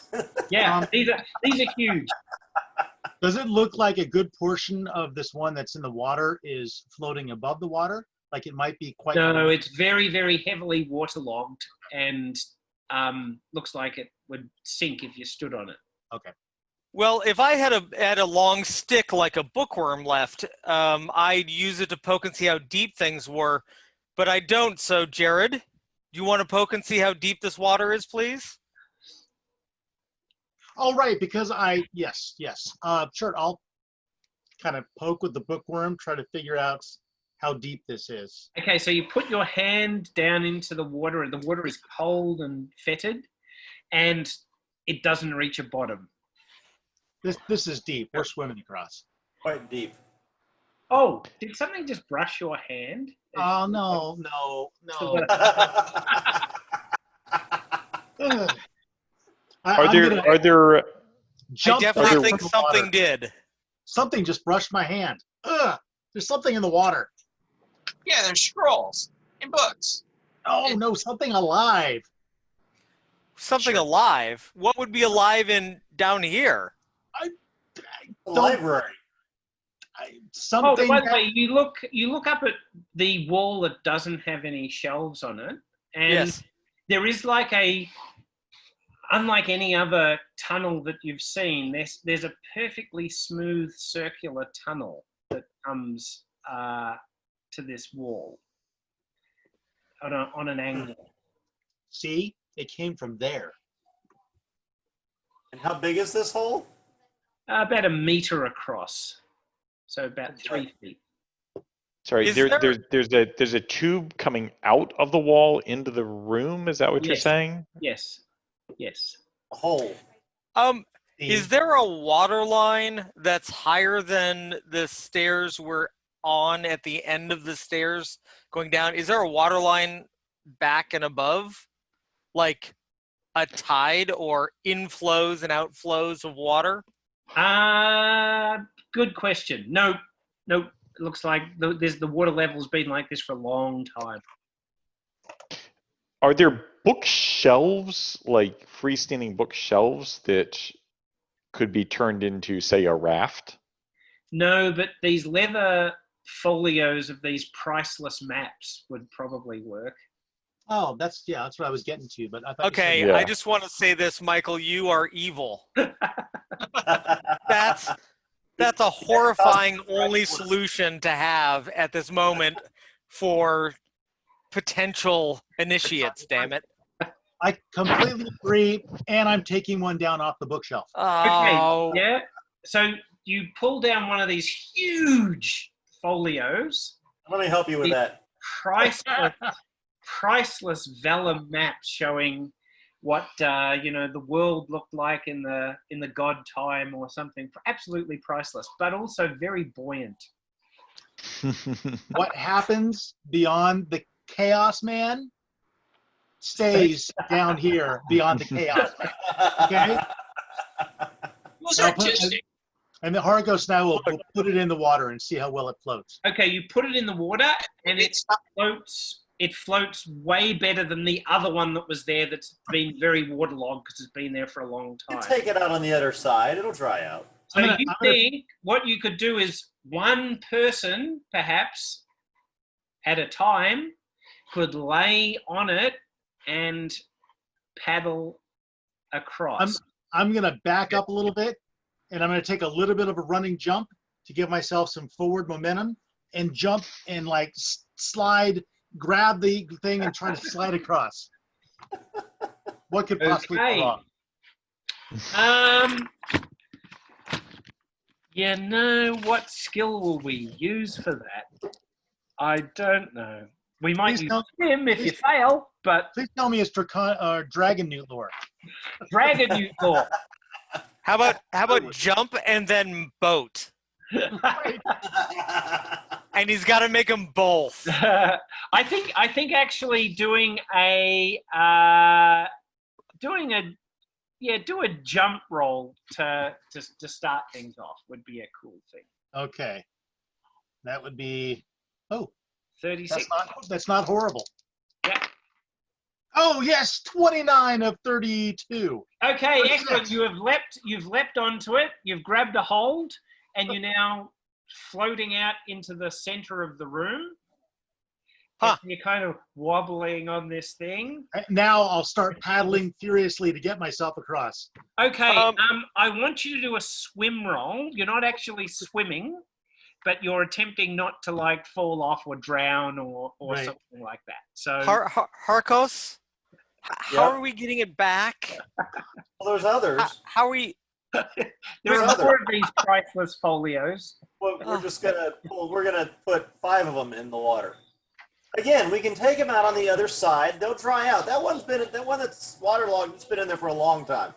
Yeah, these are huge. Does it look like a good portion of this one that's in the water is floating above the water? Like it might be quite... No, it's very, very heavily waterlogged and looks like it would sink if you stood on it. Okay. Well, if I had a long stick like a bookworm left, I'd use it to poke and see how deep things were, but I don't. So, Jared, do you want to poke and see how deep this water is, please? All right, because yes. Sure, I'll kind of poke with the bookworm, try to figure out how deep this is. Okay, so you put your hand down into the water, and the water is cold and fetid, and it doesn't reach a bottom. This is deep. We're swimming across. Quite deep. Oh, did something just brush your hand? Oh, no. Are there? I definitely think something did. Something just brushed my hand. Ugh, there's something in the water. Yeah, there's scrolls and books. Oh, no, something alive. Something alive? What would be alive down here? Library. Something. Oh, by the way, you look up at the wall that doesn't have any shelves on it, and there is like unlike any other tunnel that you've seen, there's a perfectly smooth circular tunnel that comes to this wall on an angle. See, it came from there. And how big is this hole? About 1 meter across, so about 3 feet. Sorry, there's a tube coming out of the wall into the room. Is that what you're saying? Yes. A hole. Is there a water line that's higher than the stairs we're on at the end of the stairs going down? Is there a water line back and above, like a tide or inflows and outflows of water? Good question. No. It looks like the water level's been like this for a long time. Are there bookshelves, like freestanding bookshelves, that could be turned into, say, a raft? No, but these leather folios of these priceless maps would probably work. Oh, that's what I was getting to. But I thought. Okay, Yeah. I just want to say this, Michael. You are evil. That's a horrifying only solution to have at this moment for potential initiates. Damn it! I completely agree, and I'm taking one down off the bookshelf. Oh, Okay, yeah. So you pull down one of these huge folios. Let me help you with that. Priceless vellum maps showing what the world looked like in the god time or something. Absolutely priceless, but also very buoyant. What happens beyond the Chaos Man stays down here beyond the Chaos Man. Okay? It was artistic. And the Hargos now will put it in the water and see how well it floats. Okay, you put it in the water and it floats. It floats way better than the other one that was there that's been very waterlogged because it's been there for a long time. You take it out on the other side, it'll dry out. So you think what you could do is one person, perhaps, at a time, could lay on it and paddle across. I'm going to back up a little bit, and I'm going to take a little bit of a running jump to give myself some forward momentum and jump and like slide, grab the thing and try to slide across. What could possibly go wrong? What skill will we use for that? I don't know. We might use him if you fail, but... Please tell me it's Dragon Newt lore. Dragon Newt lore. how about jump and then boat? And he's got to make them both. I think actually do a jump roll to start things off would be a cool thing. Okay, that would be 36. That's not horrible. Yeah. Oh yes, 29 of 32. Okay, excellent. You've leapt onto it. You've grabbed a hold, and you're now floating out into the center of the room. Huh. You're kind of wobbling on this thing. Now I'll start paddling furiously to get myself across. Okay, I want you to do a swim roll. You're not actually swimming, but you're attempting not to like fall off or drown or right. something like that. So Harkos, how are we getting it back? Well, there's others. How are we? There are more of these priceless folios. Well, we're gonna put 5 of them in the water. Again, we can take them out on the other side. They'll dry out. That one that's waterlogged, it's been in there for a long time.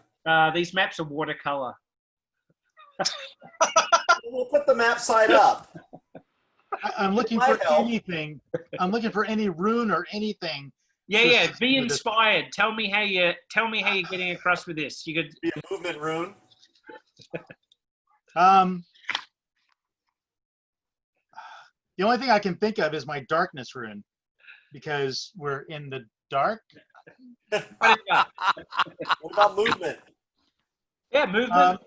These maps are watercolor. We'll put the map side up. I'm looking for anything. I'm looking for any rune or anything. Yeah. Be inspired. Tell me how you're getting across with this. You could be a movement rune. The only thing I can think of is my darkness rune, because we're in the dark. What about movement? Yeah, movement.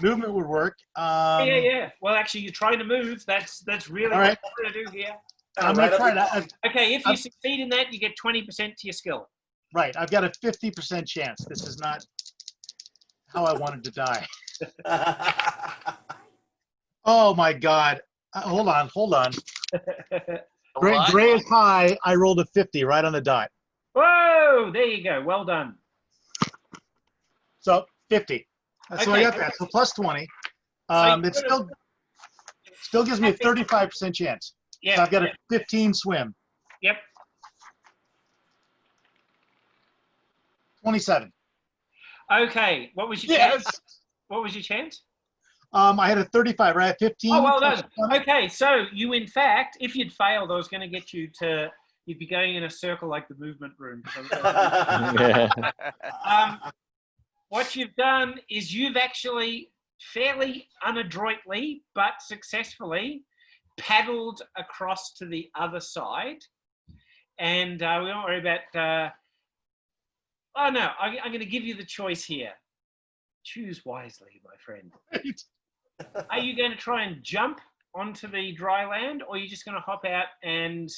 Movement would work. Yeah. Well, actually, you're trying to move. That's really what we're going to do here. I'm going to try that. Okay, if you succeed in that, you get 20% to your skill. Right. I've got a 50% chance. This is not how I wanted to die. Oh, my God. Hold on. Gray is high. I rolled a 50 right on the dot. Whoa! There you go. Well done. So 50. So I got that. So plus 20. It still gives me a 35% chance. Yeah. So I've got a 15 swim. Yep. 27. Okay. What was your chance? What was your chance? I had a 35, right? 15. Oh, well done. Okay, so you, in fact, if you'd failed, I was going to get you to, you'd be going in a circle like the movement room. What you've done is you've actually fairly unadroitly, but successfully paddled across to the other side. And we don't worry about, oh no, I'm going to give you the choice here. Choose wisely, my friend. Are you going to try and jump onto the dry land, or you're just going to hop out and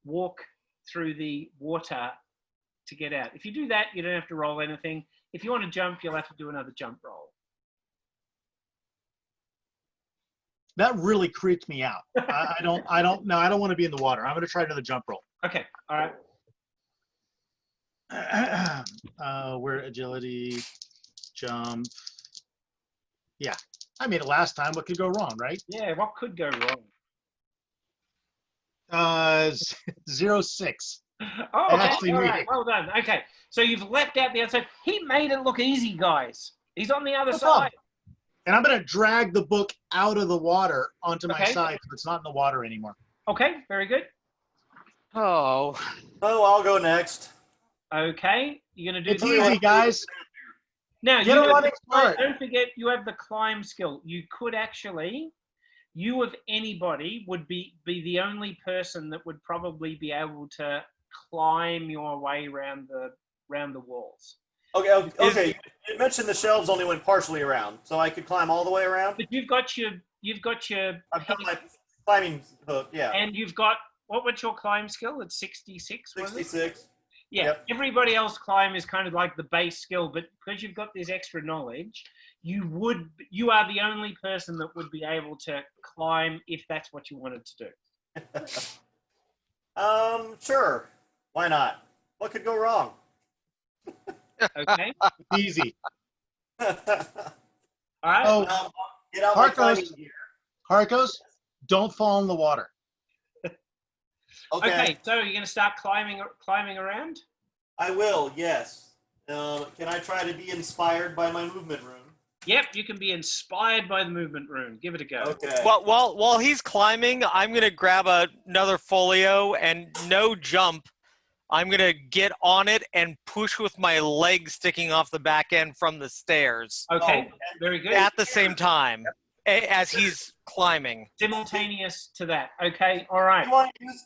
walk through the water to get out? If you do that, you don't have to roll anything. If you want to jump, you'll have to do another jump roll. That really creeped me out. I don't want to be in the water. I'm going to try another jump roll. Okay, all right. Where agility, jump. Yeah, I made it last time. What could go wrong, right? Yeah, what could go wrong? 0.6. Oh, I okay. actually All made right. it. Well done. Okay, so you've leapt out the outside. He made it look easy, guys. He's on the other No side. problem. And I'm going to drag the book out of the water onto my Okay. side so it's not in the water anymore. Okay, very good. Oh. Oh, I'll go next. Okay, you're going to do It's easy, guys. Now, Get a running start. don't forget you have the climb skill. You could actually, you of anybody would be the only person that would probably be able to climb your way around the walls. Okay. You mentioned the shelves only went partially around, so I could climb all the way around. But you've got your I've got my climbing hook, yeah. and you've got what's your climb skill? It's 66. Was it? 66. Yeah. Yep. Everybody else climb is kind of like the base skill, but because you've got this extra knowledge, you are the only person that would be able to climb if that's what you wanted to do. Sure. Why not? What could go wrong? Okay. Easy. All right. Oh, Get out my climbing Harkos, gear. Harkos, don't fall in the water. Okay. So you're going to start climbing around? I will, yes. Can I try to be inspired by my movement rune? Yep, you can be inspired by the movement rune. Give it a go. Okay. Well, while he's climbing, I'm going to grab another folio and no jump. I'm going to get on it and push with my legs sticking off the back end from the stairs. Okay, very good. At the same time as he's climbing. Simultaneous to that. Okay, all right.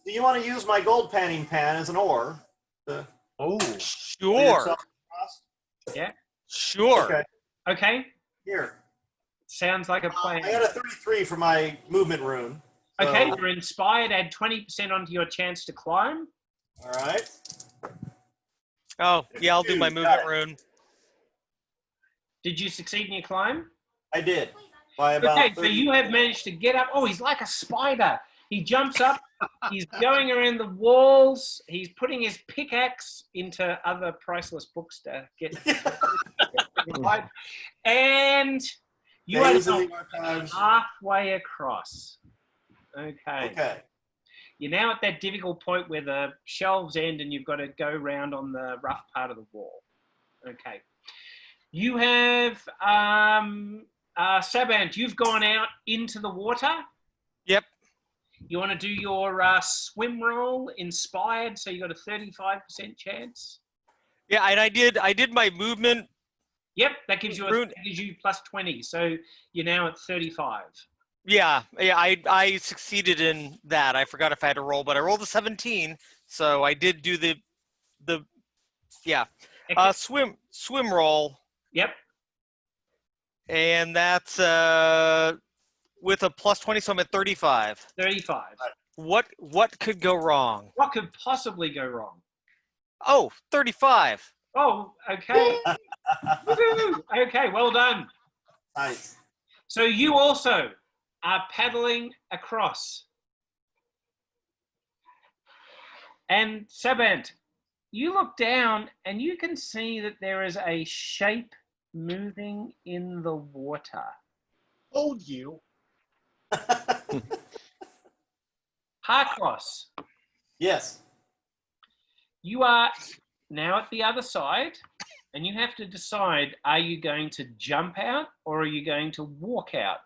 Do you want to use my gold panning pan as an oar? Oh. Sure. Yeah. Sure. Okay. Here. Sounds like a plan. I got a 33 for my movement rune. So, Okay, you're inspired. Add 20% onto your chance to climb. all right. Oh, yeah, I'll do my movement rune. Did you succeed in your climb? I did. By about Okay, so 30. you have managed to get up. Oh, he's like a spider. He jumps up. He's going around the walls. He's putting his pickaxe into other priceless books to get. And you are now halfway across. Okay. Okay. You're now at that difficult point where the shelves end and you've got to go around on the rough part of the wall. Okay. You have, Sabant, you've gone out into the water. Yep. You want to do your swim roll, inspired, so you got a 35% chance. Yeah, and I did my movement. Yep, that gives you plus 20, so you're now at 35. Yeah, I succeeded in that. I forgot if I had to roll, but I rolled a 17, so I did do the swim roll. Yep. And that's with a plus 20, so I'm at 35. 35. What could go wrong? What could possibly go wrong? Oh, 35. Oh, okay. Okay, well done. Nice. So you also are paddling across. And Sabant, you look down and you can see that there is a shape moving in the water. Told you. Harkos, Yes. you are now at the other side and you have to decide, are you going to jump out or are you going to walk out?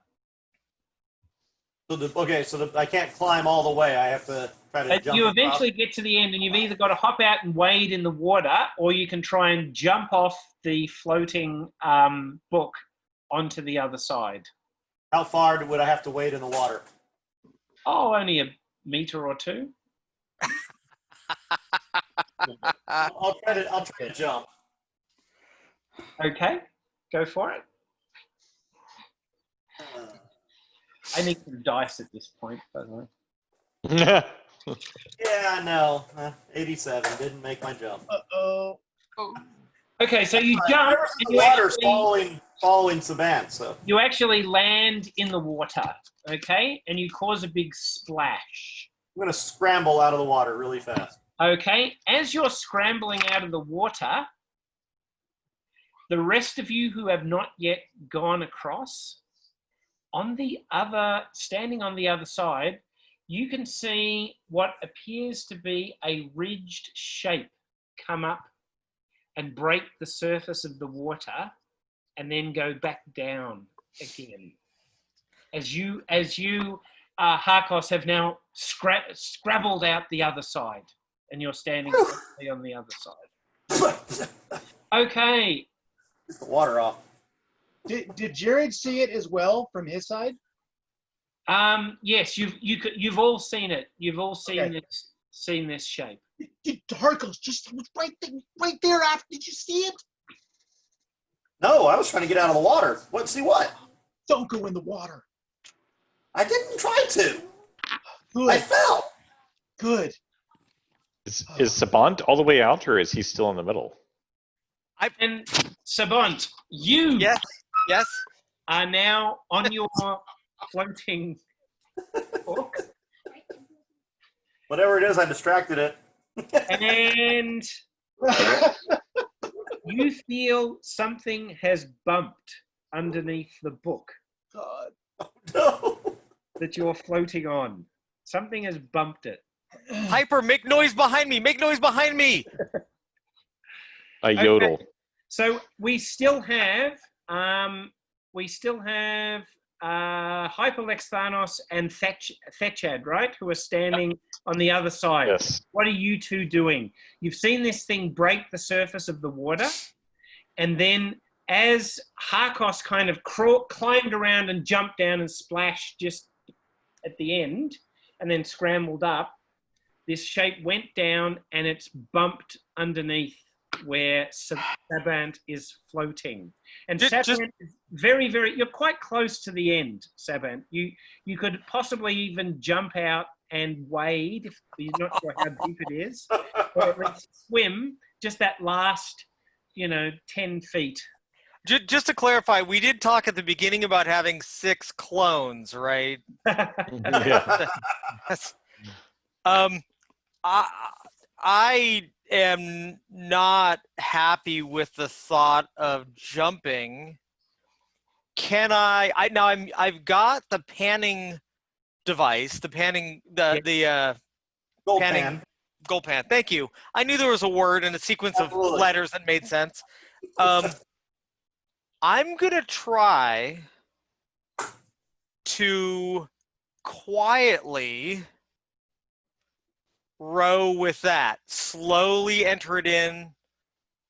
So I can't climb all the way. I have to try to jump. You eventually get to the end and you've either got to hop out and wade in the water or you can try and jump off the floating book onto the other side. How far would I have to wade in the water? Oh, only a meter or two. I'll try to jump. Okay, go for it. I need some dice at this point, by the way. Yeah, no. 87 didn't make my jump. Uh-oh. Okay, so you jump. Never And the you water's actually, following Saban, so. you actually land in the water, okay? And you cause a big splash. I'm going to scramble out of the water really fast. Okay, as you're scrambling out of the water, the rest of you who have not yet gone across, standing on the other side, you can see what appears to be a ridged shape come up and break the surface of the water and then go back down again. As you Harkos, have now scrabbled out the other side, and you're standing on the other side. Okay. Get the water off. Did Jared see it as well from his side? Yes, you've all seen it. You've all seen this shape. Harkos just right there after. Did you see it? No, I was trying to get out of the water. What? See what? Don't go in the water. I didn't try to. Good. I fell. Good. Is Sabant all the way out, or is he still in the middle? And Sabant, you Yes. are now on your floating book. Whatever it is, I distracted it. And you feel something has bumped underneath the book God. No. that you're floating on. Something has bumped it. Hyper, make noise behind me. Make noise behind me. A yodel. Okay. So we still have Hyperlex Thanos and Thechad, right? Who are standing on the other side. Yes. What are you two doing? You've seen this thing break the surface of the water, and then as Harkos kind of climbed around and jumped down and splashed just at the end, and then scrambled up, this shape went down and it's bumped underneath where Sabant is floating. And Sabant is very, very, you're quite close to the end, Sabant. You could possibly even jump out and wade, if you're not sure how deep it is, or at least swim just that last, 10 feet. Just to clarify, we did talk at the beginning about having 6 clones, right? Yeah. I am not happy with the thought of jumping. Can I've got the panning device, the Gold panning pan. gold pan. Thank you. I knew there was a word and a sequence of Absolutely. letters that made sense. I'm gonna try to quietly row with that. Slowly enter it in,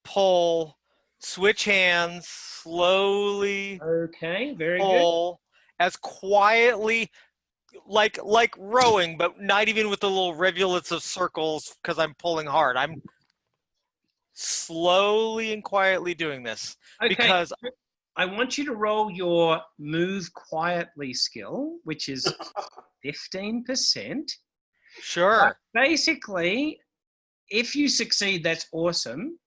pull, switch hands, slowly Okay, very good. pull, as quietly, like rowing, but not even with the little rivulets of circles because I'm pulling hard. I'm slowly and quietly doing this because I want you to roll your move quietly skill, which is 15%. sure. But basically, if you succeed, that's awesome.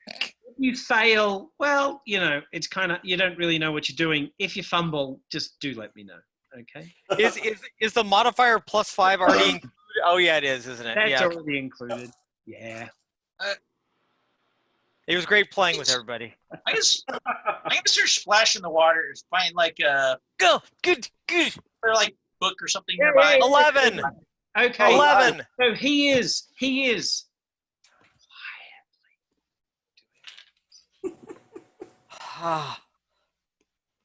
If you fail, well, it's kind of, you don't really know what you're doing. If you fumble, just do let me know. Okay. Is the modifier +5 already included? Oh yeah, it is, isn't it? That's Yeah. already included. Yeah. It was great playing with everybody. I guess I'm gonna start splashing the water, find like Go, good. or like book or something Yeah, nearby. yeah, 11. Okay. 11. So he is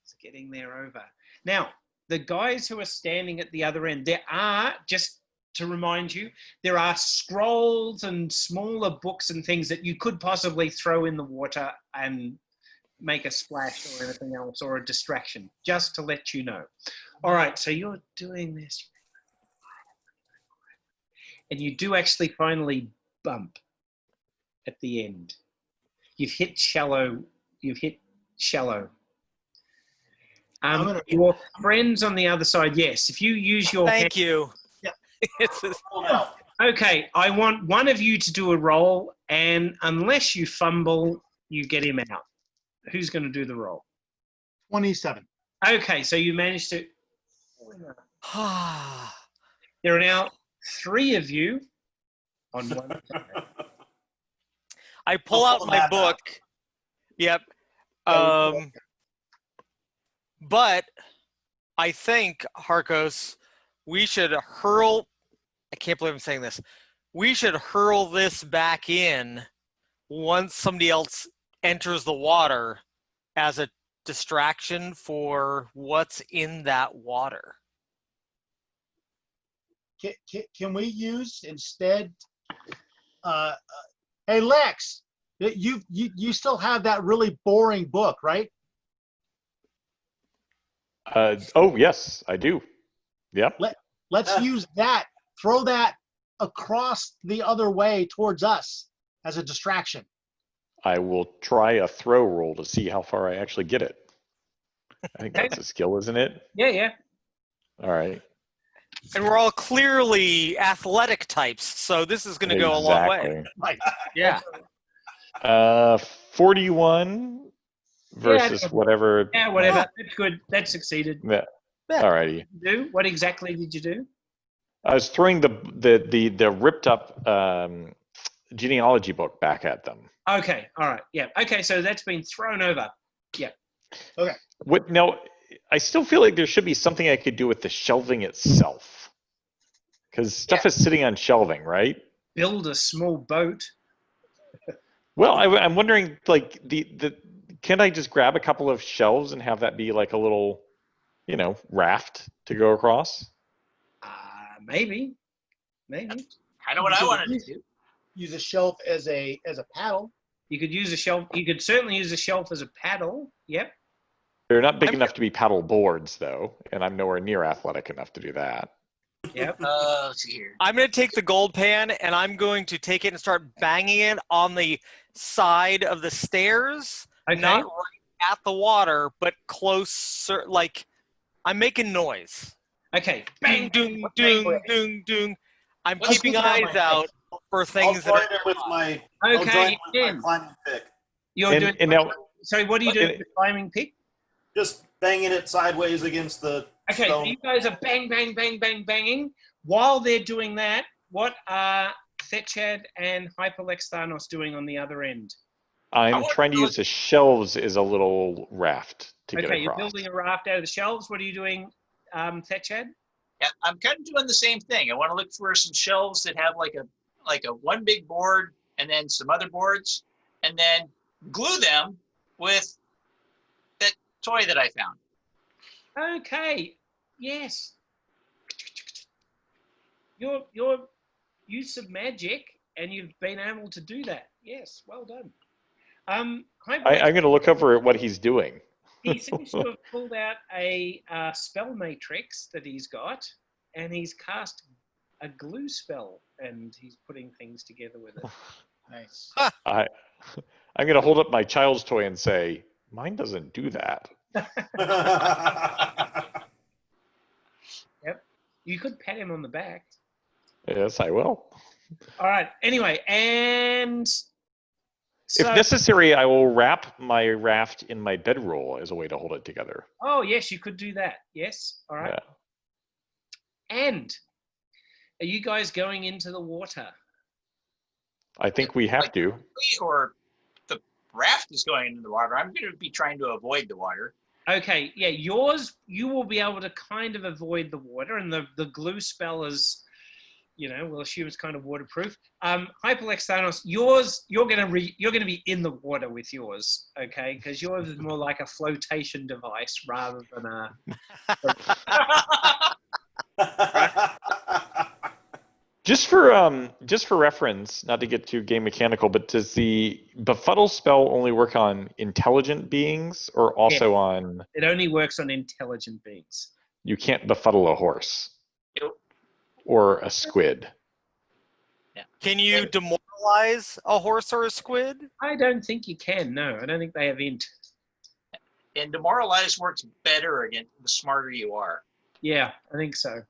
It's getting there over. Now, the guys who are standing at the other end, there are, just to remind you, there are scrolls and smaller books and things that you could possibly throw in the water and make a splash or anything else, or a distraction, just to let you know. All right, so you're doing this. And you do actually finally bump at the end. You've hit shallow. Your friends on the other side, yes. If you use your Thank you. Yeah. Okay, I want one of you to do a roll, and unless you fumble, you get him out. Who's going to do the roll? 27. Okay, so you managed to... There are now 3 of you on one side. I pull out my book. Yep. But I think, Harkos, we should hurl... I can't believe I'm saying this. We should hurl this back in once somebody else enters the water as a distraction for what's in that water. Can we use instead? Hey Lex, you still have that really boring book, right? Oh yes, I do. Yep. Let's use that. Throw that across the other way towards us as a distraction. I will try a throw roll to see how far I actually get it. I think that's a skill, isn't it? Yeah. All right. And we're all clearly athletic types, so this is going to go a long way. Right. Yeah. 41 versus whatever. Yeah, whatever. That's good. That succeeded. Yeah. All righty. What exactly did you do? I was throwing the ripped up genealogy book back at them. Okay. All right. Yeah. Okay. So that's been thrown over. Yeah. Okay. What now? I still feel like there should be something I could do with the shelving itself, because stuff is sitting on shelving, right? Build a small boat. Well, I'm wondering, like, can I just grab a couple of shelves and have that be like a little, raft to go across? Maybe. Kind of what I wanted to do. Use a shelf as a paddle. You could use a shelf. You could certainly use a shelf as a paddle. Yep. They're not big enough to be paddle boards, though, and I'm nowhere near athletic enough to do that. Yep. Let's see here. I'm going to take the gold pan, and I'm going to take it and start banging it on the side of the stairs. Okay. Not right at the water, but closer. Like, I'm making noise. Okay. Bang, doong, doong, doong, doong. I'm keeping eyes out for things that are with my. Okay. My climbing pick. You're doing. And now, sorry, what are you doing with the climbing pick? Just banging it sideways against the Okay, stone. so you guys are banging. While they're doing that, what are Thechad and Hyperlex Thanos doing on the other end? I'm trying to use the shelves as a little raft to get across. Okay, you're building a raft out of the shelves. What are you doing, Thechad? Yeah, I'm kind of doing the same thing. I want to look for some shelves that have like a one big board and then some other boards, and then glue them with that toy that I found. Okay. Yes. Your use of magic, and you've been able to do that. Yes, well done. I'm going to look over at what he's doing. He seems to have pulled out a spell matrix that he's got, and he's cast a glue spell, and he's putting things together with it. Nice. I'm going to hold up my child's toy and say, mine doesn't do that. Yep. You could pat him on the back. Yes, I will. All right. Anyway, and so, if necessary, I will wrap my raft in my bedroll as a way to hold it together. Oh, yes, you could do that. Yes. All right. Yeah. And are you guys going into the water? I think we have to. Or the raft is going into the water. I'm going to be trying to avoid the water. Okay, yeah, yours, you will be able to kind of avoid the water, and the glue spell is, we'll assume it's kind of waterproof. Hyperlex Thanos, yours, you're gonna be in the water with yours, okay? Because yours is more like a flotation device rather than a. Just for reference, not to get too game mechanical, but does the befuddle spell only work on intelligent beings or also on? It only works on intelligent beings. You can't befuddle a horse. Nope. Or a squid. Yeah. Can you demoralize a horse or a squid? I don't think you can. No, I don't think they have int. And demoralize works better again the smarter you are. Yeah, I think so.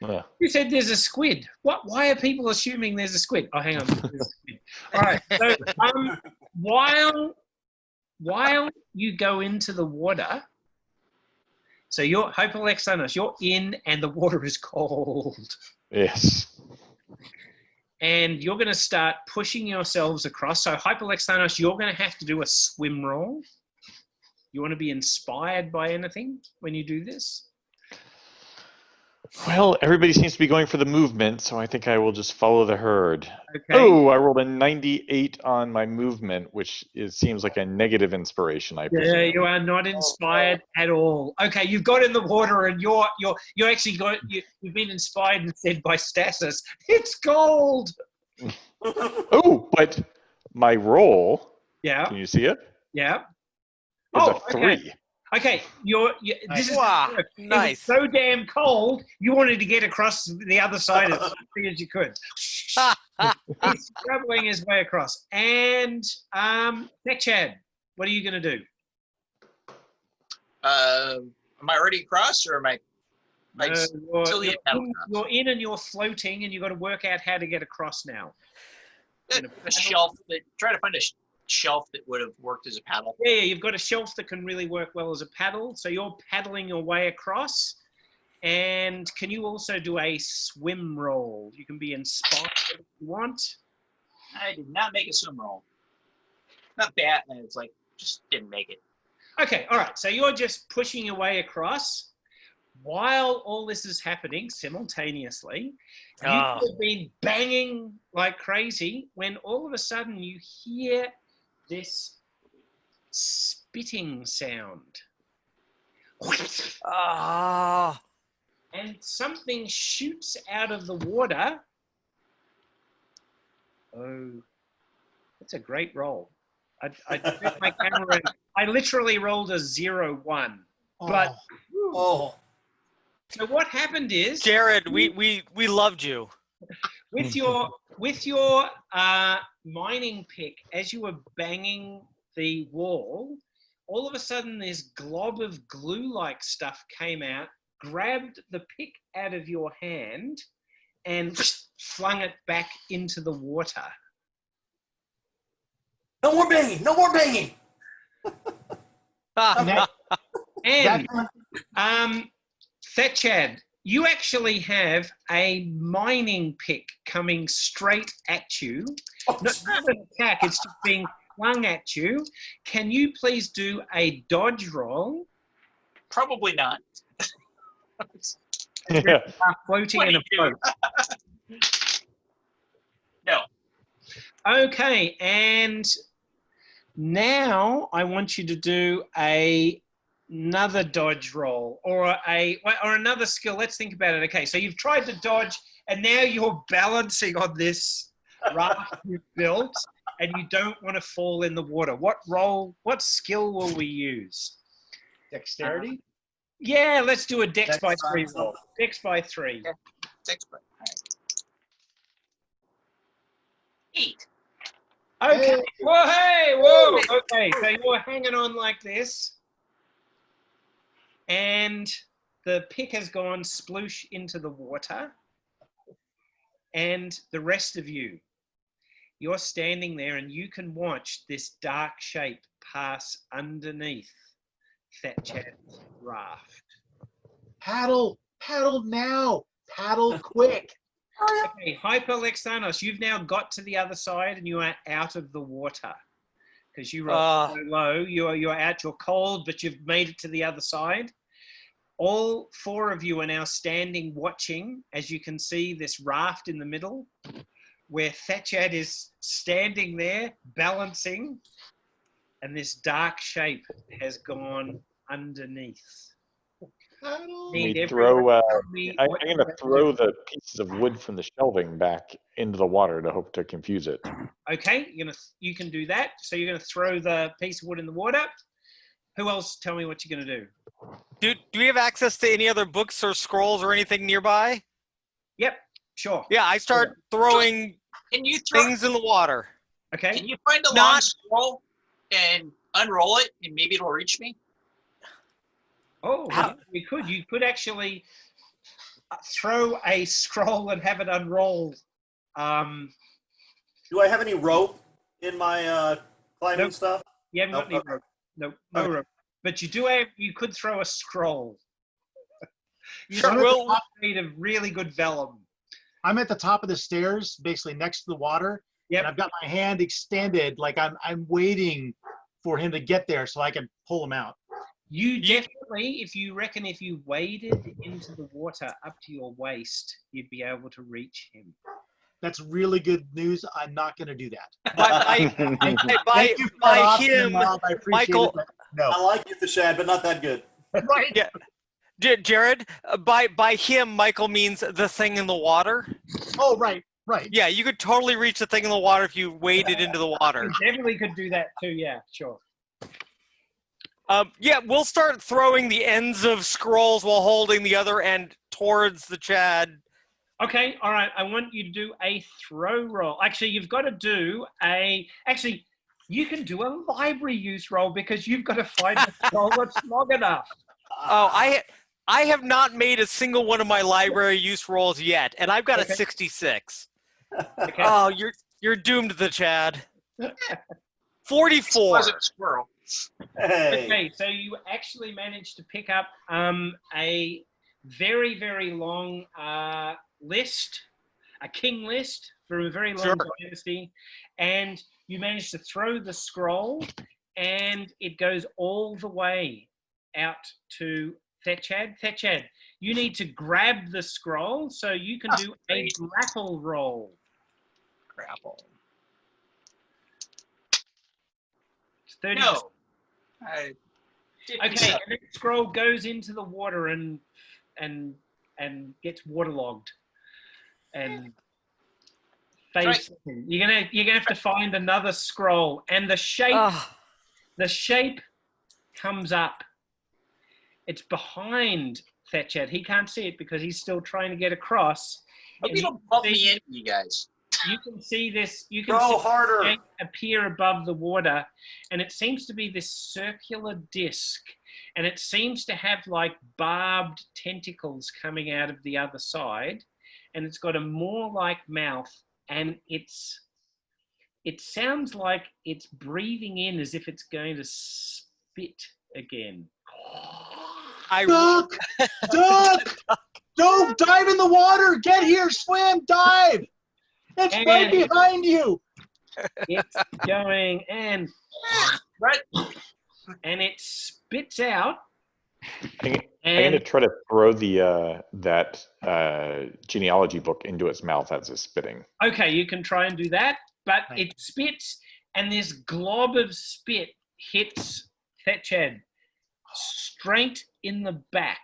Yeah. You said there's a squid. What? Why are people assuming there's a squid? Oh, hang on. There's a squid. All right. So while you go into the water, so you're Hyperlexanus, you're in and the water is cold. Yes. And you're going to start pushing yourselves across. So Hyperlexanus, you're going to have to do a swim roll. You want to be inspired by anything when you do this? Well, everybody seems to be going for the movement, so I think I will just follow the herd. Okay. Oh, I rolled a 98 on my movement, which seems like a negative inspiration, I presume. Yeah, you are not inspired at all. Okay, you've got in the water and you're actually you've been inspired instead by stasis. It's gold. Oh, but my roll. Yeah. Can you see it? Yeah. Is a 3. Okay. Okay, this is Wow, nice. It was so damn cold, you wanted to get across the other side as quickly as you could. He's scrabbling his way across. And Chad, what are you going to do? Am I already across, or am I still the paddle across? You're in and you're floating, and you've got to work out how to get across now. A shelf. Try to find a shelf that would have worked as a paddle. Yeah, you've got a shelf that can really work well as a paddle. So you're paddling your way across. And can you also do a swim roll? You can be inspired if you want. I did not make a swim roll. Not bad. And it's like, just didn't make it. Okay, all right. So you're just pushing your way across. While all this is happening simultaneously, you have been banging like crazy when all of a sudden you hear this spitting sound. And something shoots out of the water. Oh, that's a great roll. I took my camera and I literally rolled a 0-1. But so what happened is, Jared, we loved you. With your mining pick, as you were banging the wall, all of a sudden this glob of glue-like stuff came out, grabbed the pick out of your hand, and flung it back into the water. No more banging! No more banging! And Thatchad, you actually have a mining pick coming straight at you. Not an attack, it's just being flung at you. Can you please do a dodge roll? Probably not. Floating in a boat. No. Okay, and now I want you to do another dodge roll or another skill. Let's think about it. Okay, so you've tried to dodge and now you're balancing on this raft you've built and you don't want to fall in the water. What skill will we use? Dexterity? Yeah, let's do a Dex by 3 roll. Dex by 3. Yeah. Dex by 8. Okay. Whoa. Okay, so you're hanging on like this. And the pick has gone sploosh into the water. And the rest of you, you're standing there and you can watch this dark shape pass underneath Thatchad's raft. Paddle now. Paddle quick. Okay, Hyperlexanos, you've now got to the other side and you are out of the water. Because you rolled so low, you're out, you're cold, but you've made it to the other side. All 4 of you are now standing watching, as you can see this raft in the middle, where Thatchad is standing there, balancing, and this dark shape has gone underneath. I'm going to throw the pieces of wood from the shelving back into the water to hope to confuse it. Okay, you can do that. So you're going to throw the piece of wood in the water. Who else? Tell me what you're going to do. Do we have access to any other books or scrolls or anything nearby? Yep, sure. Yeah, I start throwing things in the water. Okay. Can you find a long scroll and unroll it and maybe it'll reach me? Oh, yeah, you could. You could actually throw a scroll and have it unroll. Do I have any rope in my climbing stuff? You haven't got any rope. No rope. But you do have. You could throw a scroll. You made a really good vellum. I'm at the top of the stairs, basically next to the water. Yep. And I've got my hand extended, like I'm waiting for him to get there so I can pull him out. You definitely, if you waded into the water up to your waist, you'd be able to reach him. That's really good news. I'm not going to do that. By him, Michael. No. I like you, the Shad, but not that good. Right. Yeah. Jared, by him, Michael means the thing in the water. Oh, right. Yeah, you could totally reach the thing in the water if you waded into the water. You definitely could do that too, yeah, sure. Yeah, we'll start throwing the ends of scrolls while holding the other end towards the Chad. Okay, all right. I want you to do a throw roll. Actually, you've got to do you can do a library use roll because you've got to find a scroll that's long enough. Oh, I have not made a single one of my library use rolls yet, and I've got a 66. Okay. Oh, you're doomed, the Chad. 44. Was a squirrel. Hey. Okay, so you actually managed to pick up a very, very long list, a king list from a very long dynasty, and you managed to throw the scroll, and it goes all the way out to Thechad. Thechad, you need to grab the scroll, so you can do a grapple roll. Grapple. 30. No. Okay, and the scroll goes into the water and gets waterlogged. And face you're gonna have to find another scroll, and the shape comes up. It's behind Thechad. He can't see it because he's still trying to get across. Hope you don't bump me in, you guys. You can see this. You can Go see harder. the shape appear above the water, and it seems to be this circular disc, and it seems to have like barbed tentacles coming out of the other side, and it's got a more-like mouth, and it sounds like it's breathing in as if it's going to spit again. Duck! Don't dive in the water! Get here! Swim! Dive! It's right behind you! It's going and it spits out. I'm going to try to throw that genealogy book into its mouth as it's spitting. Okay, you can try and do that, but it spits, and this glob of spit hits Thechad straight in the back.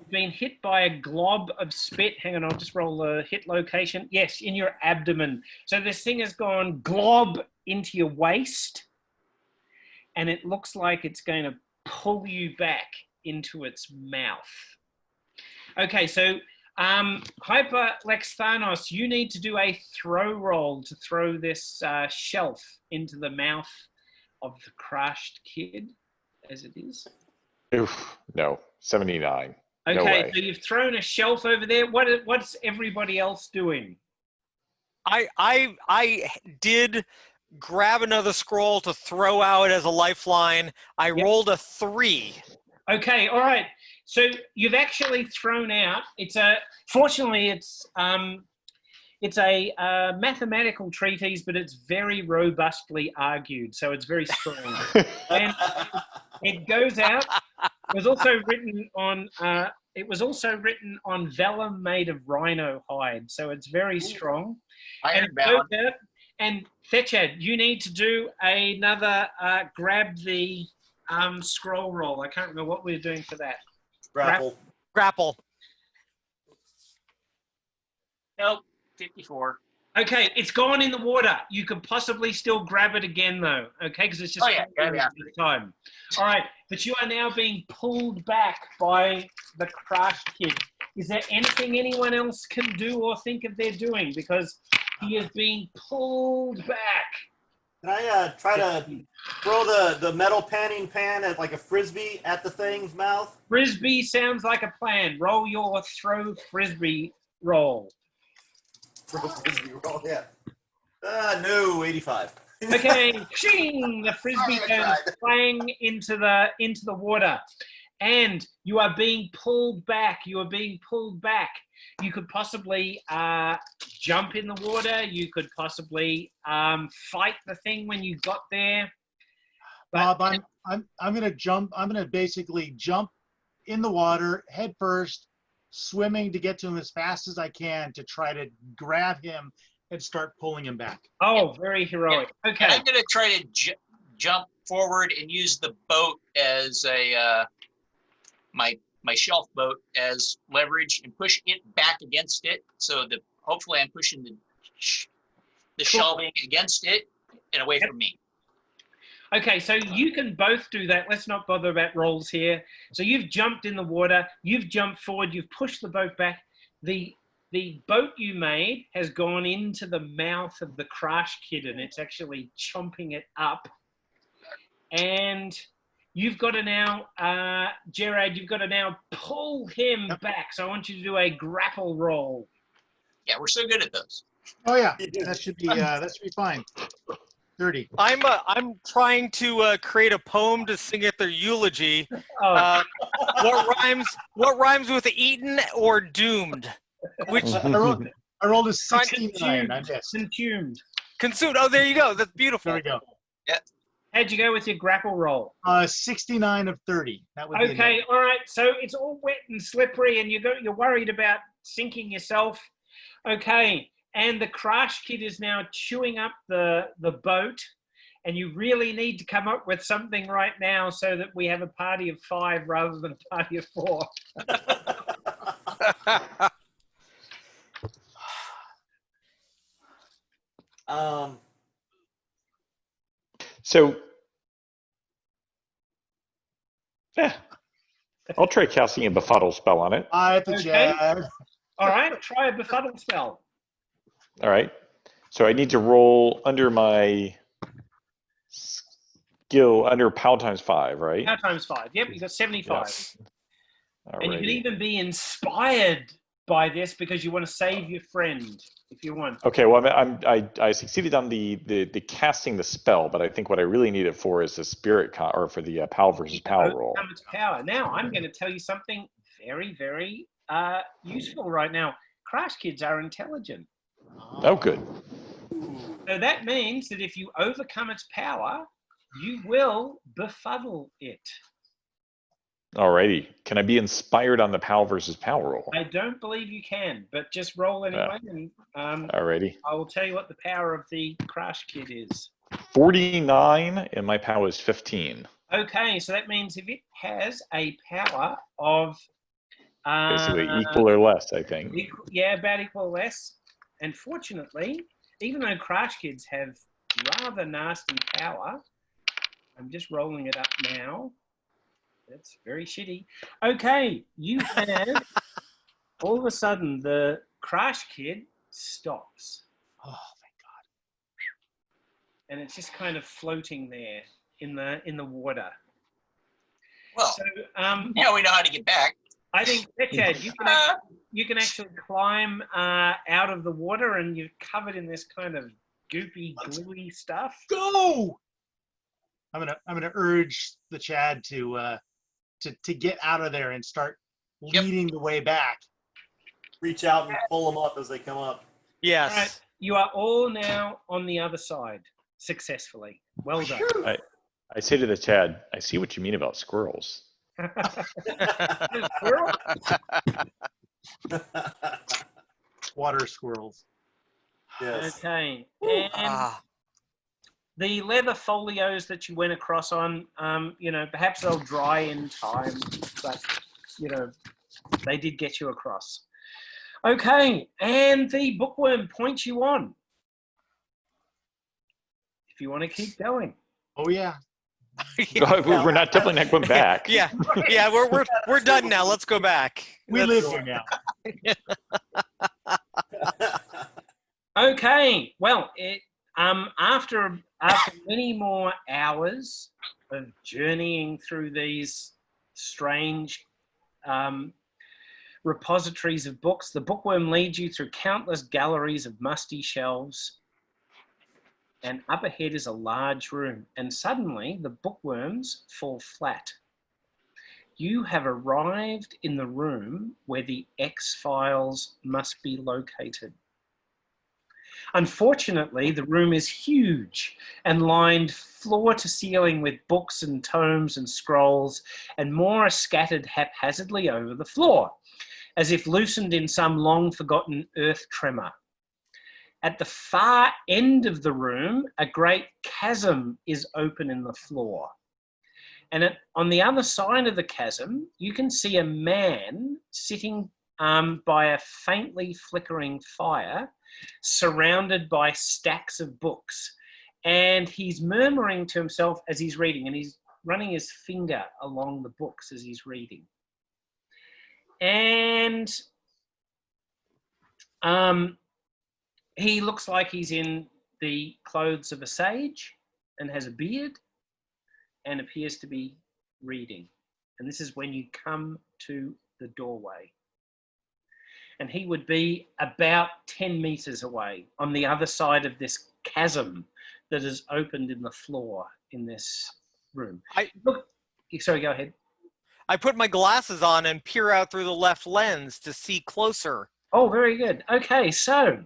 Been hit by a glob of spit. Hang on, I'll just roll the hit location. Yes, in your abdomen. So this thing has gone glob into your waist, and it looks like it's going to pull you back into its mouth. Okay, so Hyperlex Thanos, you need to do a throw roll to throw this shelf into the mouth of the crushed kid, as it is. Oof, no, 79. Okay, no way. So you've thrown a shelf over there. What's everybody else doing? I did grab another scroll to throw out as a lifeline. I rolled a 3. Okay, all right. So you've actually thrown out. Fortunately, it's a mathematical treatise, but it's very robustly argued, so it's very strong. And it goes out. It was also written on vellum made of rhino hide, so it's very strong. Ironbound. And Thechad, you need to do another grab the scroll roll. I can't remember what we were doing for that. Grapple. Nope. 54. Okay, it's gone in the water. You could possibly still grab it again, though. Okay, because it's just time. All right, but you are now being pulled back by the crushed kid. Is there anything anyone else can do or think of they're doing? Because he is being pulled back. Can I try to throw the metal panning pan at like a frisbee at the thing's mouth? Frisbee sounds like a plan. Roll your throw frisbee roll. Throw frisbee roll, yeah. No, 85. Okay, shing! The frisbee goes flying into the water, and you are being pulled back. You are being pulled back. You could possibly jump in the water. You could possibly fight the thing when you got there. But, Bob, I'm gonna jump. I'm gonna basically jump in the water head first, swimming to get to him as fast as I can to try to grab him and start pulling him back. Oh, very heroic. Okay. And I'm going to try to jump forward and use the boat as a my shelf boat as leverage and push it back against it. So that hopefully I'm pushing the shelving against it and away from me. Okay, so you can both do that. Let's not bother about rolls here. So you've jumped in the water, you've jumped forward, you've pushed the boat back. The boat you made has gone into the mouth of the crash kid, and it's actually chomping it up. And you've got to now, Gerard, you've got to now pull him back. So I want you to do a grapple roll. Yeah, we're so good at those. Oh yeah, that should be fine. 30. I'm trying to create a poem to sing at their eulogy. Oh. What rhymes with eaten or doomed? Which I rolled a 69. I missed. Consumed. Oh, there you go. That's beautiful. There we go. Yeah. How'd you go with your grapple roll? 69 of 30. That would be okay. All right. So it's all wet and slippery, and you're worried about sinking yourself. Okay. And the crash kid is now chewing up the boat, and you really need to come up with something right now so that we have a party of 5 rather than a party of 4. So, I'll try casting a befuddle spell on it. Okay. All right, try a befuddle spell. All right. So I need to roll under my skill, under POW times 5, right? POW times 5. Yep, you got 75. Yes. And you can even be inspired by this because you want to save your friend if you want. Okay, well, I succeeded on the casting the spell, but I think what I really need it for is the spirit or for the POW versus POW roll. Its power. Now I'm going to tell you something very, very useful right now. Crash kids are intelligent. Oh, good. So that means that if you overcome its power, you will befuddle it. Alrighty. Can I be inspired on the POW versus POW roll? I don't believe you can, but just roll anyway, and alrighty. I will tell you what the power of the crash kid is. 49, and my POW is 15. Okay, so that means if it has a power of basically equal or less, I think. About equal or less. And fortunately, even though crash kids have rather nasty power, I'm just rolling it up now. That's very shitty. Okay, you have all of a sudden the crash kid stops. Oh, thank God. And it's just kind of floating there in the water. Well, so, now we know how to get back. I think, Chad, you can actually climb out of the water, and you're covered in this kind of goopy, gluey stuff. Go! I'm gonna urge the Chad to get out of there and start leading the way back. Reach out and pull them up as they come up. Yes. Right. You are all now on the other side successfully. Well done. I say to the Chad, I see what you mean about squirrels. Squirrel? Water squirrels. Yes. Okay. And the leather folios that you went across on, perhaps they'll dry in time, but, they did get you across. Okay, and the bookworm points you on. If you want to keep going. Oh, yeah. We're definitely not going back. Yeah, we're done now. Let's go back. We live here now. Okay, well, After many more hours of journeying through these strange repositories of books, the bookworm leads you through countless galleries of musty shelves, and up ahead is a large room, and suddenly the bookworms fall flat. You have arrived in the room where the X-Files must be located. Unfortunately, the room is huge and lined floor to ceiling with books and tomes and scrolls, and more are scattered haphazardly over the floor, as if loosened in some long-forgotten earth tremor. At the far end of the room, a great chasm is open in the floor. And on the other side of the chasm, you can see a man sitting by a faintly flickering fire, surrounded by stacks of books. And he's murmuring to himself as he's reading, and he's running his finger along the books as he's reading. And he looks like he's in the clothes of a sage and has a beard and appears to be reading. And this is when you come to the doorway. And he would be about 10 meters away on the other side of this chasm that is opened in the floor in this room. Sorry, go ahead. I put my glasses on and peer out through the left lens to see closer. Oh, very good. Okay, so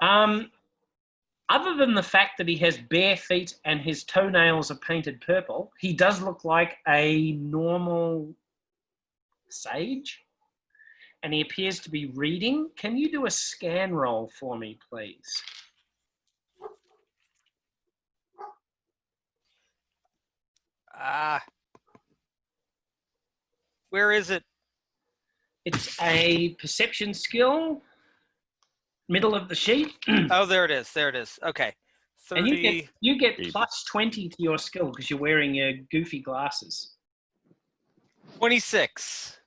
other than the fact that he has bare feet and his toenails are painted purple, he does look like a normal sage, and he appears to be reading. Can you do a scan roll for me, please? Where is it? It's a perception skill, middle of the sheet. Oh, there it is. There it is. Okay. 30. And you get plus 20 to your skill because you're wearing your goofy glasses. 26.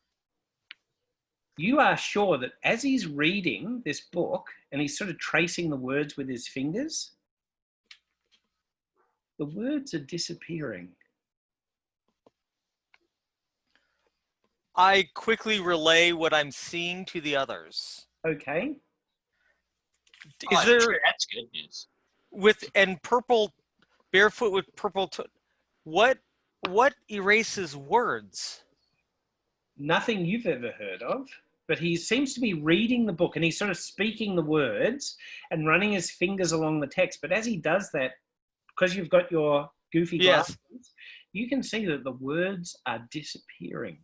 You are sure that as he's reading this book and he's sort of tracing the words with his fingers, the words are disappearing. I quickly relay what I'm seeing to the others. Okay. Is there? Sure, that's good news. Purple, barefoot with purple. What erases words? Nothing you've ever heard of, but he seems to be reading the book and he's sort of speaking the words and running his fingers along the text. But as he does that, because you've got your goofy glasses, you can see that the words are disappearing.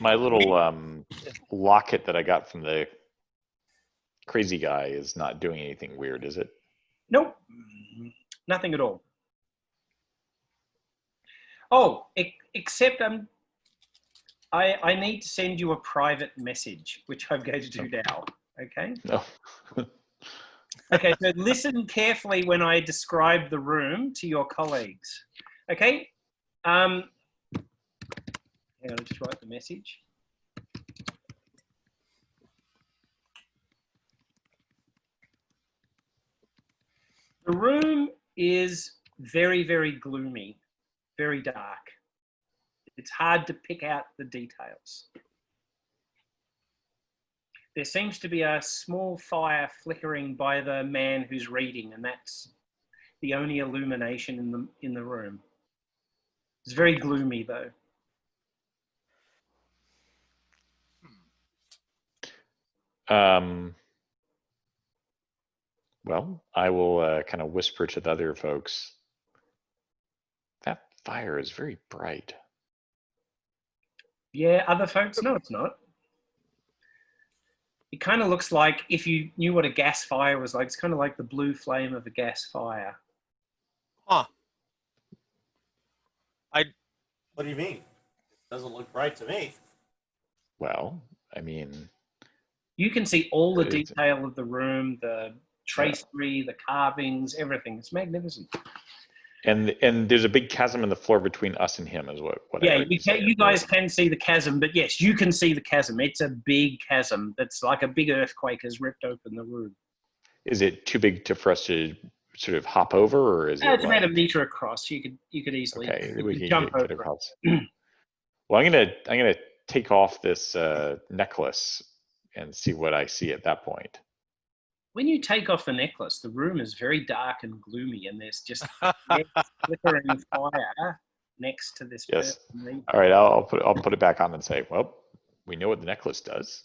My little locket that I got from the crazy guy is not doing anything weird, is it? Nope, nothing at all. Oh, except I need to send you a private message, which I'm going to do now, okay? No. Okay, so listen carefully when I describe the room to your colleagues, okay? Hang on, I'll just write the message. The room is very, very gloomy, very dark. It's hard to pick out the details. There seems to be a small fire flickering by the man who's reading, and that's the only illumination in the room. It's very gloomy, though. Well, I will kind of whisper to the other folks. That fire is very bright. Yeah, other folks? No, it's not. It kind of looks like, if you knew what a gas fire was like, it's kind of like the blue flame of a gas fire. Huh. What do you mean? Doesn't look bright to me. Well, I mean... You can see all the detail of the room, the tracery, the carvings, everything. It's magnificent. And there's a big chasm in the floor between us and him, is what I Yeah, heard you say. you guys can see the chasm, but yes, you can see the chasm. It's a big chasm that's like a big earthquake has ripped open the room. Is it too big for us to sort of hop over, or is it? It's about a meter across. You could easily we can jump get over across. Well, I'm gonna take off this necklace and see what I see at that point. When you take off the necklace, the room is very dark and gloomy, and there's just flickering fire next to this Yes. person. All right, I'll put it back on and say, well, we know what the necklace does.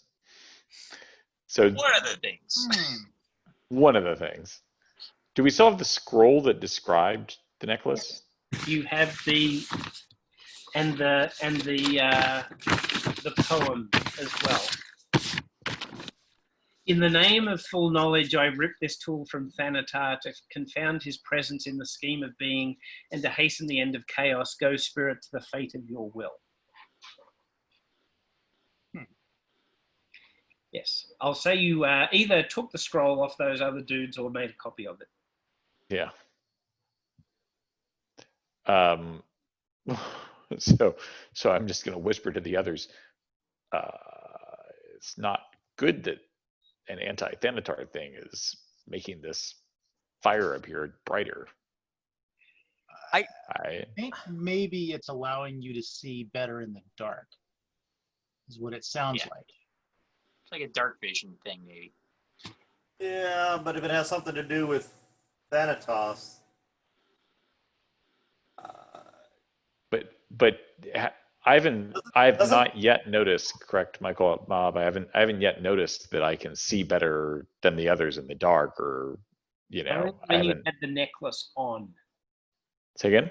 So One of the things. One of the things. Do we still have the scroll that described the necklace? You have the poem as well. In the name of full knowledge, I rip this tool from Thanatar to confound his presence in the scheme of being and to hasten the end of chaos. Go, spirit, to the fate of your will. Yes, I'll say you either took the scroll off those other dudes or made a copy of it. Yeah. So I'm just going to whisper to the others. It's not good that an anti-Thanatar thing is making this fire appear brighter. I think maybe it's allowing you to see better in the dark, is what it sounds like. It's like a dark vision thing, maybe. Yeah, but if it has something to do with Thanatos. But I've not yet noticed, correct, Michael, Mob, I haven't yet noticed that I can see better than the others in the dark, or, you know. Only when you had the necklace on. Say again?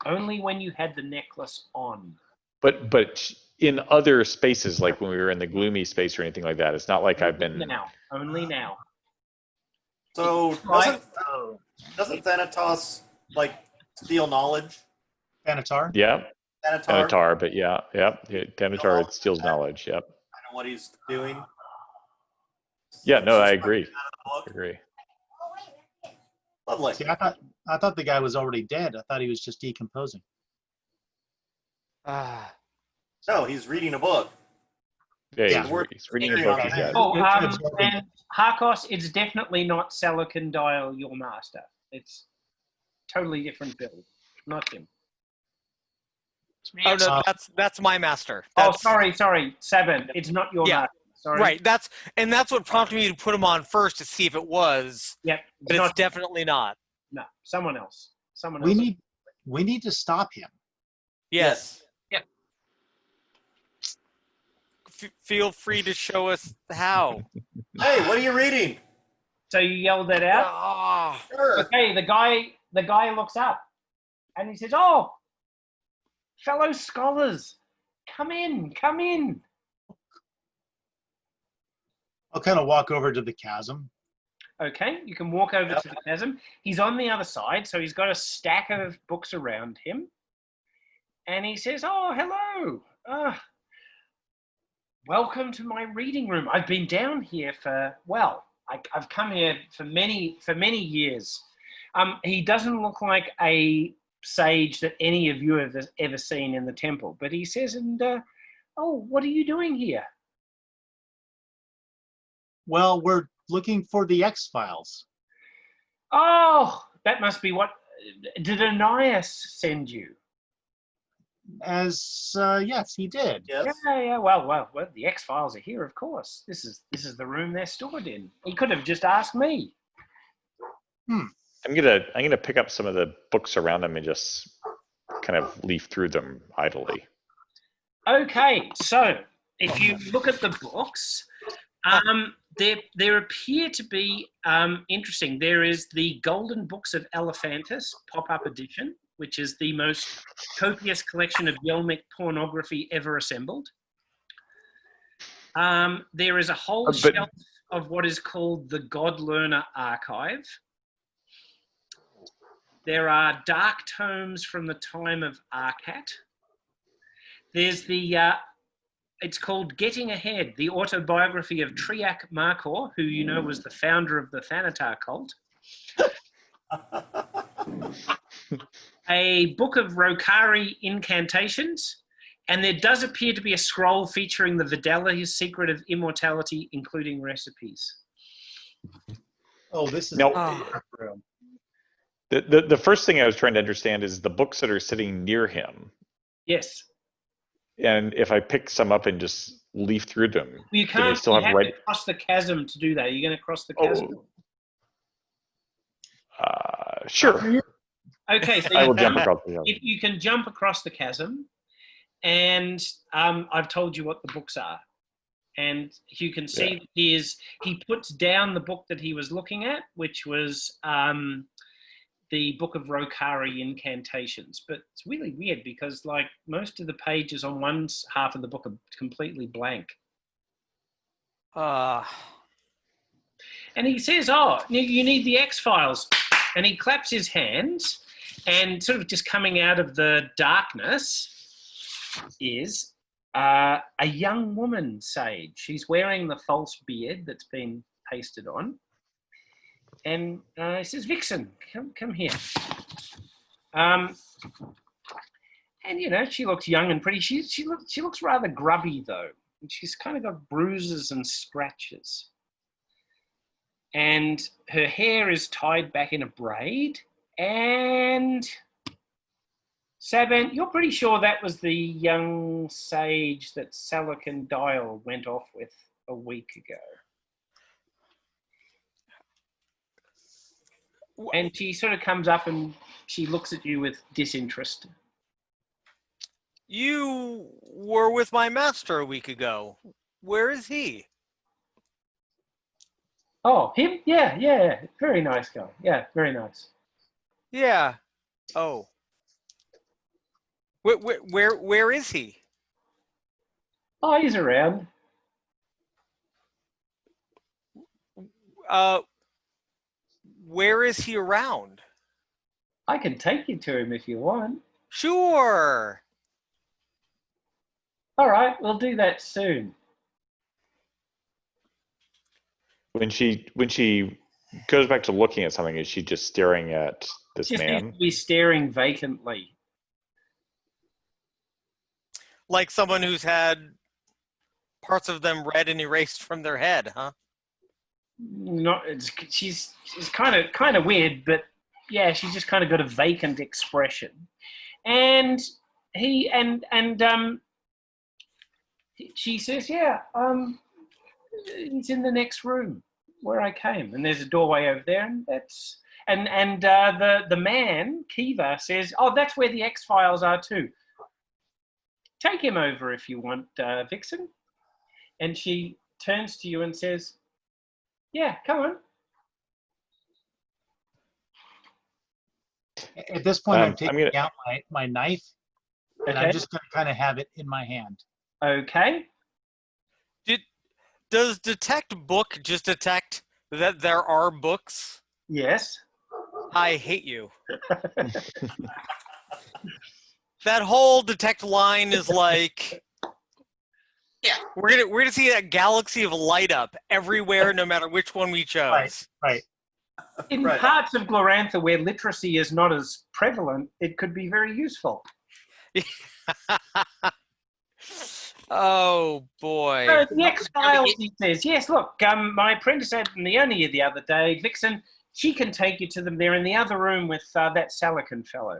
Only when you had the necklace on. But in other spaces, like when we were in the gloomy space or anything like that, it's not like I've been. Only now. So doesn't Thanatos like steal knowledge? Thanatar? Yeah. Thanatar, but Thanatar, it steals knowledge. Yep. I know what he's doing. Yeah, no, I agree. Lovely. See, I thought the guy was already dead. I thought he was just decomposing. No, he's reading a book. Yeah, he's reading a book. And Harkos, it's definitely not Salakandile, your master. It's totally different build, not him. Oh no, that's my master. Sorry, Sabin. It's not your master. Sorry. Right. That's what prompted me to put him on first to see if it was. Yep. But it's definitely not. No, someone else. We need to stop him. Yes. Yep. Feel free to show us how. Hey, what are you reading? So you yelled that out? Sure. Okay, the guy looks up and he says, "Oh, fellow scholars, come in. I'll kind of walk over to the chasm. Okay, you can walk over to the chasm. He's on the other side, so he's got a stack of books around him. And he says, "Oh, hello. Welcome to my reading room. I've been down here I've come here for many years." He doesn't look like a sage that any of you have ever seen in the temple, but he says, what are you doing here? Well, we're looking for the X-Files. Oh, that must be what. Did Ananias send you? Yes, he did. Yes. Yeah. Well, the X-Files are here, of course. This is the room they're stored in. He could have just asked me. I'm gonna pick up some of the books around them and just kind of leaf through them idly. Okay, so if you look at the books, there appear to be interesting. There is the Golden Books of Elephantis pop-up edition, which is the most copious collection of Yelmic pornography ever assembled. There is a whole shelf of what is called the God Learner Archive. There are dark tomes from the time of Arcat. There's it's called Getting Ahead, the autobiography of Triac Markor, who you know was the founder of the Thanatar cult. a book of Rokari incantations, and there does appear to be a scroll featuring the Vidali's secret of immortality, including recipes. Oh, this is the first thing I was trying to understand is the books that are sitting near him. Yes. And if I pick some up and just leaf through them, you can't. Do they still have to cross the chasm to do that. You're going to cross the chasm. Sure. Okay, so I will jump across the chasm. You can jump across the chasm, and I've told you what the books are, and you can see he puts down the book that he was looking at, which was the Book of Rokari Incantations. But it's really weird because like most of the pages on one half of the book are completely blank. And he says, "Oh, you need the X-Files," and he claps his hands, and sort of just coming out of the darkness is a young woman, Sage. She's wearing the false beard that's been pasted on. And he says, "Vixen, come here." And she looks young and pretty. She looks rather grubby though. And she's kind of got bruises and scratches. And her hair is tied back in a braid. And Saban, you're pretty sure that was the young sage that Salakin Dial went off with a week ago. And she sort of comes up and she looks at you with disinterest. You were with my master a week ago. Where is he? Oh, him? Yeah. Very nice guy. Yeah, very nice. Yeah. Oh. Where is he? Oh, he's around. Where is he around? I can take you to him if you want. Sure. All right, we'll do that soon. When she goes back to looking at something, is she just staring at this man? She's staring vacantly. Like someone who's had parts of them read and erased from their head, huh? She's kind of weird, but yeah, she's just kind of got a vacant expression. And she says, he's in the next room where I came, and there's a doorway over there, and the man Kiva says, "Oh, that's where the X-Files are too. Take him over if you want, Vixen." And she turns to you and says, "Yeah, come on." At this point, I'm taking out my knife, and I'm just going to kind of have it in my hand. Okay. Does detect book just detect that there are books? Yes. I hate you. That whole detect line is like, yeah, we're gonna see that galaxy of light up everywhere, no matter which one we chose. Right. In parts of Glorantha where literacy is not as prevalent, it could be very useful. Oh boy. The X-Files, he says. Yes, look, my apprentice said in the only the other day, Vixen, she can take you to them. They're in the other room with that Salakin fellow.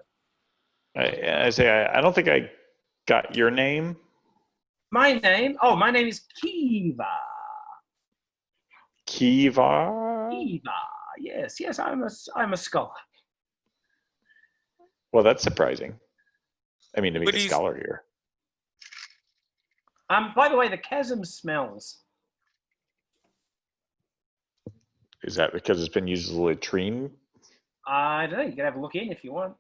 I say, I don't think I got your name. My name? Oh, my name is Kiva. Kiva? Kiva. Yes, I'm a scholar. Well, that's surprising. I mean, to meet a scholar here. By the way, the chasm smells. Is that because it's been used as a latrine? I don't know. You can have a look in if you want.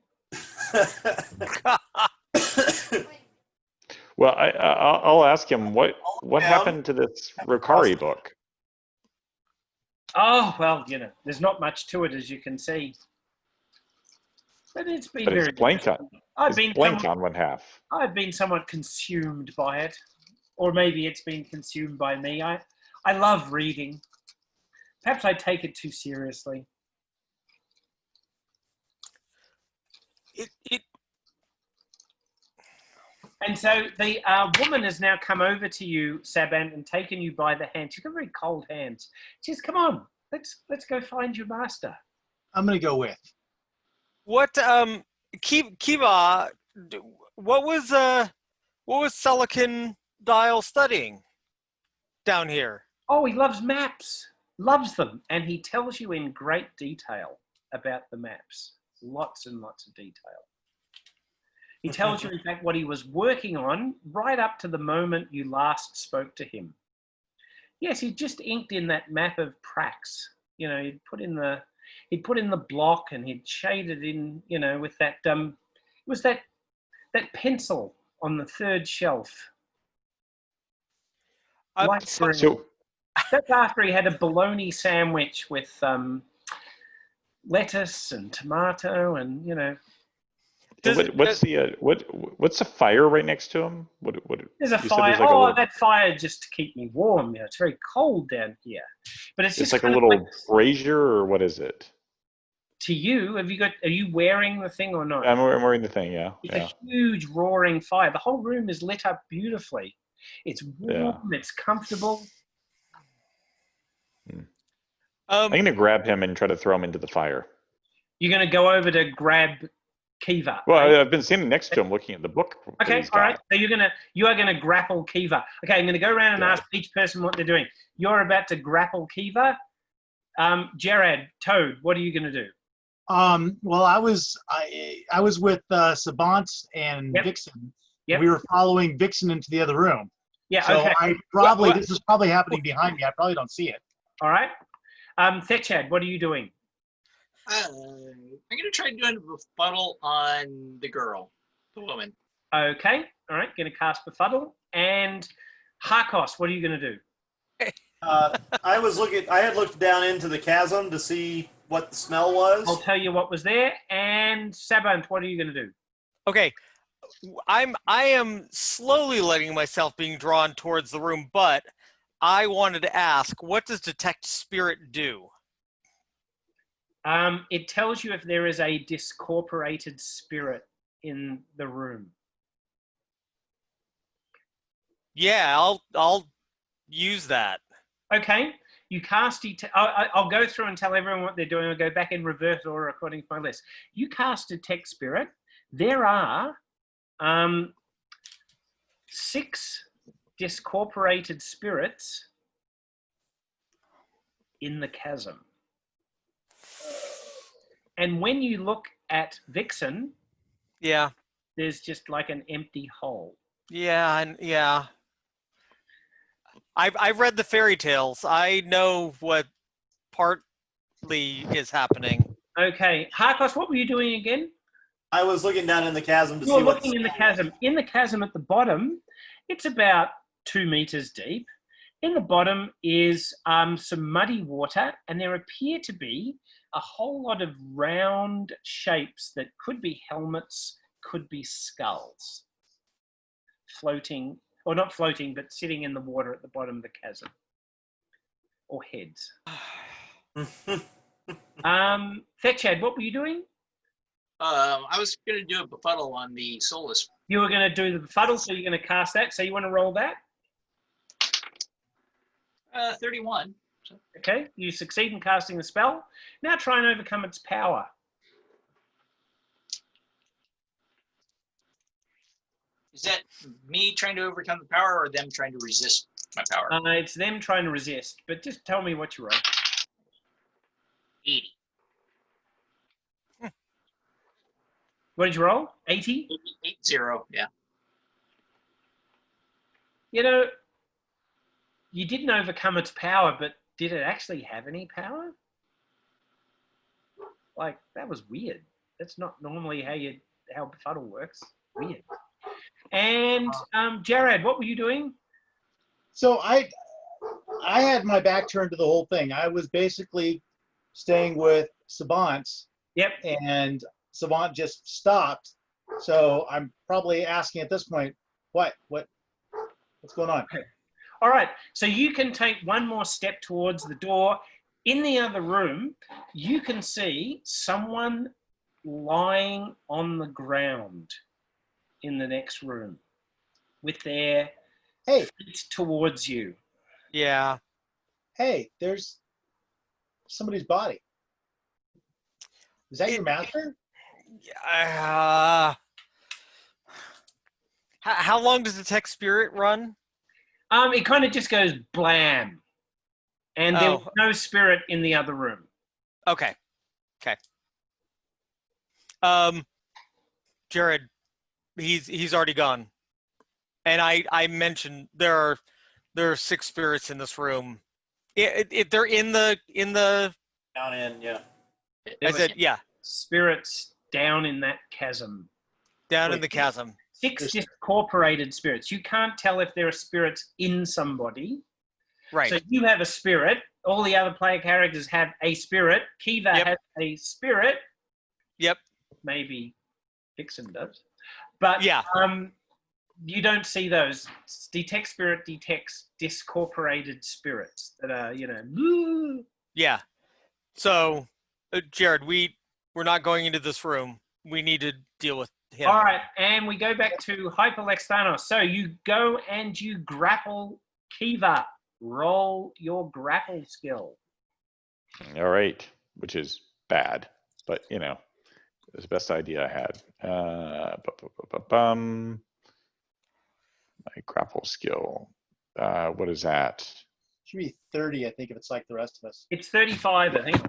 Well, I'll ask him what happened to this Rokari book. Oh well, there's not much to it as you can see, but it's been very. It's blank on. Blank on one half. I've been somewhat consumed by it, or maybe it's been consumed by me. I love reading. Perhaps I take it too seriously. And so the woman has now come over to you, Sabant, and taken you by the hand. She's got very cold hands. She says, "Come on, let's go find your master." I'm gonna go with. What Kiva? What was Selican Dial studying down here? Oh, he loves maps, loves them, and he tells you in great detail about the maps, lots and lots of detail. He tells you, in fact, what he was working on right up to the moment you last spoke to him. Yes, he just inked in that map of Prax. You know, he'd put in the block and he'd shaded in, you know, with that it was that pencil on the third shelf. So that's after he had a bologna sandwich with lettuce and tomato and, you know. what's the fire right next to him? There's a fire. That fire just to keep me warm. You know, it's very cold down here, but it's just like a little brazier, or what is it? To you, are you wearing the thing or not? I'm wearing the thing. Yeah. It's a huge roaring fire. The whole room is lit up beautifully. It's warm. Yeah. It's comfortable. I'm going to grab him and try to throw him into the fire. You're going to go over to grab Kiva. Well, right? I've been standing next to him looking at the book. Okay, all right. So you are going to grapple Kiva. Okay, I'm going to go around and ask each person what they're doing. You're about to grapple Kiva. Jared, Toad, what are you going to do? Well, I was with Sabant and Vixen. Yep. We were following Vixen into the other room. Yeah. So okay. This is probably happening behind me. I probably don't see it. All right. Thechad, what are you doing? I'm going to try doing a befuddle on the girl, the woman. Okay. All right. Going to cast befuddle. And Harkos, what are you going to do? I had looked down into the chasm to see what the smell was. I'll tell you what was there. And Sabant, what are you going to do? Okay. I am slowly letting myself being drawn towards the room, but I wanted to ask, what does detect spirit do? It tells you if there is a discorporated spirit in the room. Yeah, I'll use that. Okay. You cast I'll go through and tell everyone what they're doing. I'll go back in reverse order according to my list. You cast detect spirit. There are 6 discorporated spirits in the chasm. And when you look at Vixen, there's just like an empty hole. Yeah. I've read the fairy tales. I know what partly is happening. Okay, Harkos, what were you doing again? I was looking down in the chasm to see You're looking in the chasm. In the chasm at the bottom, it's about 2 meters deep. In the bottom is some muddy water, and there appear to be a whole lot of round shapes that could be helmets, could be skulls, floating, or not floating, but sitting in the water at the bottom of the chasm, or heads. Thechad, what were you doing? I was going to do a befuddle on the soulless. You were going to do the befuddle, so you're going to cast that. So you want to roll that? 31. Okay, you succeed in casting the spell. Now try and overcome its power. Is that me trying to overcome the power or them trying to resist my power? It's them trying to resist, but just tell me what you roll. 80. What did you roll? 80? 80, yeah. You know, you didn't overcome its power, but did it actually have any power? Like, that was weird. That's not normally how befuddle works. Weird. And Jared, what were you doing? So I had my back turned to the whole thing. I was basically staying with Sabant. Yep. And Sabant just stopped. So I'm probably asking at this point, what's going on? Okay. All right. So you can take one more step towards the door. In the other room, you can see someone lying on the ground in the next room. with their Hey, feet towards you. Yeah. hey, there's somebody's body. Is that your master? How long does Detect Spirit run? It kind of just goes blam. And there was no spirit in the other room. Okay. Jared, he's already gone. And I mentioned there are 6 spirits in this room. They're in the Down in, yeah. I said, yeah. Spirits down in that chasm. Down in the chasm. 6 discorporated spirits. You can't tell if there are spirits in somebody. Right. So you have a spirit. All the other player characters have a spirit. Kiva has a spirit. Yep. Maybe Vixen does. But yeah. You don't see those. Detect Spirit detects discorporated spirits that are, Yeah. So, Jared, we're not going into this room. We need to deal with him. All right, and we go back to Hyperlex Thanos. So you go and you grapple Kiva. Roll your grapple skill. All right, which is bad, but it was the best idea I had. My grapple skill. What is that? Should be 30, I think, if it's like the rest of us. It's 35, I think.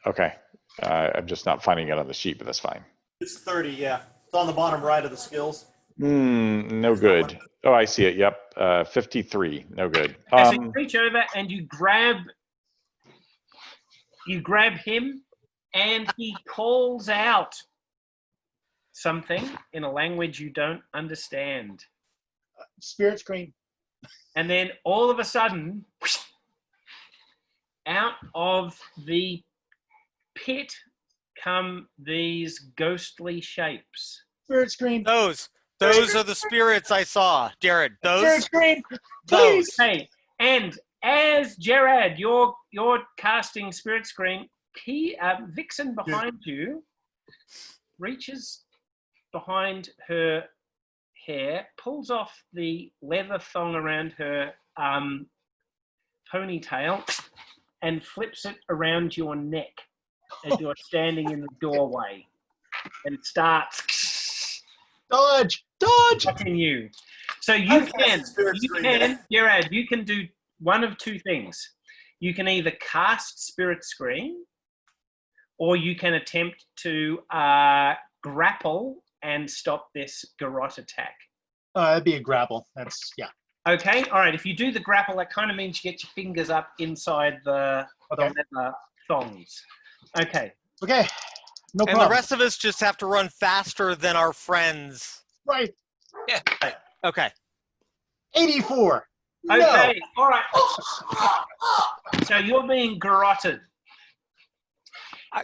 Okay, I'm just not finding it on the sheet, but that's fine. It's 30, yeah. It's on the bottom right of the skills. No good. Oh, I see it. Yep, 53. No good. So you reach over and you grab him, and he calls out something in a language you don't understand. Spirit screen. And then all of a sudden, out of the pit come these ghostly shapes. Spirit screen. Those are the spirits I saw, Jared. Those. Spirit screen. Please. Hey, and as Jared, you're casting spirit screen, Vixen behind you reaches behind her hair, pulls off the leather thong around her ponytail, and flips it around your neck as you're standing in the doorway, and starts dodge. Attacking you. So you can, Jared, you can do one of 2 things. You can either cast Spirit Screen, or you can attempt to grapple and stop this garrote attack. That'd be a grapple. Yeah. Okay, all right. If you do the grapple, that kind of means you get your fingers up inside the thongs. Okay. Okay. No problem. And the rest of us just have to run faster than our friends. Right. Yeah. Right. Okay. 84. Okay, no. All right. So you're being garroted.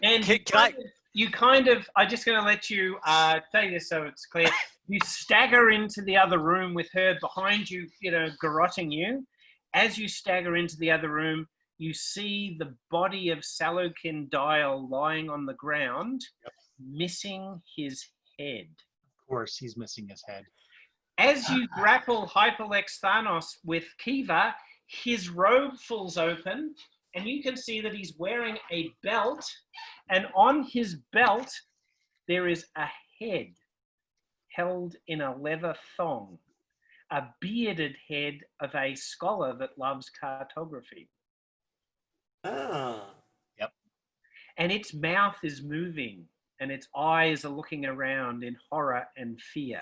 And I'm just going to let you say this so it's clear. You stagger into the other room with her behind you, garroting you. As you stagger into the other room, you see the body of Salokin Dial lying on the ground, missing his head. Of course, he's missing his head. As you grapple Hyperlex Thanos with Kiva, his robe falls open, and you can see that he's wearing a belt, and on his belt, there is a head held in a leather thong, a bearded head of a scholar that loves cartography. Yep. And its mouth is moving, and its eyes are looking around in horror and fear.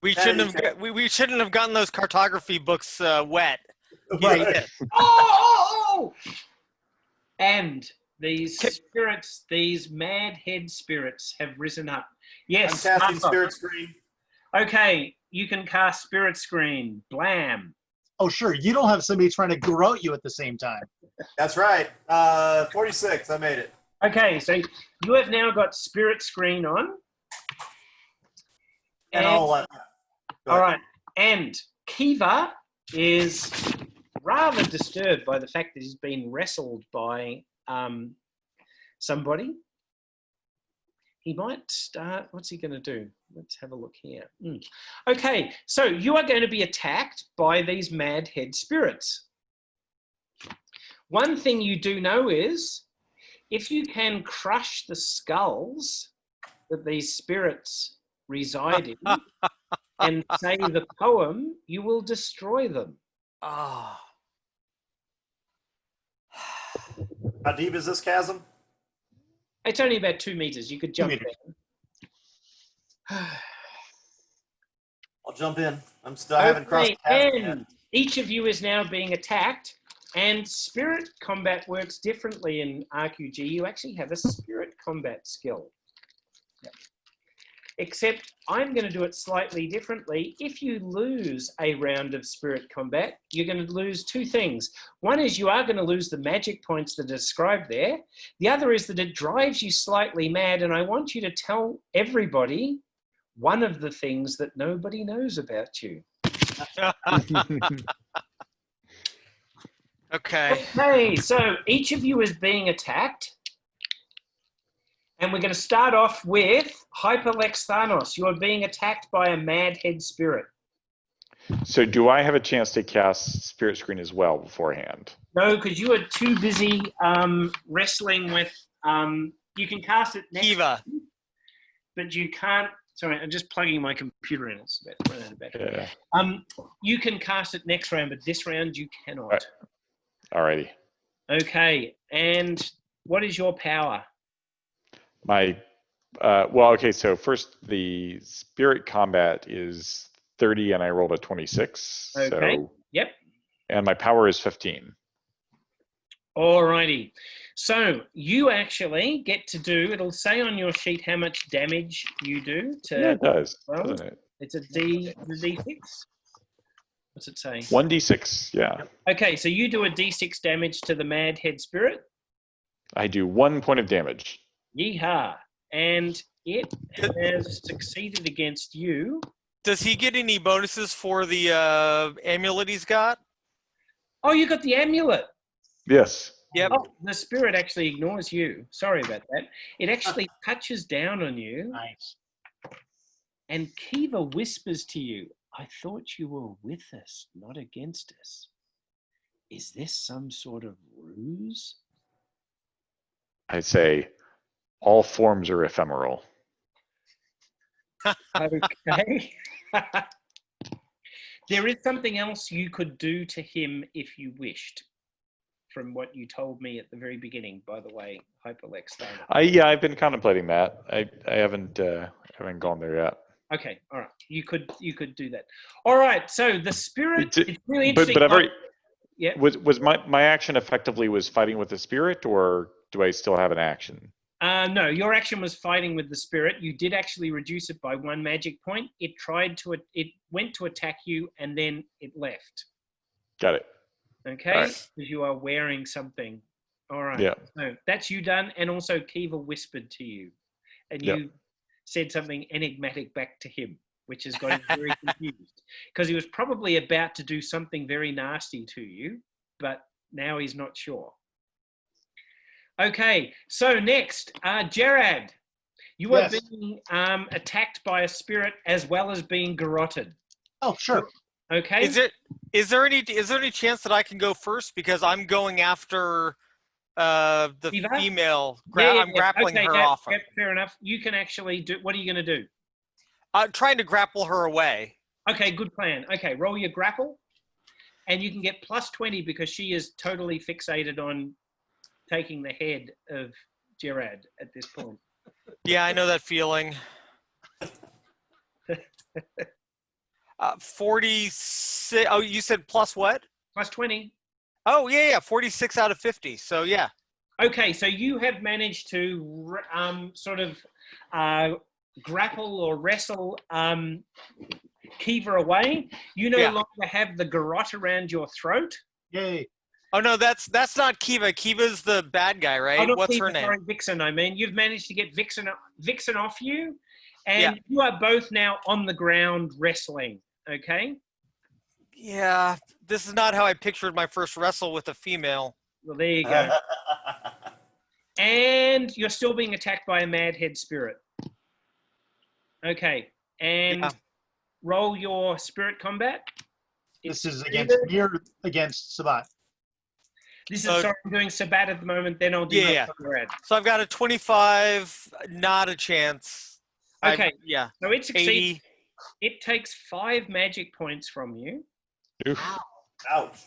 We shouldn't have gotten those cartography books wet. Right. Oh! And these spirits, these mad head spirits, have risen up. Yes. I'm casting Spirit Screen. Okay, you can cast Spirit Screen. Blam. Oh, sure. You don't have somebody trying to garrote you at the same time. That's right. 46. I made it. Okay, so you have now got Spirit Screen on. And all right. And Kiva is rather disturbed by the fact that he's been wrestled by somebody. he might start. What's he going to do? Let's have a look here. Okay, so you are going to be attacked by these mad head spirits. One thing you do know is if you can crush the skulls that these spirits reside in and say the poem, you will destroy them. Oh. How deep is this chasm? It's only about 2 meters. You could jump in. I'll jump in. I haven't crossed the chasm yet. Each of you is now being attacked, and spirit combat works differently in RQG. You actually have a spirit combat skill. Yep. Except I'm going to do it slightly differently. If you lose a round of spirit combat, you're going to lose 2 things. One is you are going to lose the magic points that are described there. The other is that it drives you slightly mad, and I want you to tell everybody one of the things that nobody knows about you. Okay. Okay, so each of you is being attacked. And we're going to start off with Hyperlex Thanos. You are being attacked by a mad head spirit. So do I have a chance to cast Spirit Screen as well beforehand? No, because you are too busy wrestling with... you can cast it next Kiva. round, but you can't... Sorry, I'm just plugging my computer in. It's about to run out of battery. Yeah. You can cast it next round, but this round you cannot. Alrighty. Okay, and what is your power? Okay, so first the spirit combat is 30 and I rolled a 26. Okay, so, yep. And my power is 15. Alrighty. So you actually get to do, it'll say on your sheet how much damage you do. Yeah, it does, doesn't it? It's a D6. What's it say? 1d6, yeah. Okay, so you do a D6 damage to the mad head spirit. I do 1 point of damage. Yeehaw. And it has succeeded against you. Does he get any bonuses for the amulet he's got? Oh, you got the amulet. Yes. Yep. Oh, the spirit actually ignores you. Sorry about that. It actually touches down on you. Nice. And Kiva whispers to you, I thought you were with us, not against us. Is this some sort of ruse? I'd say all forms are ephemeral. Okay. There is something else you could do to him if you wished, from what you told me at the very beginning, by the way, Hyperlex. Yeah, I've been contemplating that. I haven't gone there yet. Okay, all right. You could do that. All right. So the spirit. It's really interesting. But I've already. Yeah. Was my action effectively was fighting with the spirit, or do I still have an action? No, your action was fighting with the spirit. You did actually reduce it by 1 magic point. It went to attack you, and then it left. Got it. Okay, because you are wearing something. All right. Yeah. So that's you done, and also Kiva whispered to you, and you said something enigmatic back to him, which has got him very confused because he was probably about to do something very nasty to you, but now he's not sure. Okay, so next, Gerard, you are being attacked by a spirit as well as being garroted. Oh, sure. Okay. Is there any chance that I can go first because I'm going after the Eva? female? I'm grappling her off. Yep, fair enough. You can actually do. What are you going to do? Trying to grapple her away. Okay, good plan. Okay, roll your grapple, and you can get +20 because she is totally fixated on taking the head of Gerard at this point. Yeah, I know that feeling. 46. Oh, you said plus what? +20. Oh, yeah. 46 out of 50. So, yeah. Okay, so you have managed to sort of grapple or wrestle Kiva away. You no longer have the garrote around your throat. Yay. Oh, no, that's not Kiva. Kiva's the bad guy, right? What's Kiva, her name? Sorry, Vixen, I mean. You've managed to get Vixen off you, and you are both now on the ground wrestling, okay? Yeah, this is not how I pictured my first wrestle with a female. Well, there you go. And you're still being attacked by a mad head spirit. Okay, and roll your spirit combat. This is against me or against Sabat? This is, sorry, I'm doing Sabat at the moment, then I'll do red. So I've got a 25, not a chance. Okay, so it succeeds. It takes 5 magic points from you. Oof. Ouch.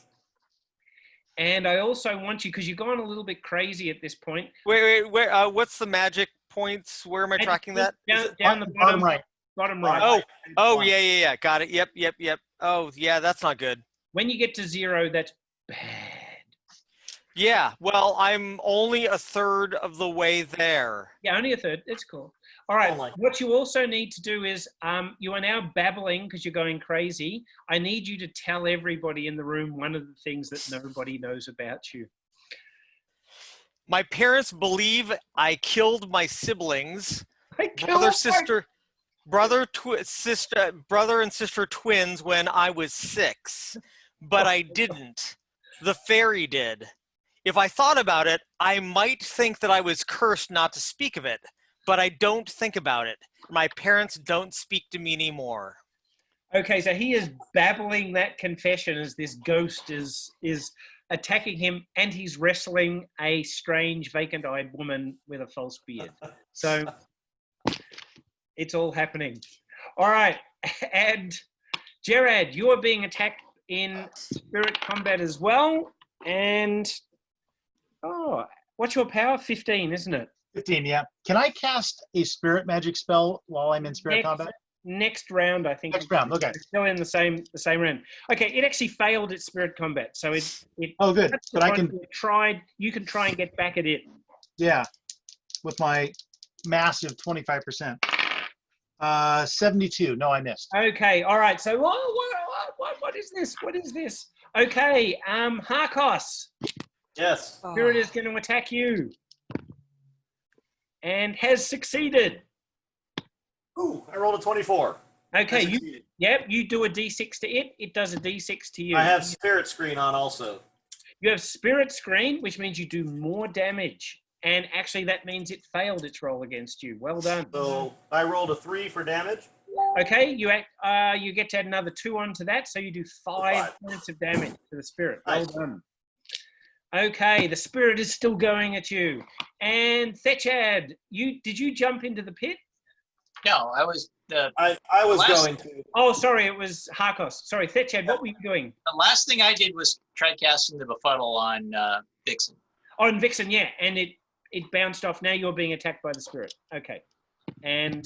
And I also want you, because you've gone a little bit crazy at this point. Wait, what's the magic points? Where am I tracking that? Down the bottom right. Bottom right. Oh, yeah. Got it. Yep. Oh, yeah, that's not good. When you get to 0, that's bad. Yeah, well, I'm only a third of the way there. Yeah, only a third. That's cool. All right. What you also need to do is, you are now babbling because you're going crazy. I need you to tell everybody in the room one of the things that nobody knows about you. My parents believe I killed my siblings. Brother and sister twins when I was 6, but I didn't. The fairy did. If I thought about it, I might think that I was cursed not to speak of it, but I don't think about it. My parents don't speak to me anymore. Okay, so he is babbling that confession as this ghost is attacking him, and he's wrestling a strange vacant-eyed woman with a false beard. So it's all happening. All right, and Gerard, you are being attacked in spirit combat as well, and what's your power? 15, isn't it? 15, yeah. Can I cast a spirit magic spell while I'm in spirit combat? Next round, I think. Next round, okay. It's still in the same round. Okay, it actually failed its spirit combat, so it oh, good. But I can you can try and get back at it. Yeah, with my massive 25%. 72. No, I missed. Okay, all right. So what is this? What is this? Okay, Harkos. Yes. Spirit is going to attack you. And has succeeded. Ooh, I rolled a 24. Okay, you do a d6 to it. It does a d6 to you. I have spirit screen on also. You have spirit screen, which means you do more damage. And actually, that means it failed its roll against you. Well done. So I rolled a 3 for damage. Okay, you get to add another 2 onto that, so you do 5 points of damage to the spirit. Well done. Okay, the spirit is still going at you. And Thechad, did you jump into the pit? No, I was going to. Oh, sorry, it was Harkos. Sorry, Thechad, what were you doing? The last thing I did was try casting the befuddle on Vixen. On Vixen, yeah, and it bounced off. Now you're being attacked by the spirit. Okay, and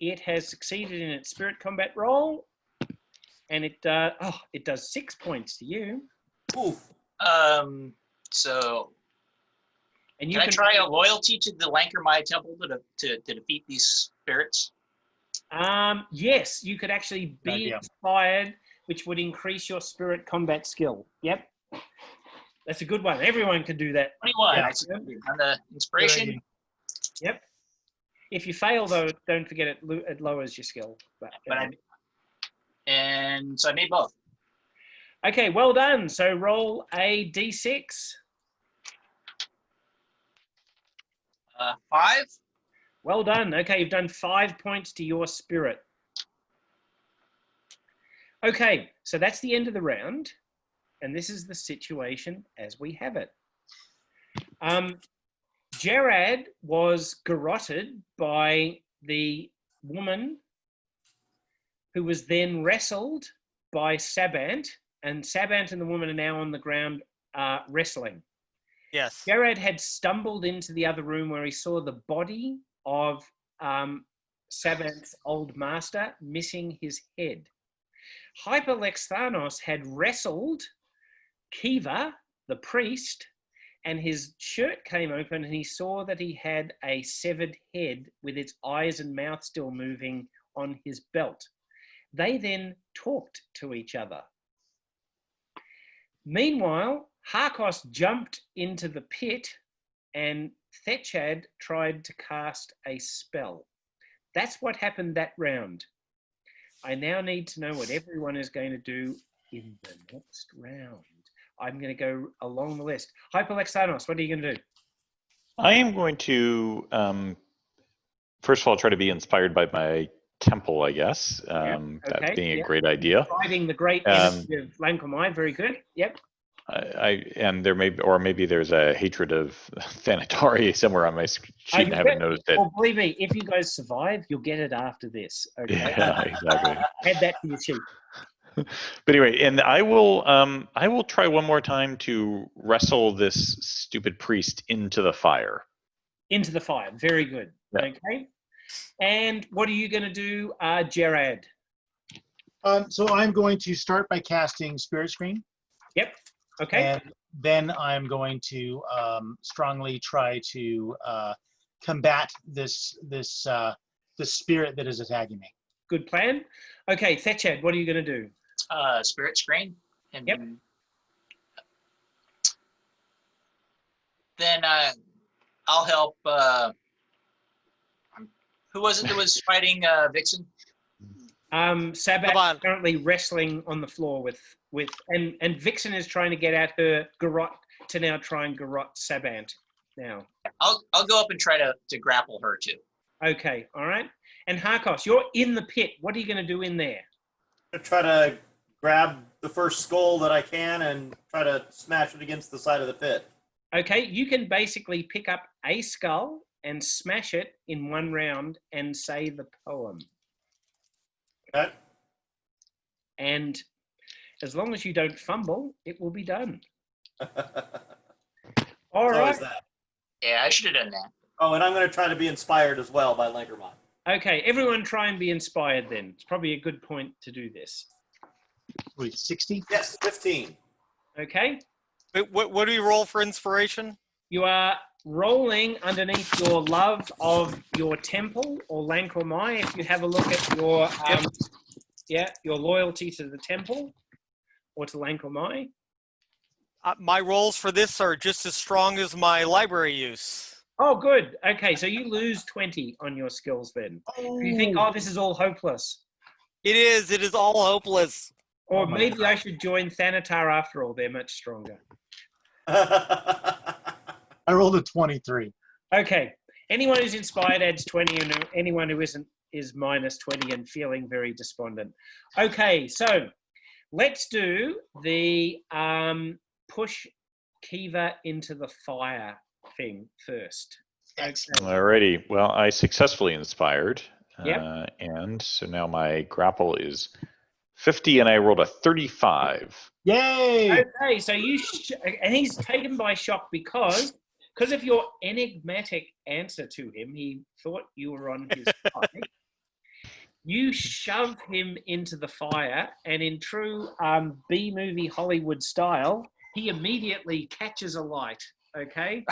it has succeeded in its spirit combat roll, and it does 6 points to you. Ooh. So. And can I try a loyalty to the Lankermai Temple to defeat these spirits? Yes, you could actually be inspired, which would increase your spirit combat skill. Yep. That's a good one. Everyone can do that. 21. Yeah. On the inspiration. Yep. If you fail, though, don't forget it lowers your skill. And so I made both. Okay, well done. So roll a d6. 5. Well done. Okay, you've done 5 points to your spirit. Okay, so that's the end of the round, and this is the situation as we have it. Gerard was garroted by the woman who was then wrestled by Sabant, and Sabant and the woman are now on the ground wrestling. Yes. Gerard had stumbled into the other room where he saw the body of Sabant's old master missing his head. Hyperlexthanos had wrestled Kiva, the priest, and his shirt came open and he saw that he had a severed head with its eyes and mouth still moving on his belt. They then talked to each other. Meanwhile, Harkos jumped into the pit and Thechad tried to cast a spell. That's what happened that round. I now need to know what everyone is going to do in the next round. I'm going to go along the list. Hyperlexthanos, what are you going to do? I am going to first of all, try to be inspired by my temple, I guess. Okay. That being a great idea. Fighting the great energy of Lankomai, very good. Yep. And there may be, or maybe there's a hatred of Thanatari somewhere on my sheet. And I haven't noticed it. Well, believe me, if you guys survive, you'll get it after this. Okay. Yeah, exactly. Add that to your sheet. But anyway, and I will try one more time to wrestle this stupid priest into the fire. Into the fire. Very good. Yeah. Okay. And what are you going to do, Gerard? So I'm going to start by casting Spirit Screen. Yep. Okay. And then I'm going to strongly try to combat this spirit that is attacking me. Good plan. Okay, Thechad, what are you going to do? Spirit Screen. And yep. Then I'll help. Who was it that was fighting Vixen? Sabat currently wrestling on the floor with and Vixen is trying to get at her garrote to now try and garrote Sabant now. I'll go up and try to grapple her too. Okay, all right. And Harkos, you're in the pit. What are you going to do in there? I'm going to try to grab the first skull that I can and try to smash it against the side of the pit. Okay, you can basically pick up a skull and smash it in one round and say the poem. Okay. And as long as you don't fumble, it will be done. All right. That. Yeah, I should have done that. Oh, and I'm going to try to be inspired as well by Lankermon. Okay, everyone try and be inspired then. It's probably a good point to do this. Wait, 60? Yes, 15. Okay. Wait, what do you roll for inspiration? You are rolling underneath your love of your temple or Lankromai. If you have a look at your your loyalty to the temple or to Lankromai. My rolls for this are just as strong as my library use. Oh, good. Okay, so you lose 20 on your skills then. Oh. You think, oh, this is all hopeless. It is. It is all hopeless. Or maybe I should join Thanatar after all. They're much stronger. I rolled a 23. Okay. Anyone who's inspired adds 20, and anyone who isn't is minus 20 and feeling very despondent. Okay, so let's do the push Kiva into the fire thing first. Okay. Alrighty. Well, I successfully inspired. Yep. And so now my grapple is 50, and I rolled a 35. Yay! Okay, so and he's taken by shock because of your enigmatic answer to him. He thought you were on his side. You shove him into the fire, and in true B-movie Hollywood style, he immediately catches a light. Okay.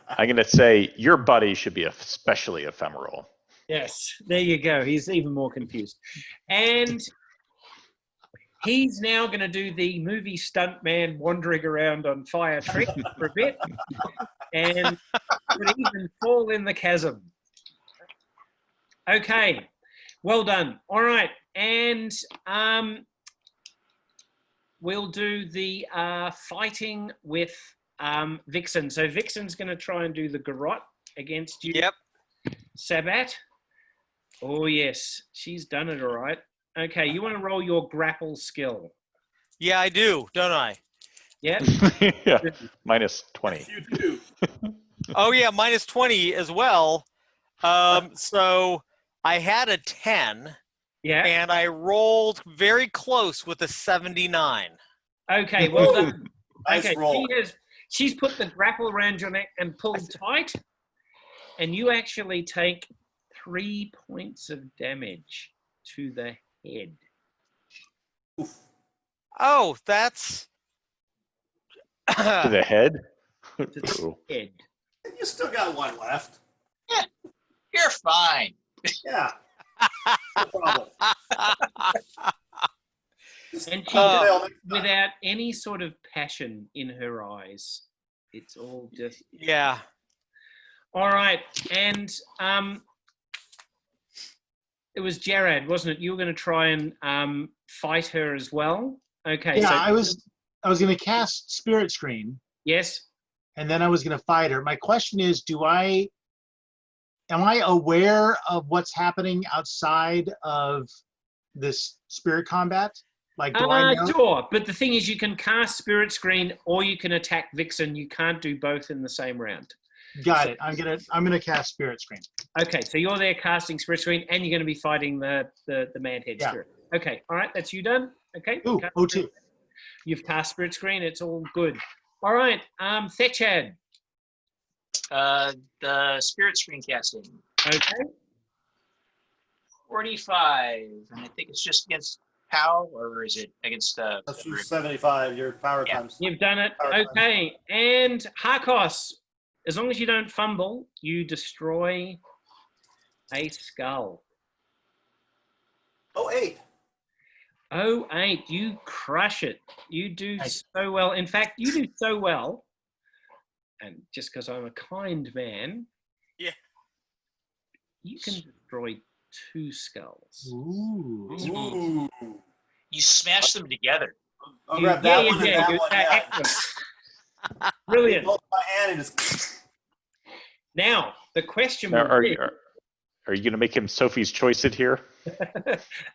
I'm going to say your buddy should be especially ephemeral. Yes, there you go. He's even more confused. And he's now going to do the movie stuntman wandering around on fire trick for a bit and could even fall in the chasm. Okay, well done. All right, and we'll do the fighting with Vixen. So Vixen's going to try and do the garrote against you. Yep. Sabat. Oh, yes. She's done it all right. Okay, you want to roll your grapple skill. Yeah, I do, don't I? Yep. Yeah, minus 20. You do. Oh, yeah, minus 20 as well. So I had a 10. Yeah. And I rolled very close with a 79. Okay, well done. Nice okay, roll. She's put the grapple around your neck and pulled tight, and you actually take 3 points of damage to the head. Oof. Oh, that's... To the head? To the head. You still got one left. Yeah, you're fine. Yeah. No problem. And she does it without any sort of passion in her eyes. It's all just... Yeah. All right, and it was Jared, wasn't it? You were going to try and fight her as well. Okay. Yeah, so I was going to cast Spirit Screen. Yes. And then I was going to fight her. My question is, do I am I aware of what's happening outside of this spirit combat? Like, do I know? Sure, but the thing is, you can cast Spirit Screen or you can attack Vixen. You can't do both in the same round. Got it. I'm gonna cast Spirit Screen. Okay, so you're there casting Spirit Screen, and you're going to be fighting the Madhead Spirit. Okay, all right, that's you done. Okay. Ooh, O2. You've cast Spirit Screen. It's all good. All right, Thechad. The Spirit Screen casting. Okay. 45, and I think it's just against POW, or is it against That's 75. Your power times. You've done it. Okay, and Harkos. As long as you don't fumble, you destroy a skull. 08. 08, you crush it. You do so well. In fact, you do so well, and just because I'm a kind man, you can destroy 2 skulls. Ooh. You smash them together. I'll grab that one and that one. Excellent. Brilliant. Hold my hand and just... Now, the question Now, will be... Are you going to make him Sophie's Choice it here?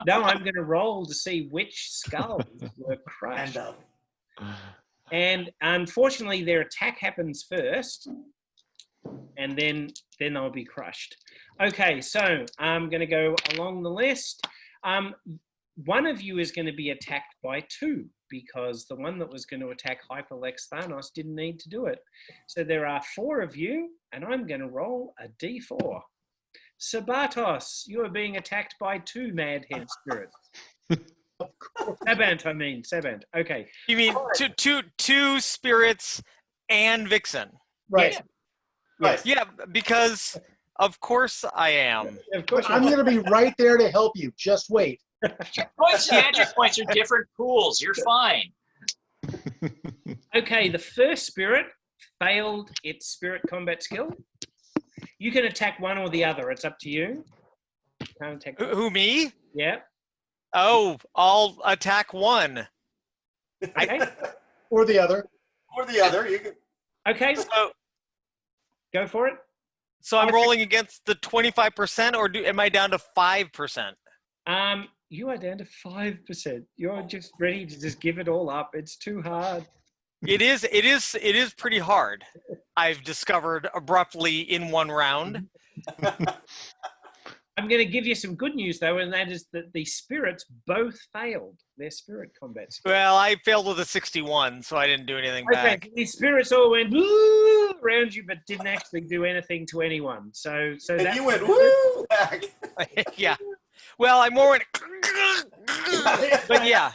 No, I'm going to roll to see which skulls were crushed. And unfortunately, their attack happens first, and then they'll be crushed. Okay, so I'm going to go along the list. One of you is going to be attacked by 2, because the one that was going to attack Hyperlex Thanos didn't need to do it. So there are 4 of you, and I'm going to roll a d4. Sabatos, you are being attacked by 2 Madhead spirits. Sabant, I mean. Sabant. Okay. You mean two spirits and Vixen? Right. Yeah. Yes. Yeah, because of course I am. Of course. I'm going to be right there to help you. Just wait. Magic points are different pools. You're fine. Okay, the first spirit failed its spirit combat skill. You can attack one or the other. It's up to you. Can't attack Who, me? Yeah. Oh, I'll attack 1. Okay. Or the other. Or the other. You can... Okay. So, Go for it. so I'm rolling against the 25%, or am I down to 5%? You are down to 5%. You're just ready to just give it all up. It's too hard. It is pretty hard. I've discovered abruptly in one round. I'm going to give you some good news, though, and that is that the spirits both failed their spirit combat skill. Well, I failed with a 61, so I didn't do anything back. Okay, the spirits all went woo around you, but didn't actually do anything to anyone. So And that you went woo back. Yeah. Well, I more went, but yeah,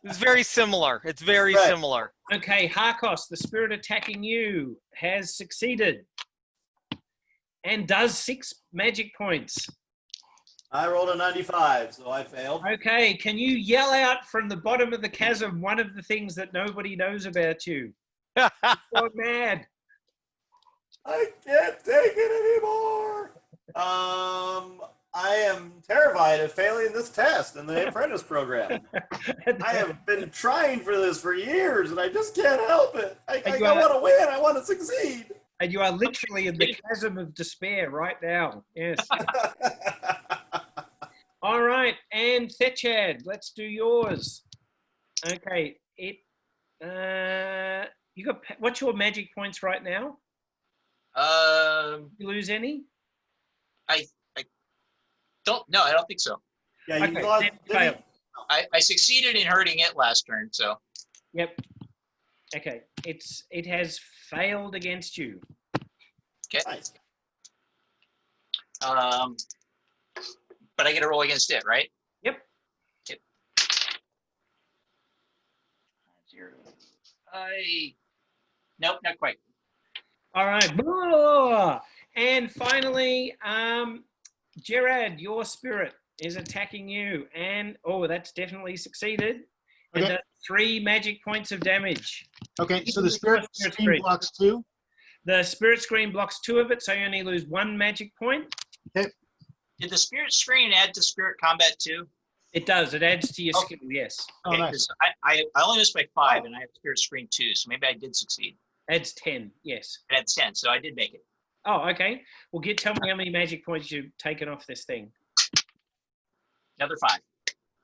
it's very similar. It's very similar. Okay, Harkos, the spirit attacking you, has succeeded and does 6 magic points. I rolled a 95, so I failed. Okay, can you yell out from the bottom of the chasm one of the things that nobody knows about you? You're mad. I can't take it anymore. I am terrified of failing this test in the apprentice program. I have been trying for this for years, and I just can't help it. I want to win. I want to succeed. And you are literally in the chasm of despair right now. Yes. All right, and Thechad, let's do yours. Okay, you got. What's your magic points right now? You lose any? I don't think so. Yeah, you Okay, fail. I succeeded in hurting it last turn, so. Yep. Okay, it has failed against you. Okay. Nice. But I get a roll against it, right? Yep. Okay. Nope, not quite. All right. And finally, Gerard, your spirit is attacking you, and that's definitely succeeded. Okay. And does 3 magic points of damage. Okay, so the spirit screen blocks 2. The spirit screen blocks 2 of it, so you only lose 1 magic point. Okay. Did the spirit screen add to spirit combat too? It does. It adds to your skill, yes. Oh, Okay, nice. I only missed by 5, and I have spirit screen 2, so maybe I did succeed. Adds 10, yes. It adds 10, so I did make it. Oh, okay. Well, tell me how many magic points you've taken off this thing. Another 5.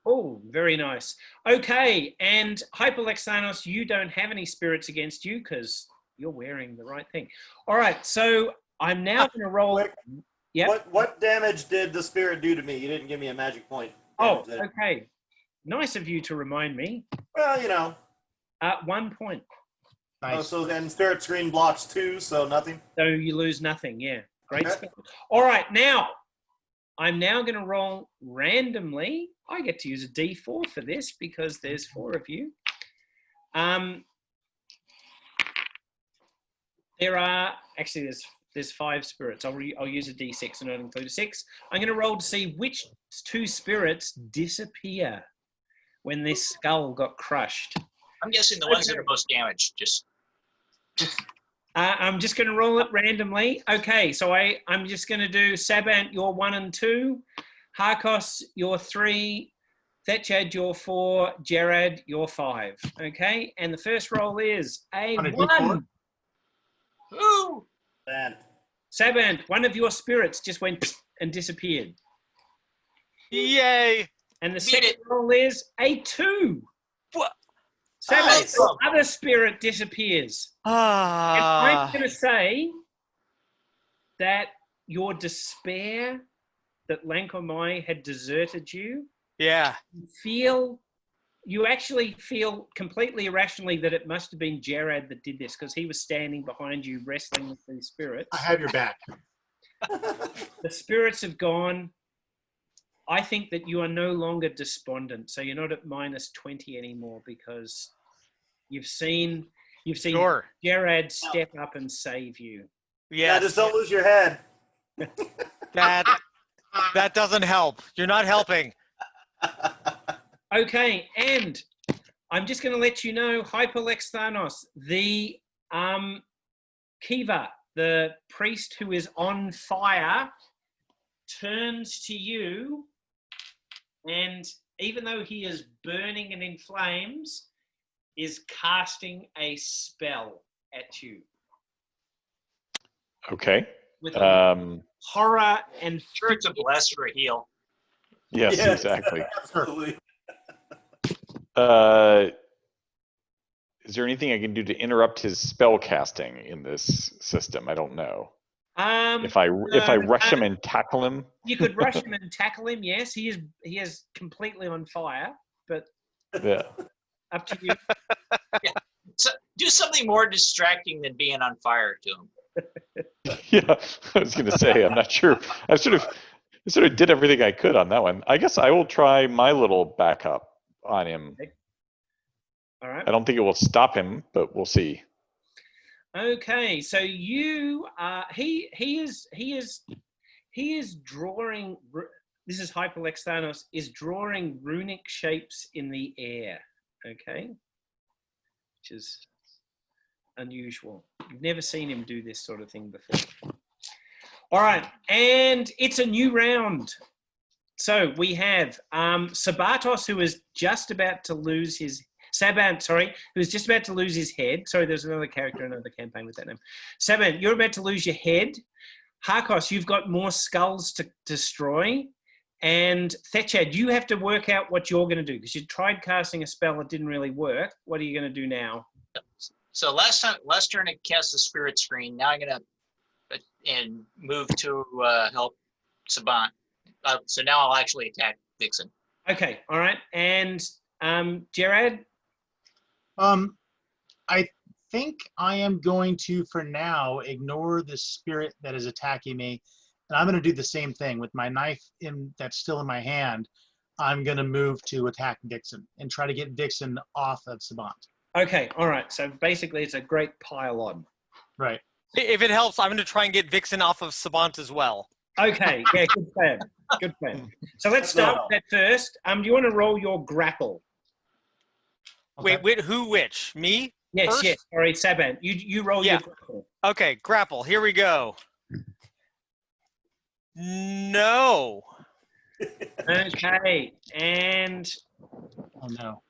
Oh, very nice. Okay, and Hyperlex Thanos, you don't have any spirits against you because you're wearing the right thing. All right, so I'm now going to roll. Yep. What damage did the spirit do to me? You didn't give me a magic point. Oh, okay. Nice of you to remind me. Well, you know. 1 point. Nice. Oh, so then spirit screen blocks 2, so nothing? So you lose nothing, yeah. Great Okay. spell. All right, now, I'm now going to roll randomly. I get to use a D4 for this because there's 4 of you. There's 5 spirits. I'll use a D6 and not include a 6. I'm going to roll to see which 2 spirits disappear when this skull got crushed. I'm guessing the ones that are most damaged. I'm just going to roll it randomly. Okay, so I'm just going to do Sabant, you're 1 and 2. Harkos, you're 3. Thetchad, you're 4. Gerard, you're 5. Okay, and the first roll is a 1. Ooh! Man. Sabant, one of your spirits just went and disappeared. Yay! And the second roll is a 2. What? Sabant, your other spirit disappears. And I'm going to say that your despair that Lankomai had deserted you. Yeah. You actually feel completely irrationally that it must have been Gerard that did this because he was standing behind you wrestling with these spirits. I have your back. The spirits have gone. I think that you are no longer despondent, so you're not at -20 anymore because you've seen Sure. Gerard step up and save you. Yeah, just don't lose your head. That doesn't help. You're not helping. Okay, and I'm just going to let you know, Hyperlex Thanos, the Kiva, the priest who is on fire, turns to you, and even though he is burning and in flames, is casting a spell at you. Okay. With horror and sure, it's a bless for a heal. Yes, exactly. Absolutely. Is there anything I can do to interrupt his spell casting in this system? I don't know. If I rush him and tackle him, you could rush him and tackle him. Yes, he is completely on fire, but yeah, up to you. Yeah. So do something more distracting than being on fire to him. Yeah, I was going to say I'm not sure. I sort of did everything I could on that one. I guess I will try my little backup on him. Okay. All right. I don't think it will stop him, but we'll see. Okay, so you he is drawing. This is Hyperlex Thanos is drawing runic shapes in the air. Okay, which is unusual. You've never seen him do this sort of thing before. All right, and it's a new round. So we have Sabatos, who is just about to lose his Sabant, who's just about to lose his head. Sorry, there's another character in another campaign with that name. Sabant, you're about to lose your head. Harkos, you've got more skulls to destroy. And Thetchad, you have to work out what you're going to do because you tried casting a spell, it didn't really work. What are you going to do now? So last turn I cast the spirit screen. Now I'm going to move to help Sabant. So now I'll actually attack Vixen. Okay, all right. And Gerard? I think I am going to, for now, ignore the spirit that is attacking me. And I'm going to do the same thing with my knife that's still in my hand. I'm going to move to attack Vixen and try to get Vixen off of Sabant. Okay, all right. So basically it's a great pile on. Right. If it helps, I'm going to try and get Vixen off of Sabant as well. Okay, yeah, good plan. Good plan. So let's start with that first. Do you want to roll your grapple? Okay. Wait, which? Me? Yes, first? yes. Sorry, Sabant. You roll your grapple. Okay, grapple. Here we go. No. Okay, and oh no.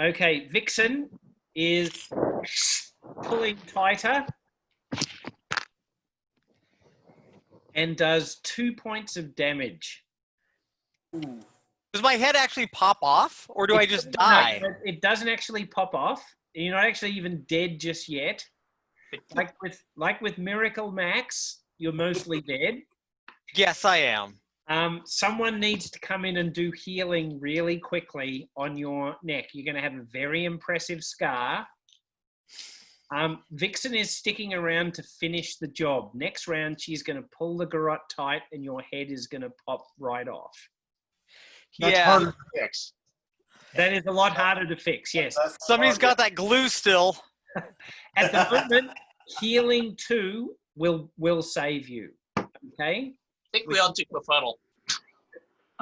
Okay, Vixen is pulling tighter. and does 2 points of damage. Does my head actually pop off, or do I just die? No, it doesn't actually pop off. You're not actually even dead just yet. Like with Miracle Max, you're mostly dead. Yes, I am. Someone needs to come in and do healing really quickly on your neck. You're going to have a very impressive scar. Vixen is sticking around to finish the job. Next round, she's going to pull the garrote tight and your head is going to pop right off. That's harder to fix. That is a lot harder to fix, yes. Somebody's got that glue still. At the moment, healing 2 will save you. Okay? I think we all took the funnel.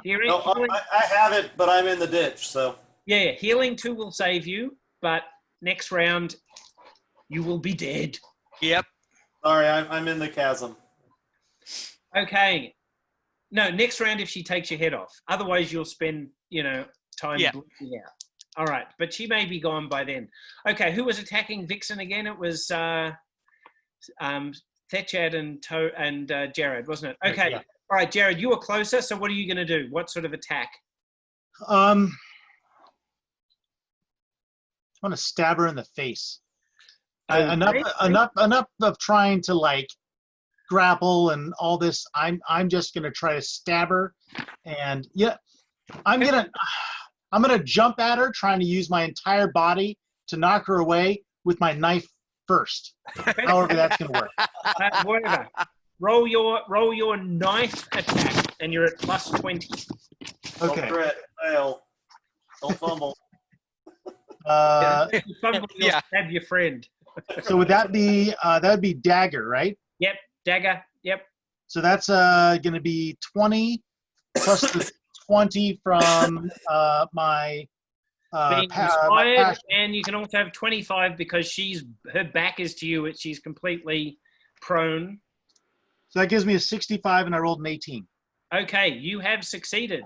I have it, but I'm in the ditch, so. Yeah, healing 2 will save you, but next round, you will be dead. Yep. Sorry, I'm in the chasm. Okay. No, next round if she takes your head off. Otherwise, you'll spend, time bleeding out. All right, but she may be gone by then. Okay, who was attacking Vixen again? It was Thechad and Jared, wasn't it? Okay. Yeah. All right, Jared, you were closer, so what are you going to do? What sort of attack? I want to stab her in the face. Enough of trying to grapple and all this. I'm just gonna try to stab her, and I'm gonna jump at her, trying to use my entire body to knock her away with my knife first. However, that's gonna work. Whatever. Roll your knife attack, and you're at +20. Okay. Don't fail. Don't fumble. You'll stab your friend. So would that be dagger, right? Yep, dagger. Yep. So that's going to be 20 plus the 20 from my inspired, and you can also have 25 because her back is to you. She's completely prone. So that gives me a 65, and I rolled an 18. Okay, you have succeeded.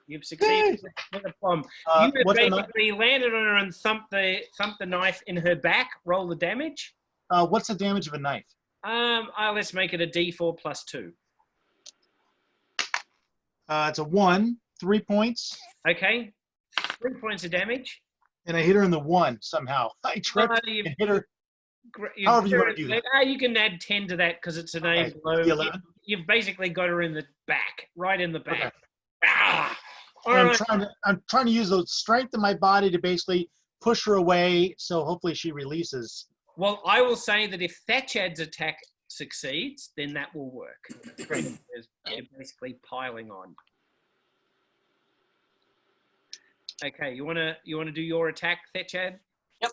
You've succeeded with a plum. You basically landed on her and thumped the knife in her back. Roll the damage. What's the damage of a knife? Let's make it a D4 + 2. It's a 1, 3 points. Okay, 3 points of damage. And I hit her in the 1 somehow. I tripped and hit her. However you want to do that. You can add 10 to that because it's an aim blow. 11. You've basically got her in the back, right in the back. Okay. Ah! I'm trying to use the strength of my body to basically push her away, so hopefully she releases. Well, I will say that if Thechad's attack succeeds, then that will work. They're basically piling on. Okay, you wanna do your attack, Thechad? Yep.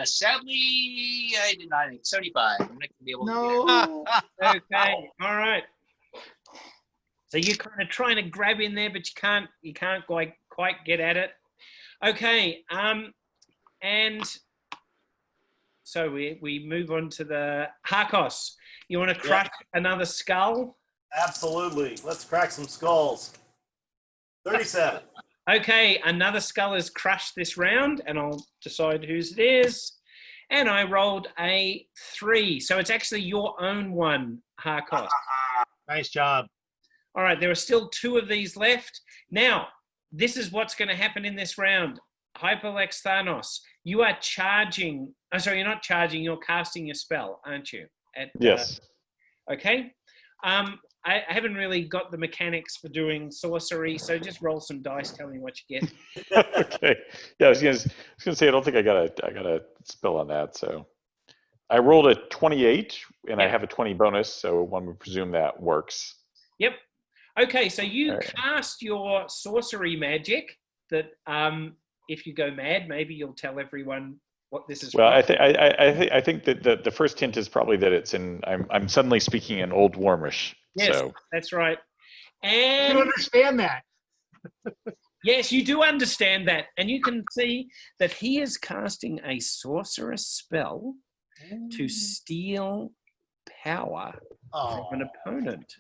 Sadly, I did not. 75. I'm not gonna be able to do that. Okay, all right. So you're kind of trying to grab in there, but you can't quite get at it. Okay, and so we move on to the Harkos. You want to crush another skull? Absolutely. Let's crack some skulls. 37. Okay, another skull is crushed this round, and I'll decide whose it is. And I rolled a 3, so it's actually your own one, Harkos. Nice job. All right, there are still 2 of these left. Now, this is what's going to happen in this round. Hyperlex Thanos, you are charging. Oh, sorry, you're not charging. You're casting your spell, aren't you? Yes. Okay. I haven't really got the mechanics for doing sorcery, so just roll some dice. Tell me what you get. Okay. Yeah, I was gonna say I don't think I got a spell on that. So I rolled a 28, and I have a 20 bonus, so one would presume that works. Yep. Okay, so you cast your sorcery magic that if you go mad, maybe you'll tell everyone what this is. Well, I think that the first hint is probably that I'm suddenly speaking in Old Warmish. Yes, so. That's right. And you understand that. Yes, you do understand that, and you can see that he is casting a sorceress spell to steal power from an opponent.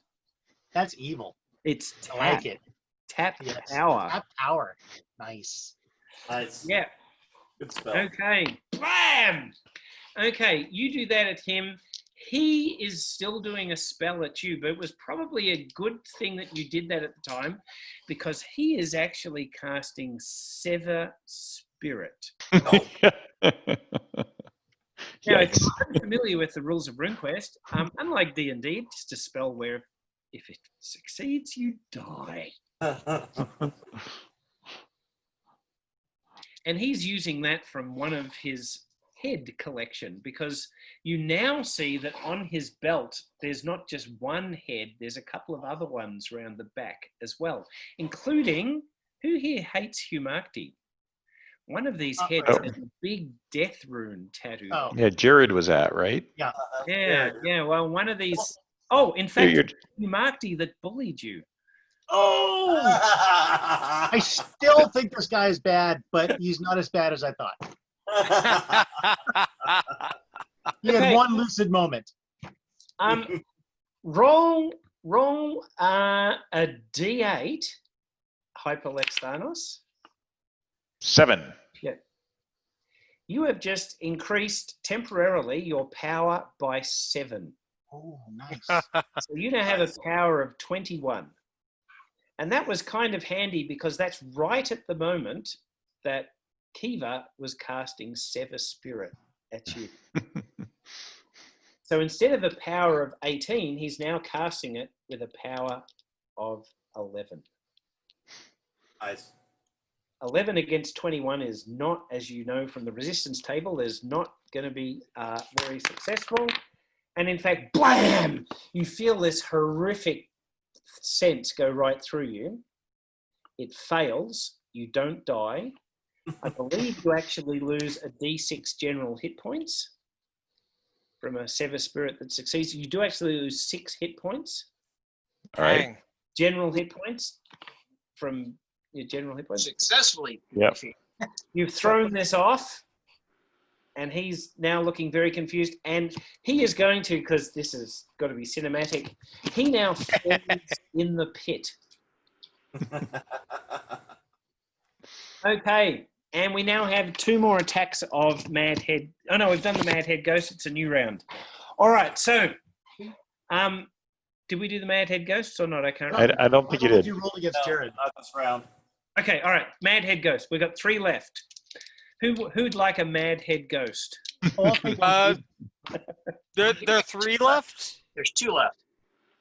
That's evil. It's I like it. Tap power. Tap power. Nice. Nice. Yeah. Good spell. Okay. Bam! Okay, you do that at him. He is still doing a spell at you, but it was probably a good thing that you did that at the time, because he is actually casting Sever Spirit. Now, if you're unfamiliar with the rules of RuneQuest, unlike D&D, it's just a spell where if it succeeds, you die. And he's using that from one of his head collection, because you now see that on his belt, there's not just one head, there's a couple of other ones around the back as well, including, who here hates Humarti? One of these heads has a big death rune tattoo. Oh. Yeah, Jared was at, right? Yeah. Yeah. Well, one of these. Oh, in fact, Humarti that bullied you. Oh! I still think this guy is bad, but he's not as bad as I thought. He had one lucid moment. Roll a D8, Hyperlex Thanos. 7. Yeah. You have just increased temporarily your power by 7. Oh, nice. So you now have a power of 21. And that was kind of handy, because that's right at the moment that Kiva was casting Sever Spirit at you. So instead of a power of 18, he's now casting it with a power of 11. Nice. 11 against 21 is not, as you know from the resistance table, is not going to be very successful. And in fact, blam! You feel this horrific sense go right through you. It fails. You don't die. I believe you actually lose a D6 general hit points from a Sever Spirit that succeeds. You do actually lose 6 hit points. All right. General hit points from your general hit points. Successfully. Yep. You've thrown this off, and he's now looking very confused. And he is going to, because this has got to be cinematic, he now falls in the pit. Okay, and we now have 2 more attacks of Mad Head. Oh no, we've done the Mad Head Ghost. It's a new round. All right, so did we do the Mad Head Ghosts or not? I can't remember. I don't think you did. You rolled against Jared. Not this round. Okay, all right, Mad Head Ghost. We've got 3 left. Who'd like a Mad Head Ghost? There are 3 left? There's 2 left.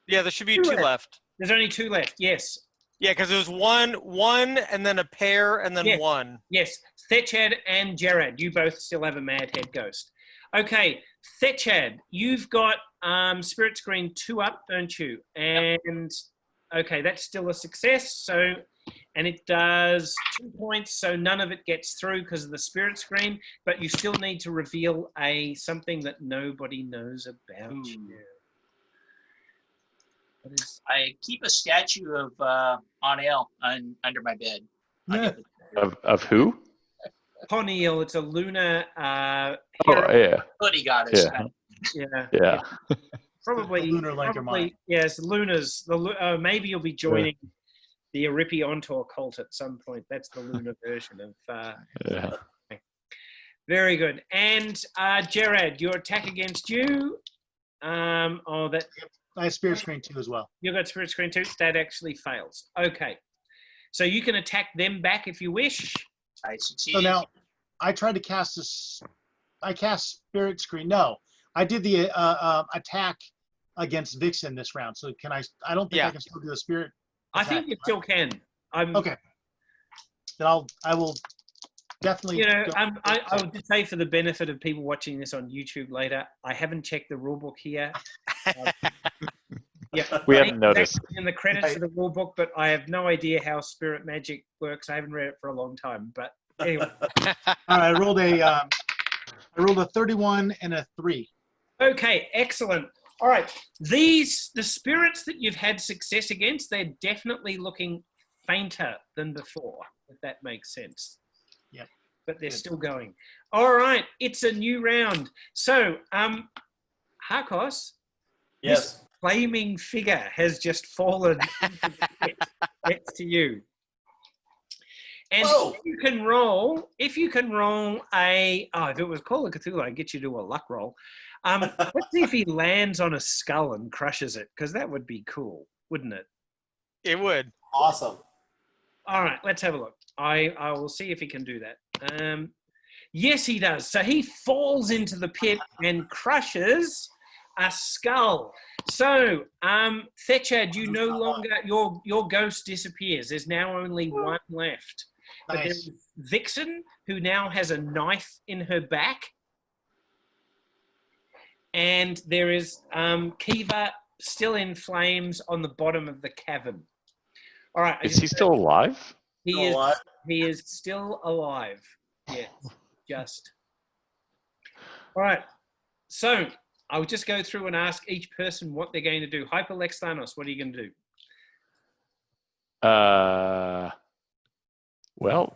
Yeah, there should be 2 left. There's only 2 left, yes. Yeah, because there was one, and then a pair, and then 1. Yes, Thechad and Jared, you both still have a Mad Head Ghost. Okay, Thechad, you've got Spirit Screen 2 up, don't you? And, okay, that's still a success. So, and it does 2 points, so none of it gets through because of the Spirit Screen, but you still need to reveal something that nobody knows about you. I keep a statue of Anel under my bed. Of who? Poniel, it's a lunar hoodie goddess. Yeah. Probably lunar Lankermine. Yes, Luna's. Maybe you'll be joining the Aripi Ontor cult at some point. That's the lunar version of. Very good. And Jared, your attack against you. I have Spirit Screen 2 as well. You've got Spirit Screen 2. That actually fails. Okay. So you can attack them back if you wish. I succeed. So now, I tried to cast this. I cast Spirit Screen. No, I did the attack against Vixen this round. So can I? I don't think I can still do the Spirit. I think you still can. Okay. Then I will definitely. I would say, for the benefit of people watching this on YouTube later, I haven't checked the rulebook here. We haven't noticed in the credits of the rulebook, but I have no idea how spirit magic works. I haven't read it for a long time, but anyway. I rolled a 31 and a 3. Okay, excellent. All right, the spirits that you've had success against, they're definitely looking fainter than before, if that makes sense. Yep. But they're still going. All right, it's a new round. So, Harkos. Yes. This flaming figure has just fallen into the pit next to you. And Whoa. if you can roll a, if it was Call of Cthulhu, I'd get you to a luck roll. Let's see if he lands on a skull and crushes it, because that would be cool, wouldn't it? It would. Awesome. All right, let's have a look. I will see if he can do that. Yes, he does. So he falls into the pit and crushes a skull. So, Thechad, you no longer, your ghost disappears. There's now only one left. But Nice. there's Vixen, who now has a knife in her back. And there is Kiva still in flames on the bottom of the cavern. All right. Is he still alive? He is still alive. Yes, just. All right. So I'll just go through and ask each person what they're going to do. Hyperlex Thanos, what are you going to do? Well,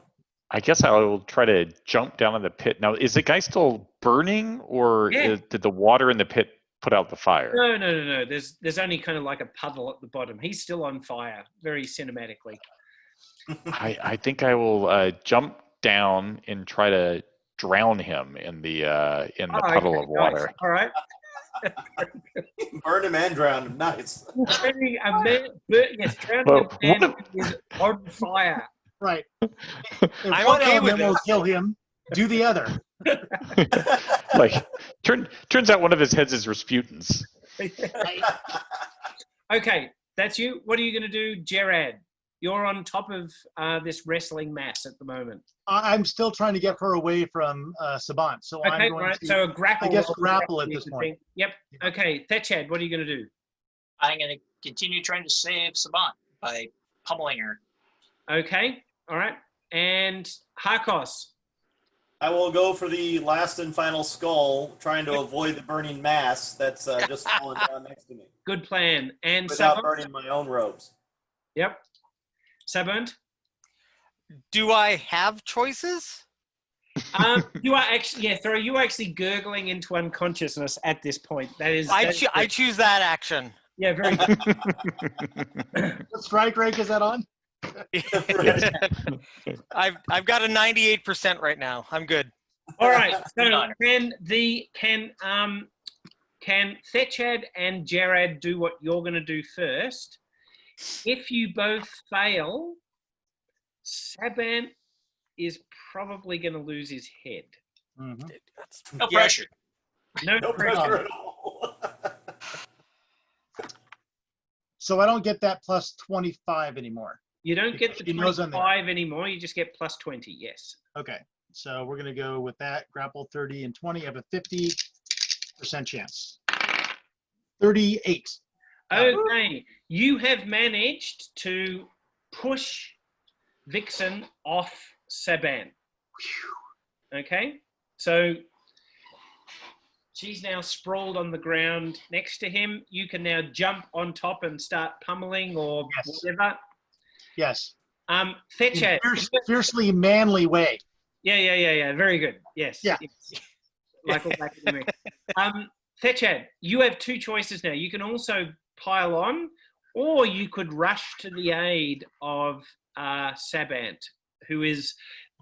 I guess I will try to jump down in the pit. Now, is the guy still burning, or did the water in the pit put out the fire? No. There's only kind of like a puddle at the bottom. He's still on fire, very cinematically. I think I will jump down and try to drown him in the puddle of water. Nice. All right. Burn him and drown him. Nice. Drowning a man is on fire. Right. If I'm one okay with element will this. kill him, do the other. Like, turns out one of his heads is Rasputin's. Okay, that's you. What are you going to do, Gerard? You're on top of this wrestling mass at the moment. I'm still trying to get her away from Saban, so Okay, I'm going right. to, So a grapple. I guess, roll grapple at you this could point. think. Yep. Okay, Thechad, what are you going to do? I'm going to continue trying to save Saban by pummeling her. Okay, all right. And Harkos. I will go for the last and final skull, trying to avoid the burning mass that's just fallen down next to me. Good plan. And Without Sabant? burning my own robes. Yep. Sabant? Do I have choices? You are actually, Throw, you are actually gurgling into unconsciousness at this point. I choose that action. Yeah, very good. What strike rank is that on? I've got a 98% right now. I'm good. All right. So can Thechad and Gerard do what you're going to do first? If you both fail, Saban is probably going to lose his head. Mm-hmm. No pressure. No pressure. at all. So I don't get that plus 25 anymore. You don't get the He knows I'm there. 25 anymore. You just get plus 20. Yes. Okay, so we're gonna go with that. Grapple 30 and 20. I have a 50% chance. 38. Okay. You have managed to push Vixen off Saban. Okay. So she's now sprawled on the ground next to him. You can now jump on top and start pummeling or Yes. whatever. Yes. Thechad. Fiercely manly way. Yeah. Very good. Yes. Yeah. Yes. Michael back to me. Thechad, you have two choices now. You can also pile on, or you could rush to the aid of Sabant, who is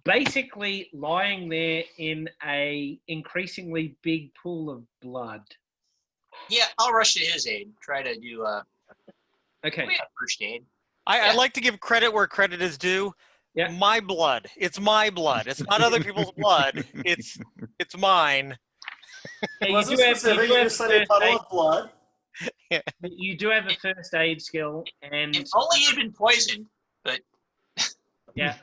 basically lying there in a increasingly big pool of blood. Yeah, I'll rush to his aid. Try to do Okay. we have first aid. I'd like to give credit where credit is due. Yeah. My blood. It's my blood. It's not other people's blood. It's mine. Yeah, Was it specific? You just said a puddle of blood. You do have a first aid skill, and If only you'd been poisoned, but yeah.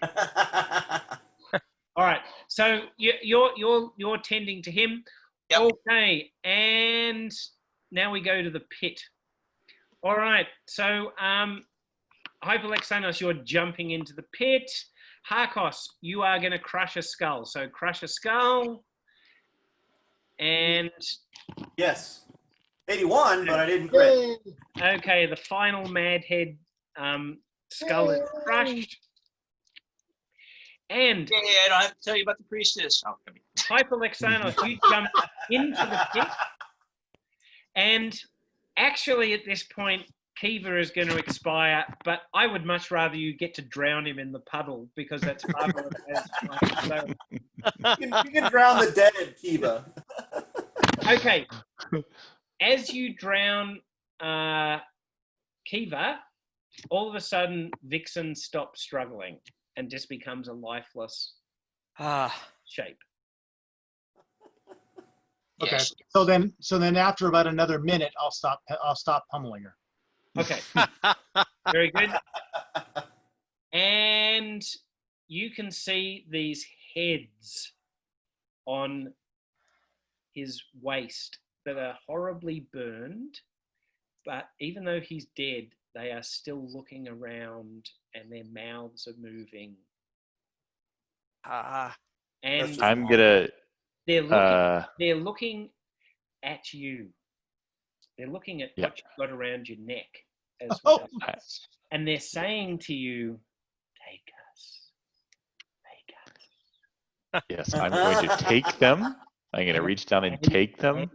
All right. So you're tending to him. Yep. Okay, and now we go to the pit. All right. So Hyperlex Thanos, you're jumping into the pit. Harkos, you are going to crush a skull. So crush a skull. And Yes. 81, but I didn't crit. okay, the final Madhead skull is crushed. And yeah, I don't have to tell you about the priestess. Oh, I mean, Hyperlex Thanos, you jump into the pit. And actually, at this point, Kiva is going to expire, but I would much rather you get to drown him in the puddle because that's far more so, You can drown the dead, Kiva. okay. As you drown Kiva, all of a sudden Vixen stops struggling and just becomes a lifeless shape. Okay. Yes. So then after about another minute, I'll stop pummeling her. Okay. Very good. And you can see these heads on his waist that are horribly burned, but even though he's dead, they are still looking around and their mouths are moving. And I'm gonna. they're looking at you. They're looking at what you've got around your neck as well. And they're saying to you, take us. Yes, I'm going to take them. I'm going to reach down and take them.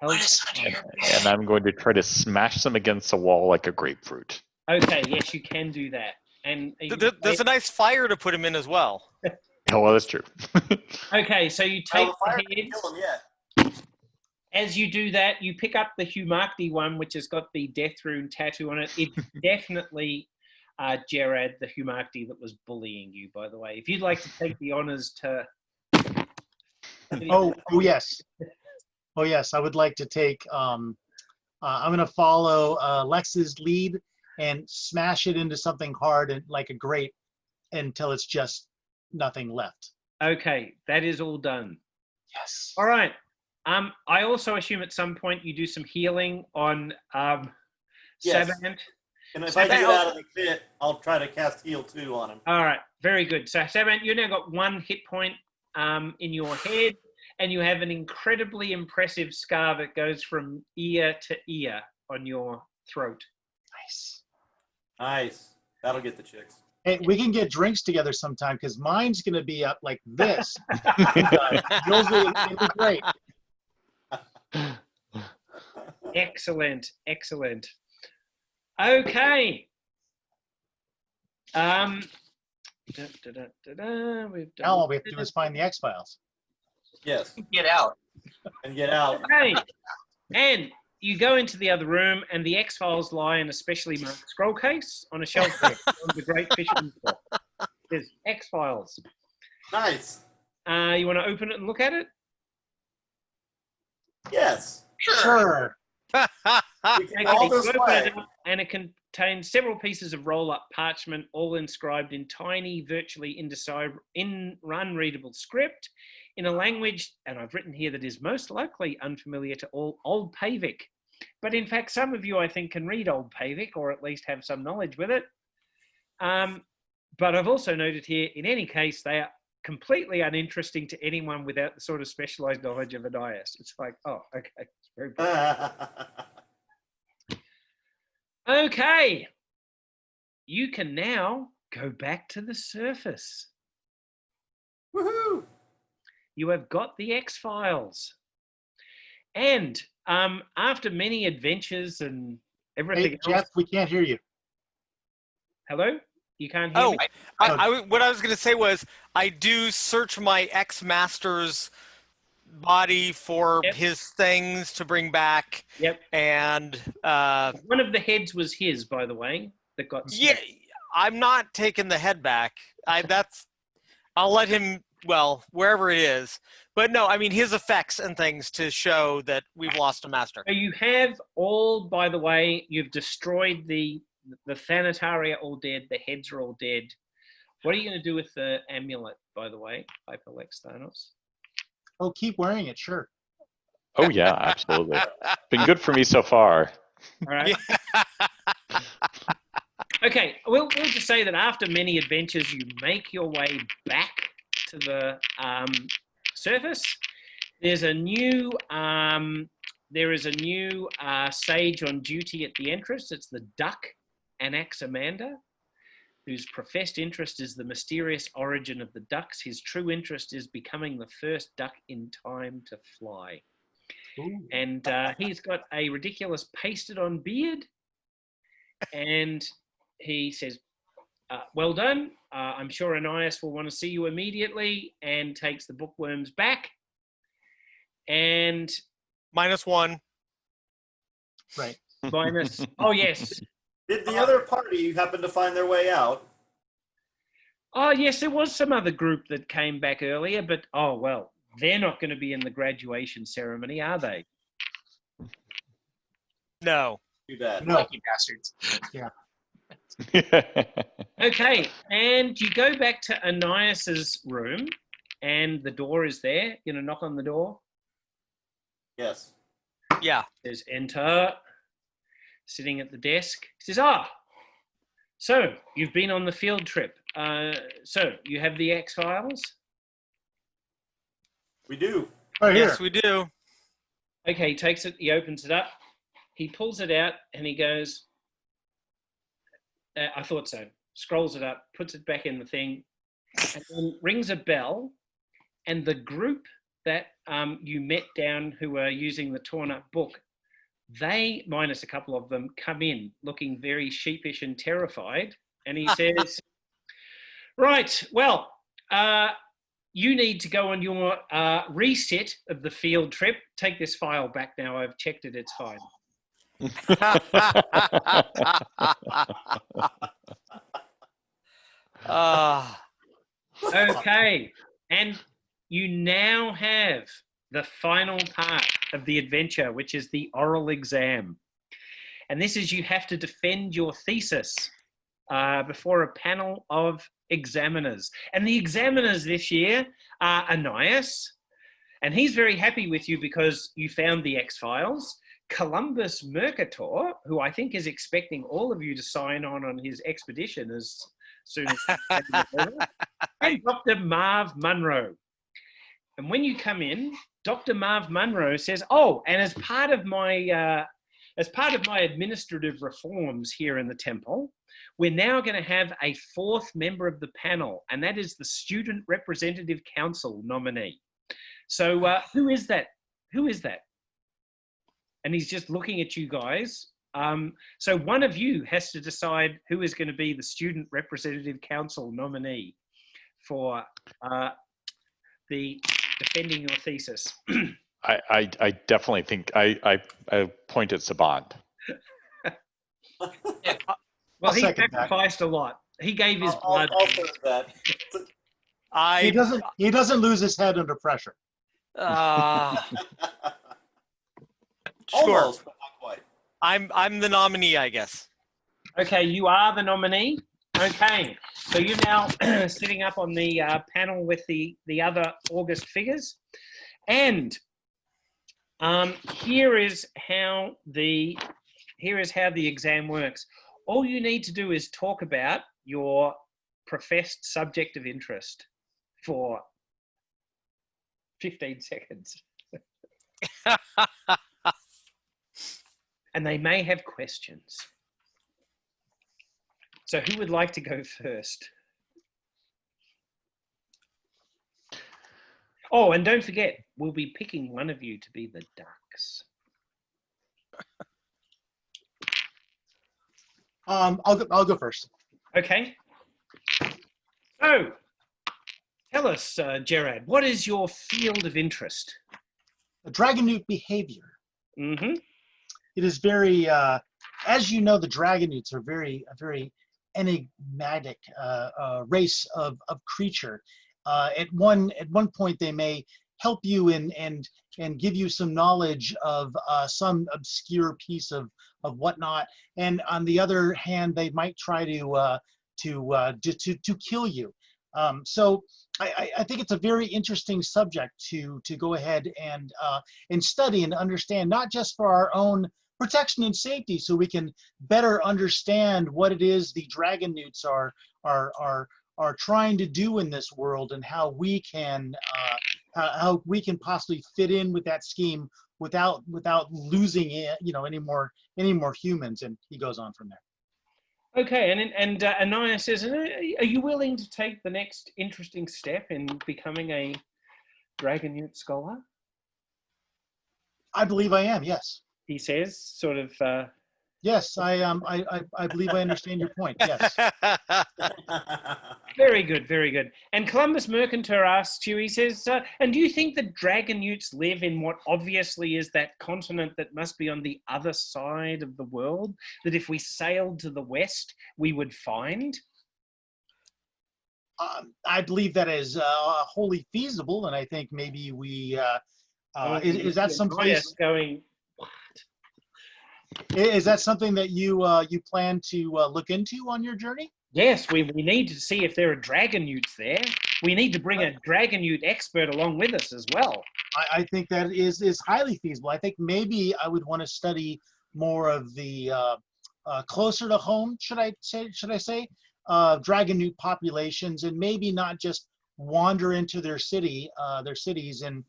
And I'm going to try to smash them against the wall like a grapefruit. Okay, yes, you can do that. And there's a nice fire to put him in as well. Oh, well, that's true. Okay, so you take the heads. Kill him yet. As you do that, you pick up the Humakti one, which has got the death rune tattoo on it. It's definitely Gerard, the Humakti, that was bullying you, by the way. If you'd like to take the honors to... Oh, yes. Oh, yes, I would like to take... I'm going to follow Lex's lead and smash it into something hard and like a grape until it's just nothing left. Okay, that is all done. Yes. All right. I also assume at some point you do some healing on Yes. Savant. And if I get out of the pit, I'll try to cast heal 2 on him. All right, very good. So Savant, you now got 1 hit point in your head, and you have an incredibly impressive scar that goes from ear to ear on your throat. Nice. Nice. That'll get the chicks. Hey, we can get drinks together sometime because mine's going to be up like this. Yours will be great. Excellent, excellent. Okay. Now all we have to do is find the X-Files. Yes. Get out. And get out. Okay. And you go into the other room, and the X-Files lie in a specially marked scroll case on a shelf there on the Great Fisherman's Book. There's X-Files. Nice. You want to open it and look at it? Yes. Sure. We can all this way. And it contains several pieces of roll-up parchment, all inscribed in tiny, virtually unreadable script, in a language, and I've written here, that is most likely unfamiliar to all Old Pavic. But in fact, some of you, I think, can read Old Pavic, or at least have some knowledge with it. But I've also noted here, in any case, they are completely uninteresting to anyone without the sort of specialized knowledge of Anias. It's like, oh, okay, it's very bad. Okay, you can now go back to the surface. Woohoo! You have got the X-Files. And after many adventures and everything Hey, Jeff, we can't hear you. Hello? You can't hear me? What I was going to say was, I do search my ex-master's body for his things to bring back. Yep. And one of the heads was his, by the way, that got smashed. Yeah, I'm not taking the head back. I'll let him, well, wherever it is. But no, I mean his effects and things to show that we've lost a master. So you have all, by the way, you've destroyed the Thanataria all dead, the heads are all dead. What are you going to do with the amulet, by the way, Hyperlex Thanos? Oh, keep wearing it, sure. Oh, yeah, absolutely. Been good for me so far. All right. Yeah. Okay, we'll just say that after many adventures, you make your way back to the surface. There's a new sage on duty at the entrance. It's the duck, Anaximander, whose professed interest is the mysterious origin of the ducks. His true interest is becoming the first duck in time to fly. Ooh. And he's got a ridiculous pasted-on beard, and he says, well done. I'm sure Ananias will want to see you immediately, and takes the bookworms back. And -1. Right. Minus, oh yes. Did the other party happen to find their way out? Oh yes, there was some other group that came back earlier, but oh well, they're not going to be in the graduation ceremony, are they? No. Too bad. No. Lucky bastards. Yeah. Okay, and you go back to Ananias's room, and the door is there. You know, knock on the door. Yes. Yeah. There's enter. Sitting at the desk. He says, so you've been on the field trip. So you have the X-Files? We do. Right here. Yes, we do. Okay, he takes it, he opens it up, he pulls it out, and he goes, I thought so. Scrolls it up, puts it back in the thing, and then rings a bell, and the group that you met down who were using the torn up book, they, minus a couple of them, come in looking very sheepish and terrified. And he says, right, well, you need to go on your reset of the field trip. Take this file back now. I've checked it. It's fine. Okay. And you now have the final part of the adventure, which is the oral exam. And this is, you have to defend your thesis before a panel of examiners. And the examiners this year are Ananias, and he's very happy with you because you found the X-Files. Columbus Mercator, who I think is expecting all of you to sign on his expedition as soon as and Dr. Marv Munro. And when you come in, Dr. Marv Munro says, oh, and as part of my administrative reforms here in the temple, we're now going to have a fourth member of the panel, and that is the Student Representative Council nominee. So who is that? Who is that? And he's just looking at you guys. So one of you has to decide who is going to be the Student Representative Council nominee for the defending your thesis. I definitely think I point at Saband. Well, he sacrificed a lot. He gave his blood. I'll third that. He doesn't lose his head under pressure. Sure. Almost, but not quite. I'm the nominee, I guess. Okay, you are the nominee. Okay, so you're now sitting up on the panel with the other August figures, and here is how the exam works. All you need to do is talk about your professed subject of interest for 15 seconds. And they may have questions. So who would like to go first? Oh, and don't forget, we'll be picking one of you to be the ducks. I'll go first. Okay. So, tell us, Gerard, what is your field of interest? Dragon newt behavior. Mm-hmm. It is very, as you know, the dragon newts are a very enigmatic race of creature. At one point, they may help you and give you some knowledge of some obscure piece of whatnot, and on the other hand, they might try to kill you. So I think it's a very interesting subject to go ahead and study and understand, not just for our own protection and safety, so we can better understand what it is the dragon newts are trying to do in this world, and how we can possibly fit in with that scheme without losing any more humans. And he goes on from there. Okay, and Anaya says, are you willing to take the next interesting step in becoming a dragon newt scholar? I believe I am, yes. He says, sort of Yes, I believe I understand your point. Yes. Very good, very good. And Columbus Mercantor asks you, he says, and do you think that dragon newts live in what obviously is that continent that must be on the other side of the world, that if we sailed to the west, we would find? I believe that is wholly feasible, and I think maybe we, is that some place? Going, Is that something that you you plan to look into on your journey? yes, we need to see if there are dragon newts there. We need to bring a dragon newt expert along with us as well. I think that is highly feasible. I think maybe I would want to study more of the closer to home, should I say, dragon newt populations, and maybe not just wander into their cities and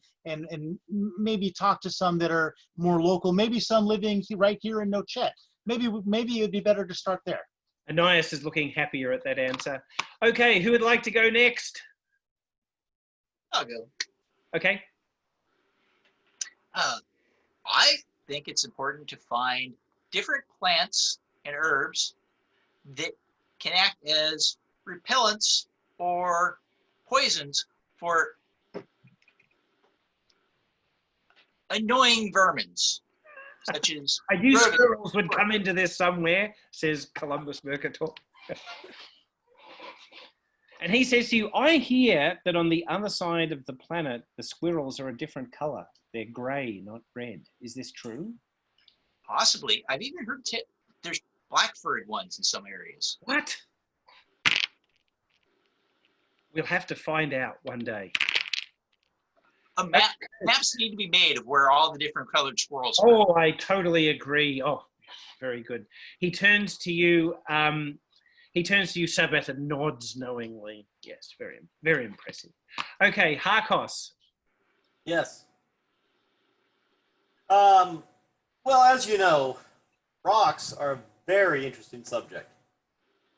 maybe talk to some that are more local. Maybe some living right here in Nochet. Maybe it'd be better to start there. Anais is looking happier at that answer. Okay, who would like to go next? I'll go. Okay. I think it's important to find different plants and herbs that can act as repellents or poisons for annoying vermins, such as I knew rodents. squirrels would come into this somewhere, says Columbus Mercator. And he says to you, I hear that on the other side of the planet, the squirrels are a different color. They're gray, not red. Is this true? Possibly. I've even heard there's black-furred ones in some areas. What? We'll have to find out one day. Maps need to be made of where all the different colored squirrels are. Oh, I totally agree. Oh, very good. He turns to you, Sabeth, and nods knowingly. Yes, very, very impressive. Okay, Harkos. Yes. Well, as you know, rocks are a very interesting subject.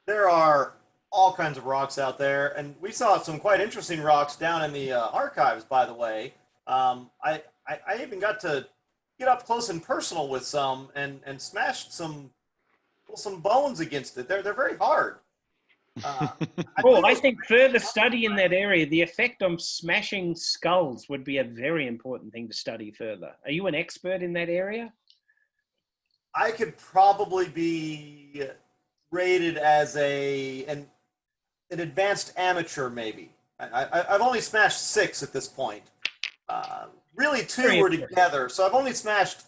There are all kinds of rocks out there, and we saw some quite interesting rocks down in the archives, by the way. I even got to get up close and personal with some and smashed some bones against it. They're very hard. I think further study in that area, the effect on smashing skulls would be a very important thing to study further. Are you an expert in that area? I could probably be rated as an advanced amateur, maybe. I've only smashed 6 at this point. Really 2 were together, so I've only smashed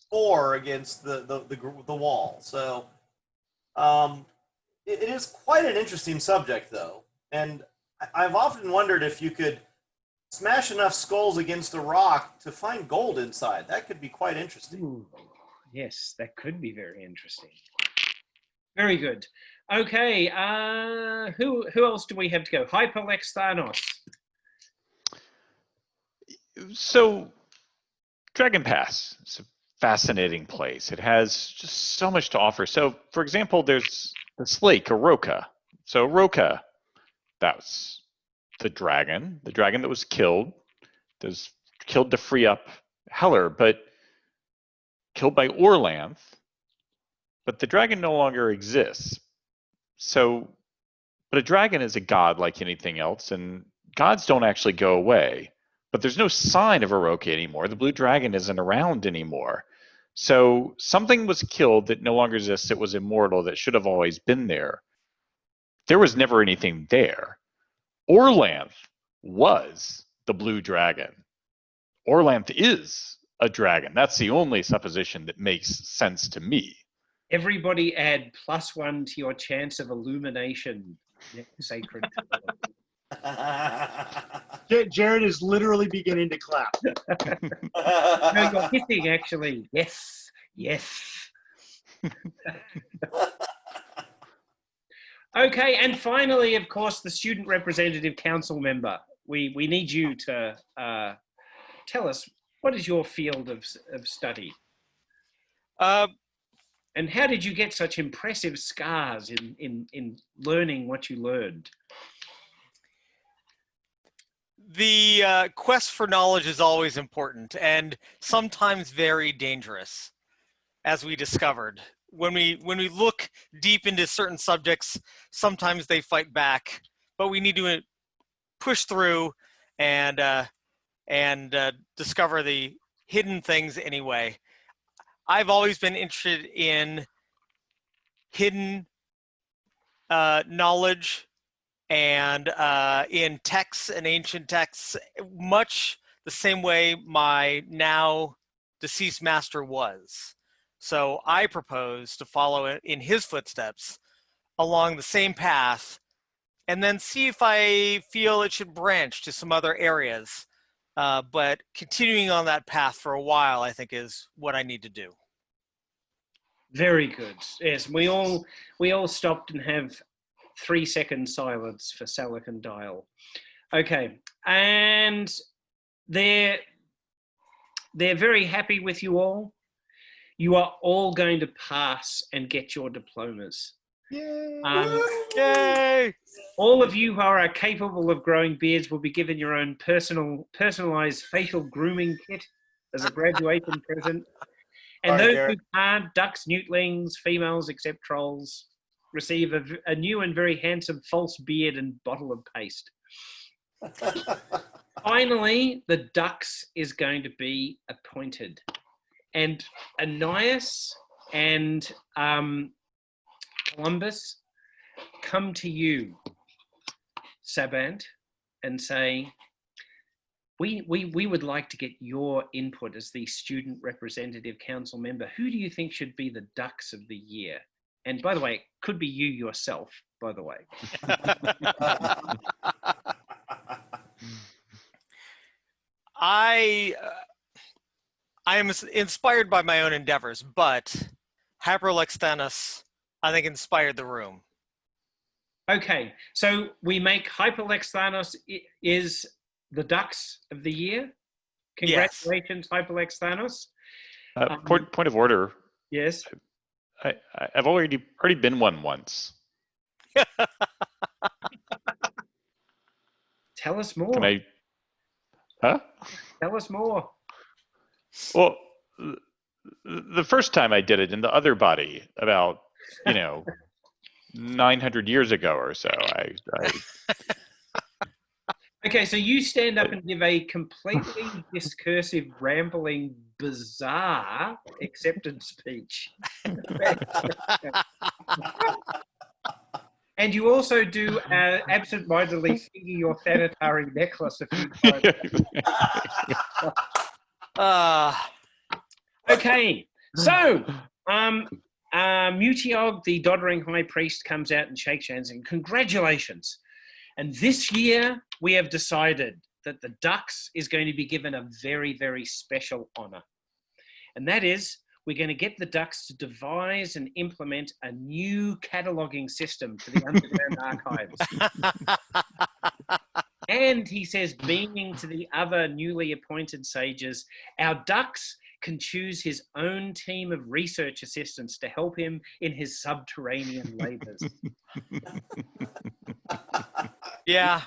4 against the wall. So it is quite an interesting subject, though. And I've often wondered if you could smash enough skulls against a rock to find gold inside. That could be quite interesting. Ooh, yes, that could be very interesting. Very good. Okay, who else do we have to go? Hyperlex Thanos. So, Dragon Pass is a fascinating place. It has just so much to offer. So, for example, there's this lake, Aroka. So, Aroka, that's the dragon that was killed. Killed to free up Heller, but killed by Orlanth. But the dragon no longer exists. So, but a dragon is a god like anything else, and gods don't actually go away. But there's no sign of Aroka anymore. The blue dragon isn't around anymore. So something was killed that no longer exists, that was immortal, that should have always been there. There was never anything there. Orlanth was the blue dragon. Orlanth is a dragon. That's the only supposition that makes sense to me. Everybody add +1 to your chance of illumination, sacred. Jared is literally beginning to clap. No, you're hissing, actually. Yes, yes. Okay, and finally, of course, the student representative council member. We need you to tell us, what is your field of study? And how did you get such impressive scars in learning what you learned? The quest for knowledge is always important and sometimes very dangerous, as we discovered when we look deep into certain subjects, sometimes they fight back, but we need to push through and discover the hidden things anyway. I've always been interested in hidden knowledge and in texts and ancient texts, much the same way my now deceased master was. So I propose to follow in his footsteps along the same path, and then see if I feel it should branch to some other areas. But continuing on that path for a while, I think, is what I need to do. Very good. Yes, we all stopped and have 3-second silence for Salak and Dial. Okay, and they're very happy with you all. You are all going to pass and get your diplomas. Yay! Yay! All of you who are capable of growing beards will be given your own personalized facial grooming kit as a graduation present. And those who can't, ducks, newtlings, females, except trolls, receive a new and very handsome false beard and bottle of paste. Finally, the dux is going to be appointed. And Ananias and Columbus come to you, Sabant, and say, we would like to get your input as the student representative council member. Who do you think should be the dux of the year? And by the way, it could be you yourself, by the way. I am inspired by my own endeavors, but Hyperlexthanus, I think, inspired the room. Okay, so we make Hyperlexthanus is the dux of the year. Congratulations, yes. Hyperlexthanus. Point of order. Yes. I've already been one once. Tell us more. Can I? Huh? Tell us more. Well, the first time I did it in the other body, about 900 years ago or so. Okay, so you stand up and give a completely discursive, rambling, bizarre acceptance speech. And you also do absent-mindedly figure your Thanatari necklace a few times. Okay, so Mutiog, the doddering high priest, comes out and shakes hands and congratulations. And this year, we have decided that the dux is going to be given a very, very special honor. And that is, we're going to get the dux to devise and implement a new cataloging system for the underground archives. And he says, beaming to the other newly appointed sages, our dux can choose his own team of research assistants to help him in his subterranean labors. Yeah.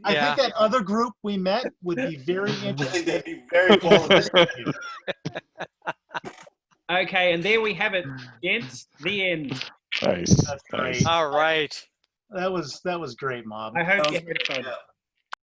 I think that other group we met would be very interested. They'd be very qualified. Okay, and there we have it, gents. The end. Nice. That's great. All right. That was great, Mob. I hope you had fun.